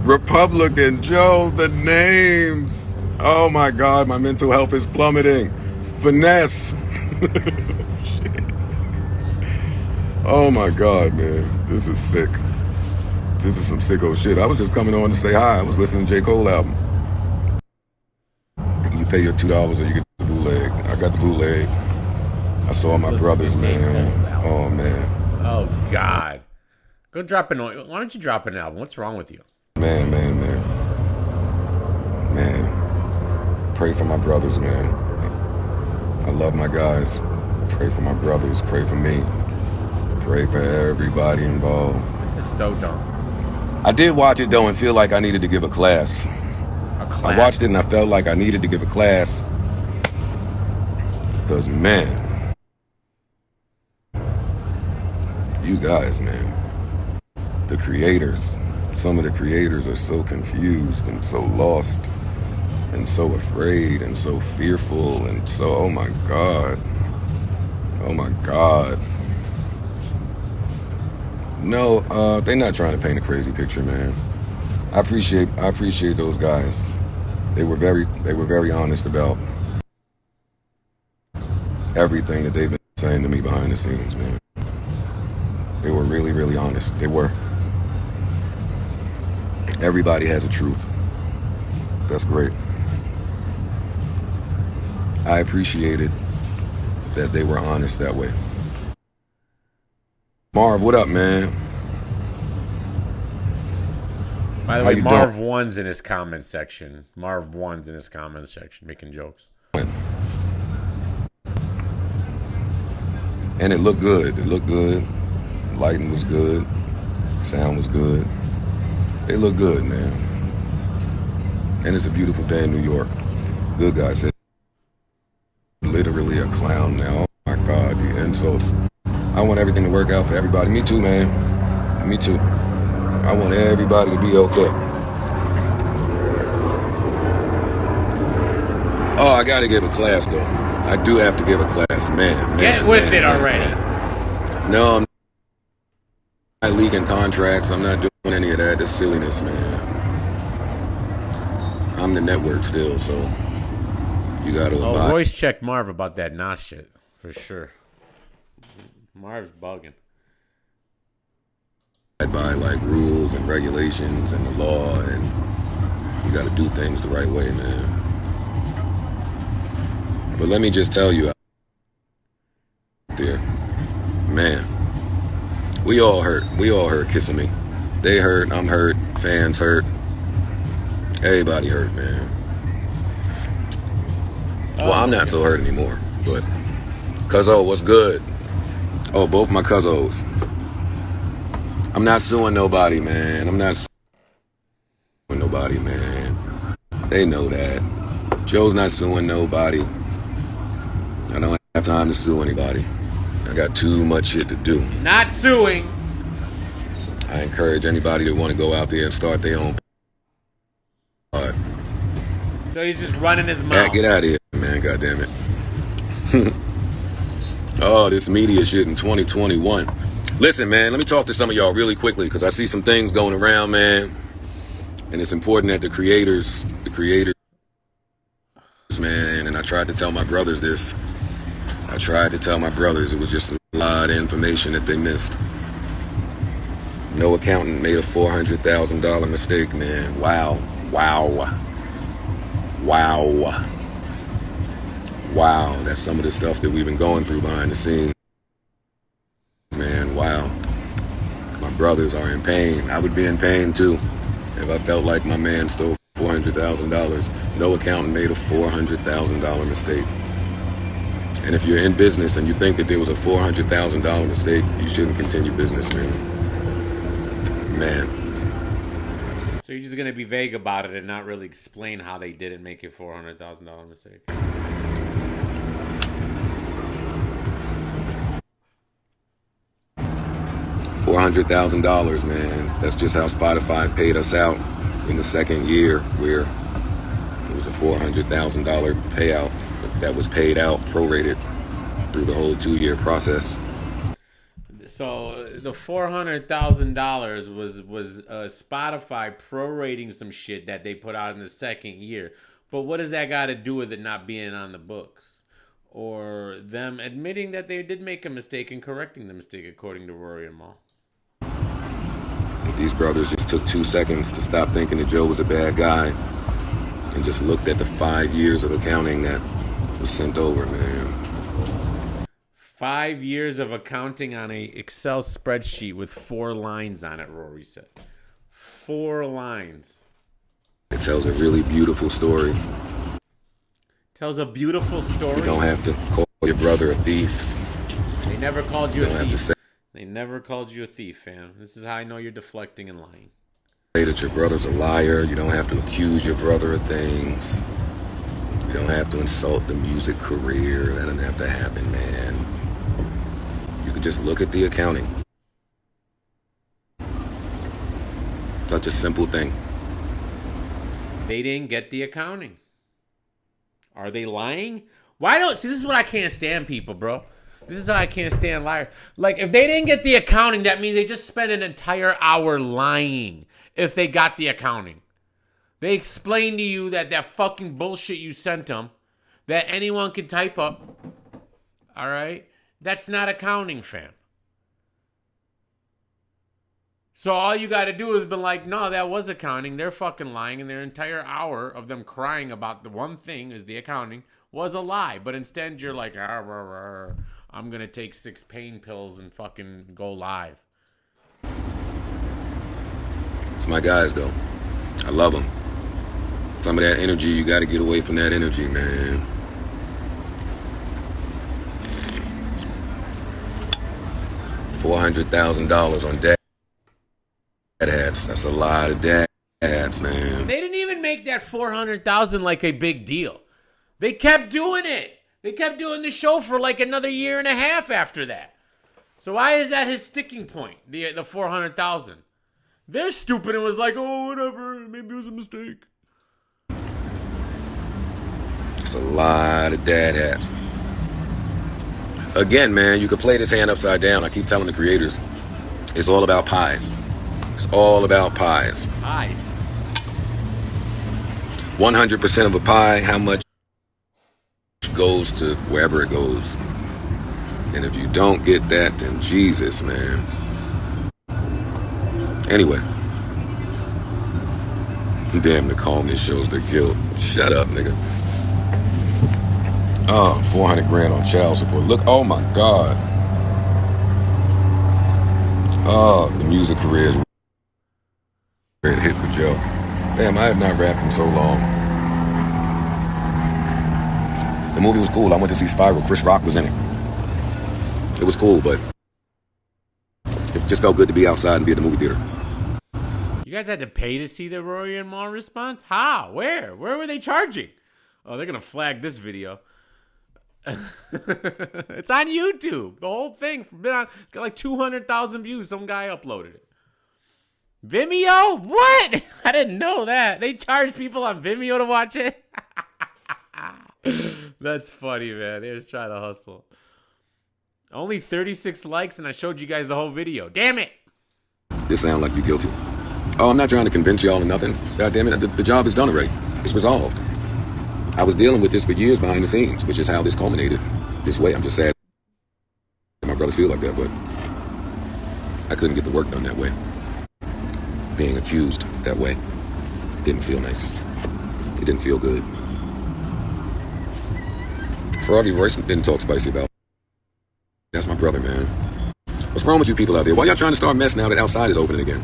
Republican Joe, the names. Oh, my God. My mental health is plummeting. Finesse. Shit. Oh, my God, man. This is sick. This is some sicko shit. I was just coming on to say hi. I was listening to J. Cole album. You pay your $2 or you get the bootleg. I got the bootleg. I saw my brothers, man. Oh, man. Oh, God. Go drop an. Why don't you drop an album? What's wrong with you? Man. Pray for my brothers, man. I love my guys. Pray for my brothers. Pray for me. Pray for everybody involved. This is so dumb. I did watch it, though, and feel like I needed to give a class. I watched it, and I felt like I needed to give a class. Because, man, you guys, man, the creators, some of the creators are so confused and so lost and so afraid and so fearful and so, oh my God. No, they're not trying to paint a crazy picture, man. I appreciate those guys. They were very honest about everything that they've been saying to me behind the scenes, man. They were really, really honest. They were. Everybody has a truth. That's great. I appreciated that they were honest that way. Marv, what up, man? By the way, Marv One's in his comments section. Marv One's in his comments section making jokes. And it looked good. Lighting was good. Sound was good. They look good, man. And it's a beautiful day in New York. Good guy said, literally a clown now. Oh my God, the insults. I want everything to work out for everybody. Me too, man. Me too. I want everybody to be okay. Oh, I gotta give a class, though. I do have to give a class, man. Get with it already. No, I'm not leaking contracts. I'm not doing any of that. That's silliness, man. I'm the network still, so you gotta abide. Oh, Royce checked Marv about that Nas shit, for sure. Marv's bugging. By like rules and regulations and the law, and you gotta do things the right way, man. But let me just tell you out there, man, we all hurt. We all hurt kissing me. They hurt, I'm hurt, fans hurt. Everybody hurt, man. Well, I'm not so hurt anymore, but Cuzzo, what's good? Oh, both my Cuzzos. I'm not suing nobody, man. I'm not suing nobody, man. They know that. Joe's not suing nobody. I don't have time to sue anybody. I got too much shit to do. Not suing. I encourage anybody to want to go out there and start their own. So he's just running his mouth. Yeah, get out of here, man. God damn it. Oh, this media shit in 2021. Listen, man, let me talk to some of y'all really quickly because I see some things going around, man. And it's important that the creators, man, and I tried to tell my brothers this. It was just a lot of information that they missed. No accountant made a $400,000 mistake, man. Wow. That's some of the stuff that we've been going through behind the scenes. Man, wow. My brothers are in pain. I would be in pain too if I felt like my man stole $400,000. No accountant made a $400,000 mistake. And if you're in business and you think that there was a $400,000 mistake, you shouldn't continue business, man. So you're just gonna be vague about it and not really explain how they didn't make a $400,000 mistake. $400,000, man. That's just how Spotify paid us out in the second year, where it was a $400,000 payout that was paid out prorated through the whole 2-year process. So the $400,000 was Spotify prorating some shit that they put out in the second year. But what does that got to do with it not being on the books, or them admitting that they did make a mistake and correcting the mistake, according to Rory and Mal? These brothers just took 2 seconds to stop thinking that Joe was a bad guy and just looked at the 5 years of accounting that was sent over, man. 5 years of accounting on a Excel spreadsheet with 4 lines on it, Rory said. 4 lines. It tells a really beautiful story. Tells a beautiful story. You don't have to call your brother a thief. They never called you a thief. Say They never called you a thief, fam. This is how I know you're deflecting and lying. that your brother's a liar. You don't have to accuse your brother of things. You don't have to insult the music career. That doesn't have to happen, man. You can just look at the accounting. Such a simple thing. They didn't get the accounting. Are they lying? Why don't... See, this is what I can't stand, people, bro. This is how I can't stand liars. Like, if they didn't get the accounting, that means they just spent an entire hour lying if they got the accounting. They explained to you that fucking bullshit you sent them, that anyone can type up, all right? That's not accounting, fam. So all you got to do is be like, no, that was accounting. They're fucking lying, and their entire hour of them crying about the one thing is the accounting was a lie. But instead, you're like, I'm going to take 6 pain pills and fucking go live. It's my guys, though. I love them. Some of that energy, you got to get away from that energy, man. $400,000 on dad hats. That's a lot of dad hats, man. They didn't even make that $400,000 like a big deal. They kept doing it. They kept doing the show for like another year and a half after that. So why is that his sticking point? The $400,000. They're stupid and was like, oh, whatever. Maybe it was a mistake. It's a lot of dad hats. Again, man, you could play this hand upside down. I keep telling the creators, it's all about pies. It's all about pies. Pies. 100% of a pie, how much goes to wherever it goes. And if you don't get that, then Jesus, man. Anyway. Damn, the calmness shows the guilt. Shut up, nigga. Oh, 400 grand on child support. Look, oh my God. Oh, the music career is great hit for Joe. Damn, I have not rapped in so long. The movie was cool. I went to see Spiral. Chris Rock was in it. It was cool, but it just felt good to be outside and be at the movie theater. You guys had to pay to see the Rory and Mal response? How? Where? Where were they charging? Oh, they're going to flag this video. It's on YouTube. The whole thing got like 200,000 views. Some guy uploaded it. Vimeo? What? I didn't know that. They charge people on Vimeo to watch it? That's funny, man. They're just trying to hustle. Only 36 likes, and I showed you guys the whole video. Damn it! This sound like you're guilty. Oh, I'm not trying to convince y'all or nothing. God damn it, the job is done already. It's resolved. I was dealing with this for years behind the scenes, which is how this culminated this way. I'm just sad my brothers feel like that, but I couldn't get the work done that way. Being accused that way, it didn't feel nice. It didn't feel good. Froggy Royce didn't talk spicy about. That's my brother, man. What's wrong with you people out there? Why y'all trying to start mess now that outside is opening again?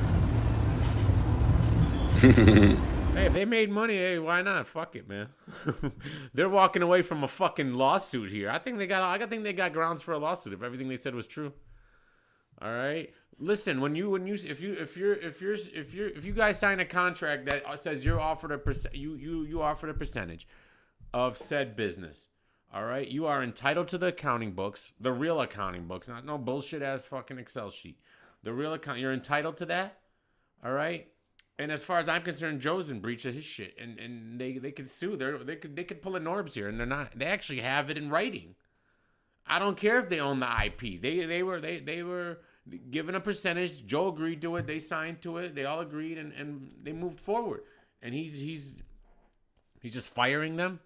Hey, if they made money, hey, why not? Fuck it, man. They're walking away from a fucking lawsuit here. I think they got grounds for a lawsuit if everything they said was true. All right. Listen, if you guys sign a contract that says you're offered you offered a percentage of said business, all right, you are entitled to the accounting books, the real accounting books, not no bullshit ass fucking Excel sheet. The real account, you're entitled to that, all right. And as far as I'm concerned, Joe's in breach of his shit, and they could sue. They could pull a Norbs here, and they're not. They actually have it in writing. I don't care if they own the IP. They were given a percentage. Joe agreed to it. They signed to it. They all agreed, and they moved forward. And he's just firing them.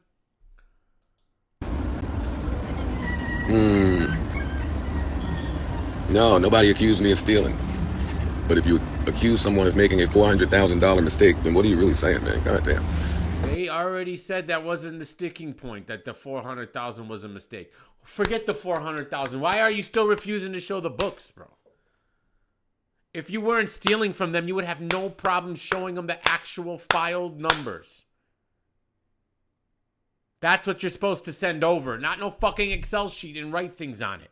No, nobody accused me of stealing. But if you accuse someone of making a $400,000 mistake, then what are you really saying, man? Goddamn. They already said that wasn't the sticking point, that the 400,000 was a mistake. Forget the 400,000. Why are you still refusing to show the books, bro? If you weren't stealing from them, you would have no problem showing them the actual filed numbers. That's what you're supposed to send over, not no fucking Excel sheet and write things on it.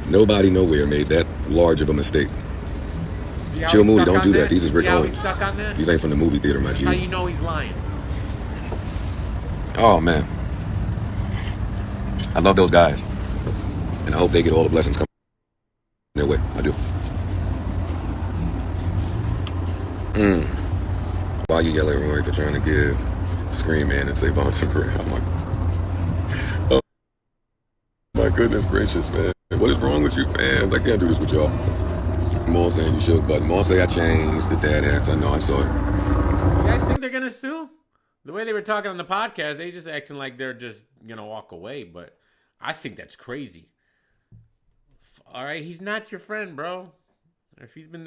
Nobody nowhere made that large of a mistake. Chill Moody, don't do that. These is Rick Owens. These ain't from the movie theater, my G. How you know he's lying? Oh, man. I love those guys. And I hope they get all the blessings coming their way. I do. Why you yell at Rory for trying to give Scream Man and say Bonson Career? I'm like, oh my goodness gracious, man. What is wrong with you, fans? I can't do this with y'all. Maul saying you should, but Maul say I changed the dad hats. I know, I saw it. You guys think they're gonna sue? The way they were talking on the podcast, they just acting like they're just gonna walk away. But I think that's crazy. All right, he's not your friend, bro. If he's been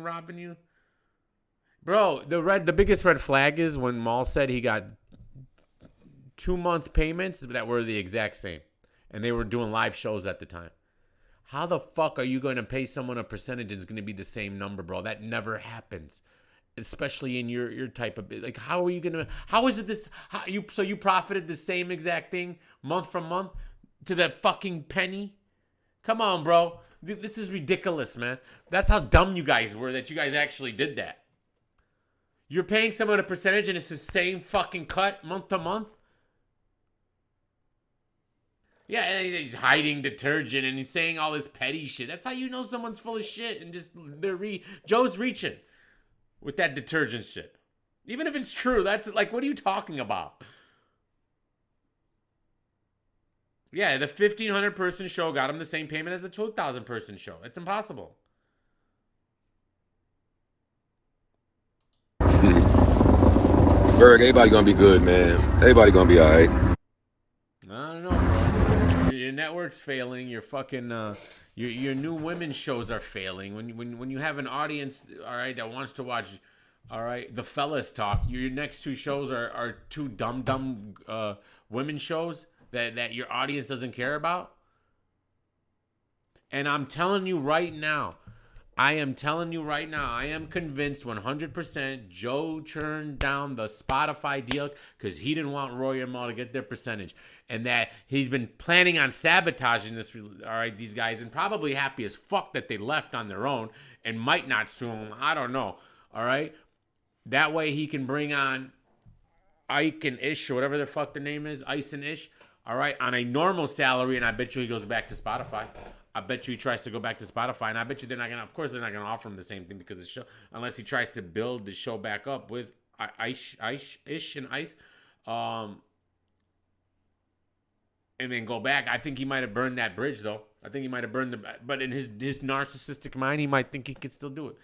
robbing you, bro. The biggest red flag is when Maul said he got 2-month payments that were the exact same, and they were doing live shows at the time. How the fuck are you going to pay someone a percentage and it's going to be the same number, bro? That never happens, especially in your type of, like, how are you going to, how is it this, so you profited the same exact thing month from month to the fucking penny? Come on, bro. This is ridiculous, man. That's how dumb you guys were that you guys actually did that. You're paying someone a percentage and it's the same fucking cut month to month? Yeah, and he's hiding detergent and he's saying all this petty shit. That's how you know someone's full of shit and just Joe's reaching with that detergent shit. Even if it's true, that's like, what are you talking about? Yeah, the 1,500 person show got him the same payment as the 2,000 person show. It's impossible. Berg, everybody gonna be good, man. Everybody gonna be all right. I don't know, bro. Your network's failing. Your fucking your new women's shows are failing. When you have an audience, all right, that wants to watch, all right, the fellas talk. Your next two shows are two dumb women's shows that your audience doesn't care about. And I'm telling you right now, I am convinced 100% Joe turned down the Spotify deal because he didn't want Roy and Maul to get their percentage. And that he's been planning on sabotaging this, all right, these guys, and probably happy as fuck that they left on their own and might not sue them. I don't know, all right? That way he can bring on Ike and Ish, or whatever the fuck their name is, Ice and Ish, all right, on a normal salary, and I bet you he goes back to Spotify. I bet you he tries to go back to Spotify, and I bet you they're not going to, of course, they're not going to offer him the same thing because the show, unless he tries to build the show back up with ice and ice, and then go back. I think he might have burned that bridge though. I think he might have burned but in his narcissistic mind, he might think he could still do it.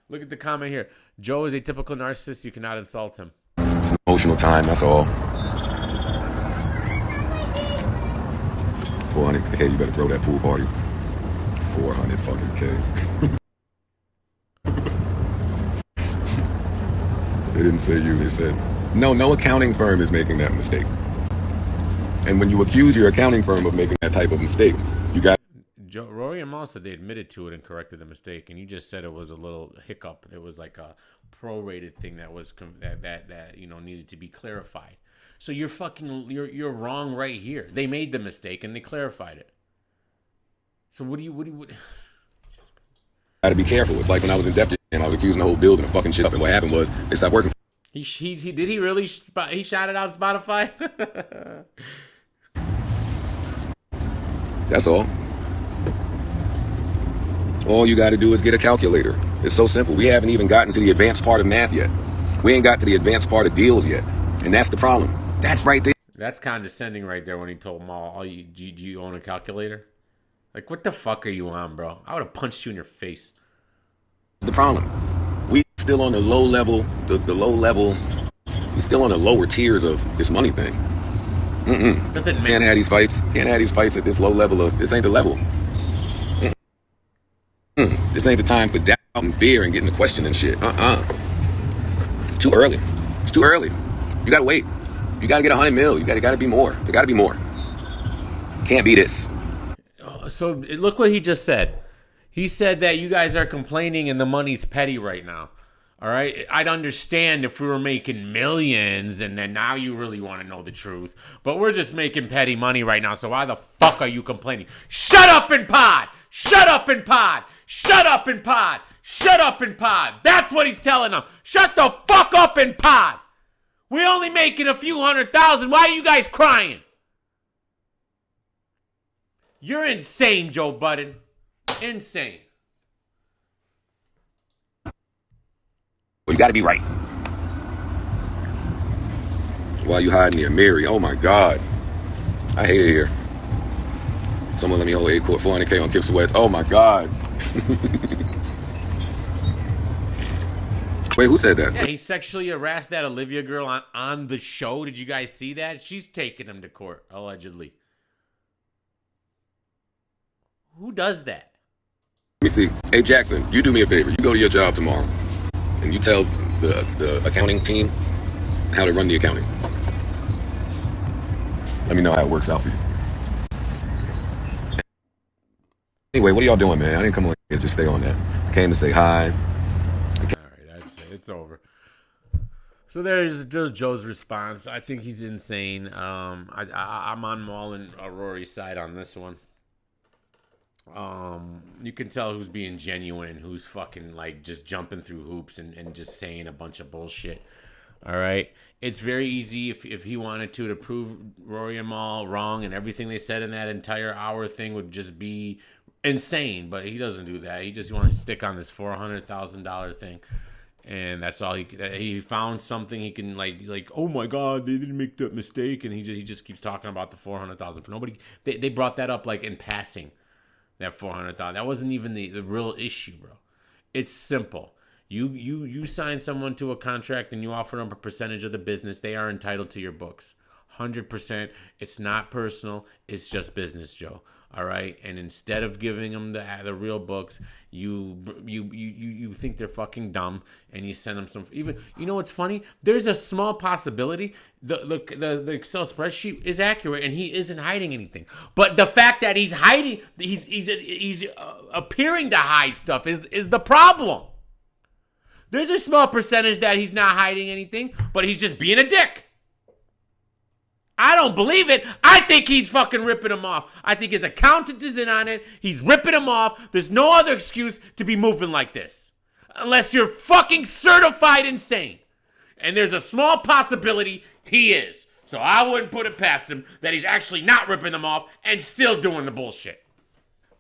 Look at the comment here. Joe is a typical narcissist. You cannot insult him. It's an emotional time, that's all. 400K, you better throw that pool party. 400 fucking K. They didn't say you, they said, no accounting firm is making that mistake. And when you accuse your accounting firm of making that type of mistake, you got Rory and Mal said they admitted to it and corrected the mistake, and you just said it was a little hiccup. It was like a prorated thing that was that needed to be clarified. So you're wrong right here. They made the mistake and they clarified it. So what do you? Gotta be careful. It's like when I was in Def Jam and I was accusing the whole building of fucking shit up, and what happened was they stopped working. He did he really? He shouted out Spotify. That's all. All you got to do is get a calculator. It's so simple. We haven't even gotten to the advanced part of math yet. We ain't got to the advanced part of deals yet, and that's the problem. That's right there. That's condescending right there when he told Maul, do you own a calculator? Like, what the fuck are you on, bro? I would have punched you in your face. The problem. We still on the low level, the low level. We still on the lower tiers of this money thing. Doesn't matter. Can't have these fights. Can't have these fights at this low level of. This ain't the level. This ain't the time for doubt and fear and getting the question and shit. Too early. It's too early. You gotta wait. You gotta get 100 mil. You gotta be more. There gotta be more. Can't be this. So look what he just said. He said that you guys are complaining and the money's petty right now. All right, I'd understand if we were making millions and then now you really want to know the truth. But we're just making petty money right now. So why the fuck are you complaining? Shut up and pod. Shut up and pod. Shut up and pod. Shut up and pod. That's what he's telling them. Shut the fuck up and pod. We're only making a few 100,000. Why are you guys crying? You're insane, Joe Budden. Insane. Well, you got to be right. Why you hiding here? Mary, oh my God. I hate it here. Someone let me hold 400K on Kip Sweats. Oh my God. Wait, who said that? Yeah, he sexually harassed that Olivia girl on the show. Did you guys see that? She's taking him to court, allegedly. Who does that? Let me see. Hey, Jackson, you do me a favor. You go to your job tomorrow and you tell the accounting team how to run the accounting. Let me know how it works out for you. Anyway, what are y'all doing, man? I didn't come on here to just stay on that. I came to say hi. All right, that's it. It's over. So there's Joe's response. I think he's insane. I'm on Maul and Rory's side on this one. You can tell who's being genuine and who's fucking like just jumping through hoops and just saying a bunch of bullshit. All right, it's very easy if he wanted to prove Rory and Maul wrong, and everything they said in that entire hour thing would just be insane. But he doesn't do that. He just wants to stick on this $400,000 thing, and that's all he found something he can like. Oh my God, they didn't make that mistake, and he just keeps talking about the 400,000 for nobody. They brought that up like in passing. That 400,000. That wasn't even the real issue, bro. It's simple. You sign someone to a contract and you offer them a percentage of the business. They are entitled to your books. 100%. It's not personal. It's just business, Joe. All right. And instead of giving them the real books, you think they're fucking dumb and you send them some. Even what's funny? There's a small possibility the Excel spreadsheet is accurate and he isn't hiding anything. But the fact that he's hiding, he's appearing to hide stuff is the problem. There's a small percentage that he's not hiding anything, but he's just being a dick. I don't believe it. I think he's fucking ripping him off. I think his accountant is in on it. He's ripping him off. There's no other excuse to be moving like this. Unless you're fucking certified insane. And there's a small possibility he is. So I wouldn't put it past him that he's actually not ripping them off and still doing the bullshit.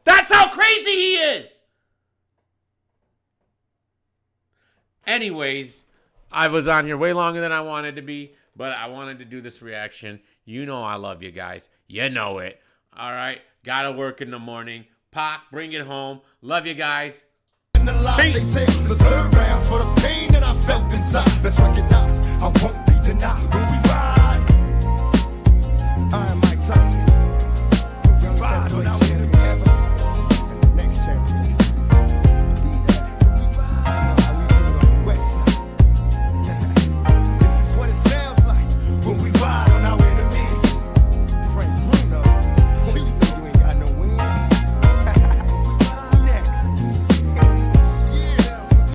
That's how crazy he is. Anyways, I was on here way longer than I wanted to be, but I wanted to do this reaction. You know I love you guys. You know it. All right. Gotta work in the morning. Pac, bring it home. Love you guys. In the line, they say the third round for the pain that I felt inside. Let's recognize I won't be denied. When we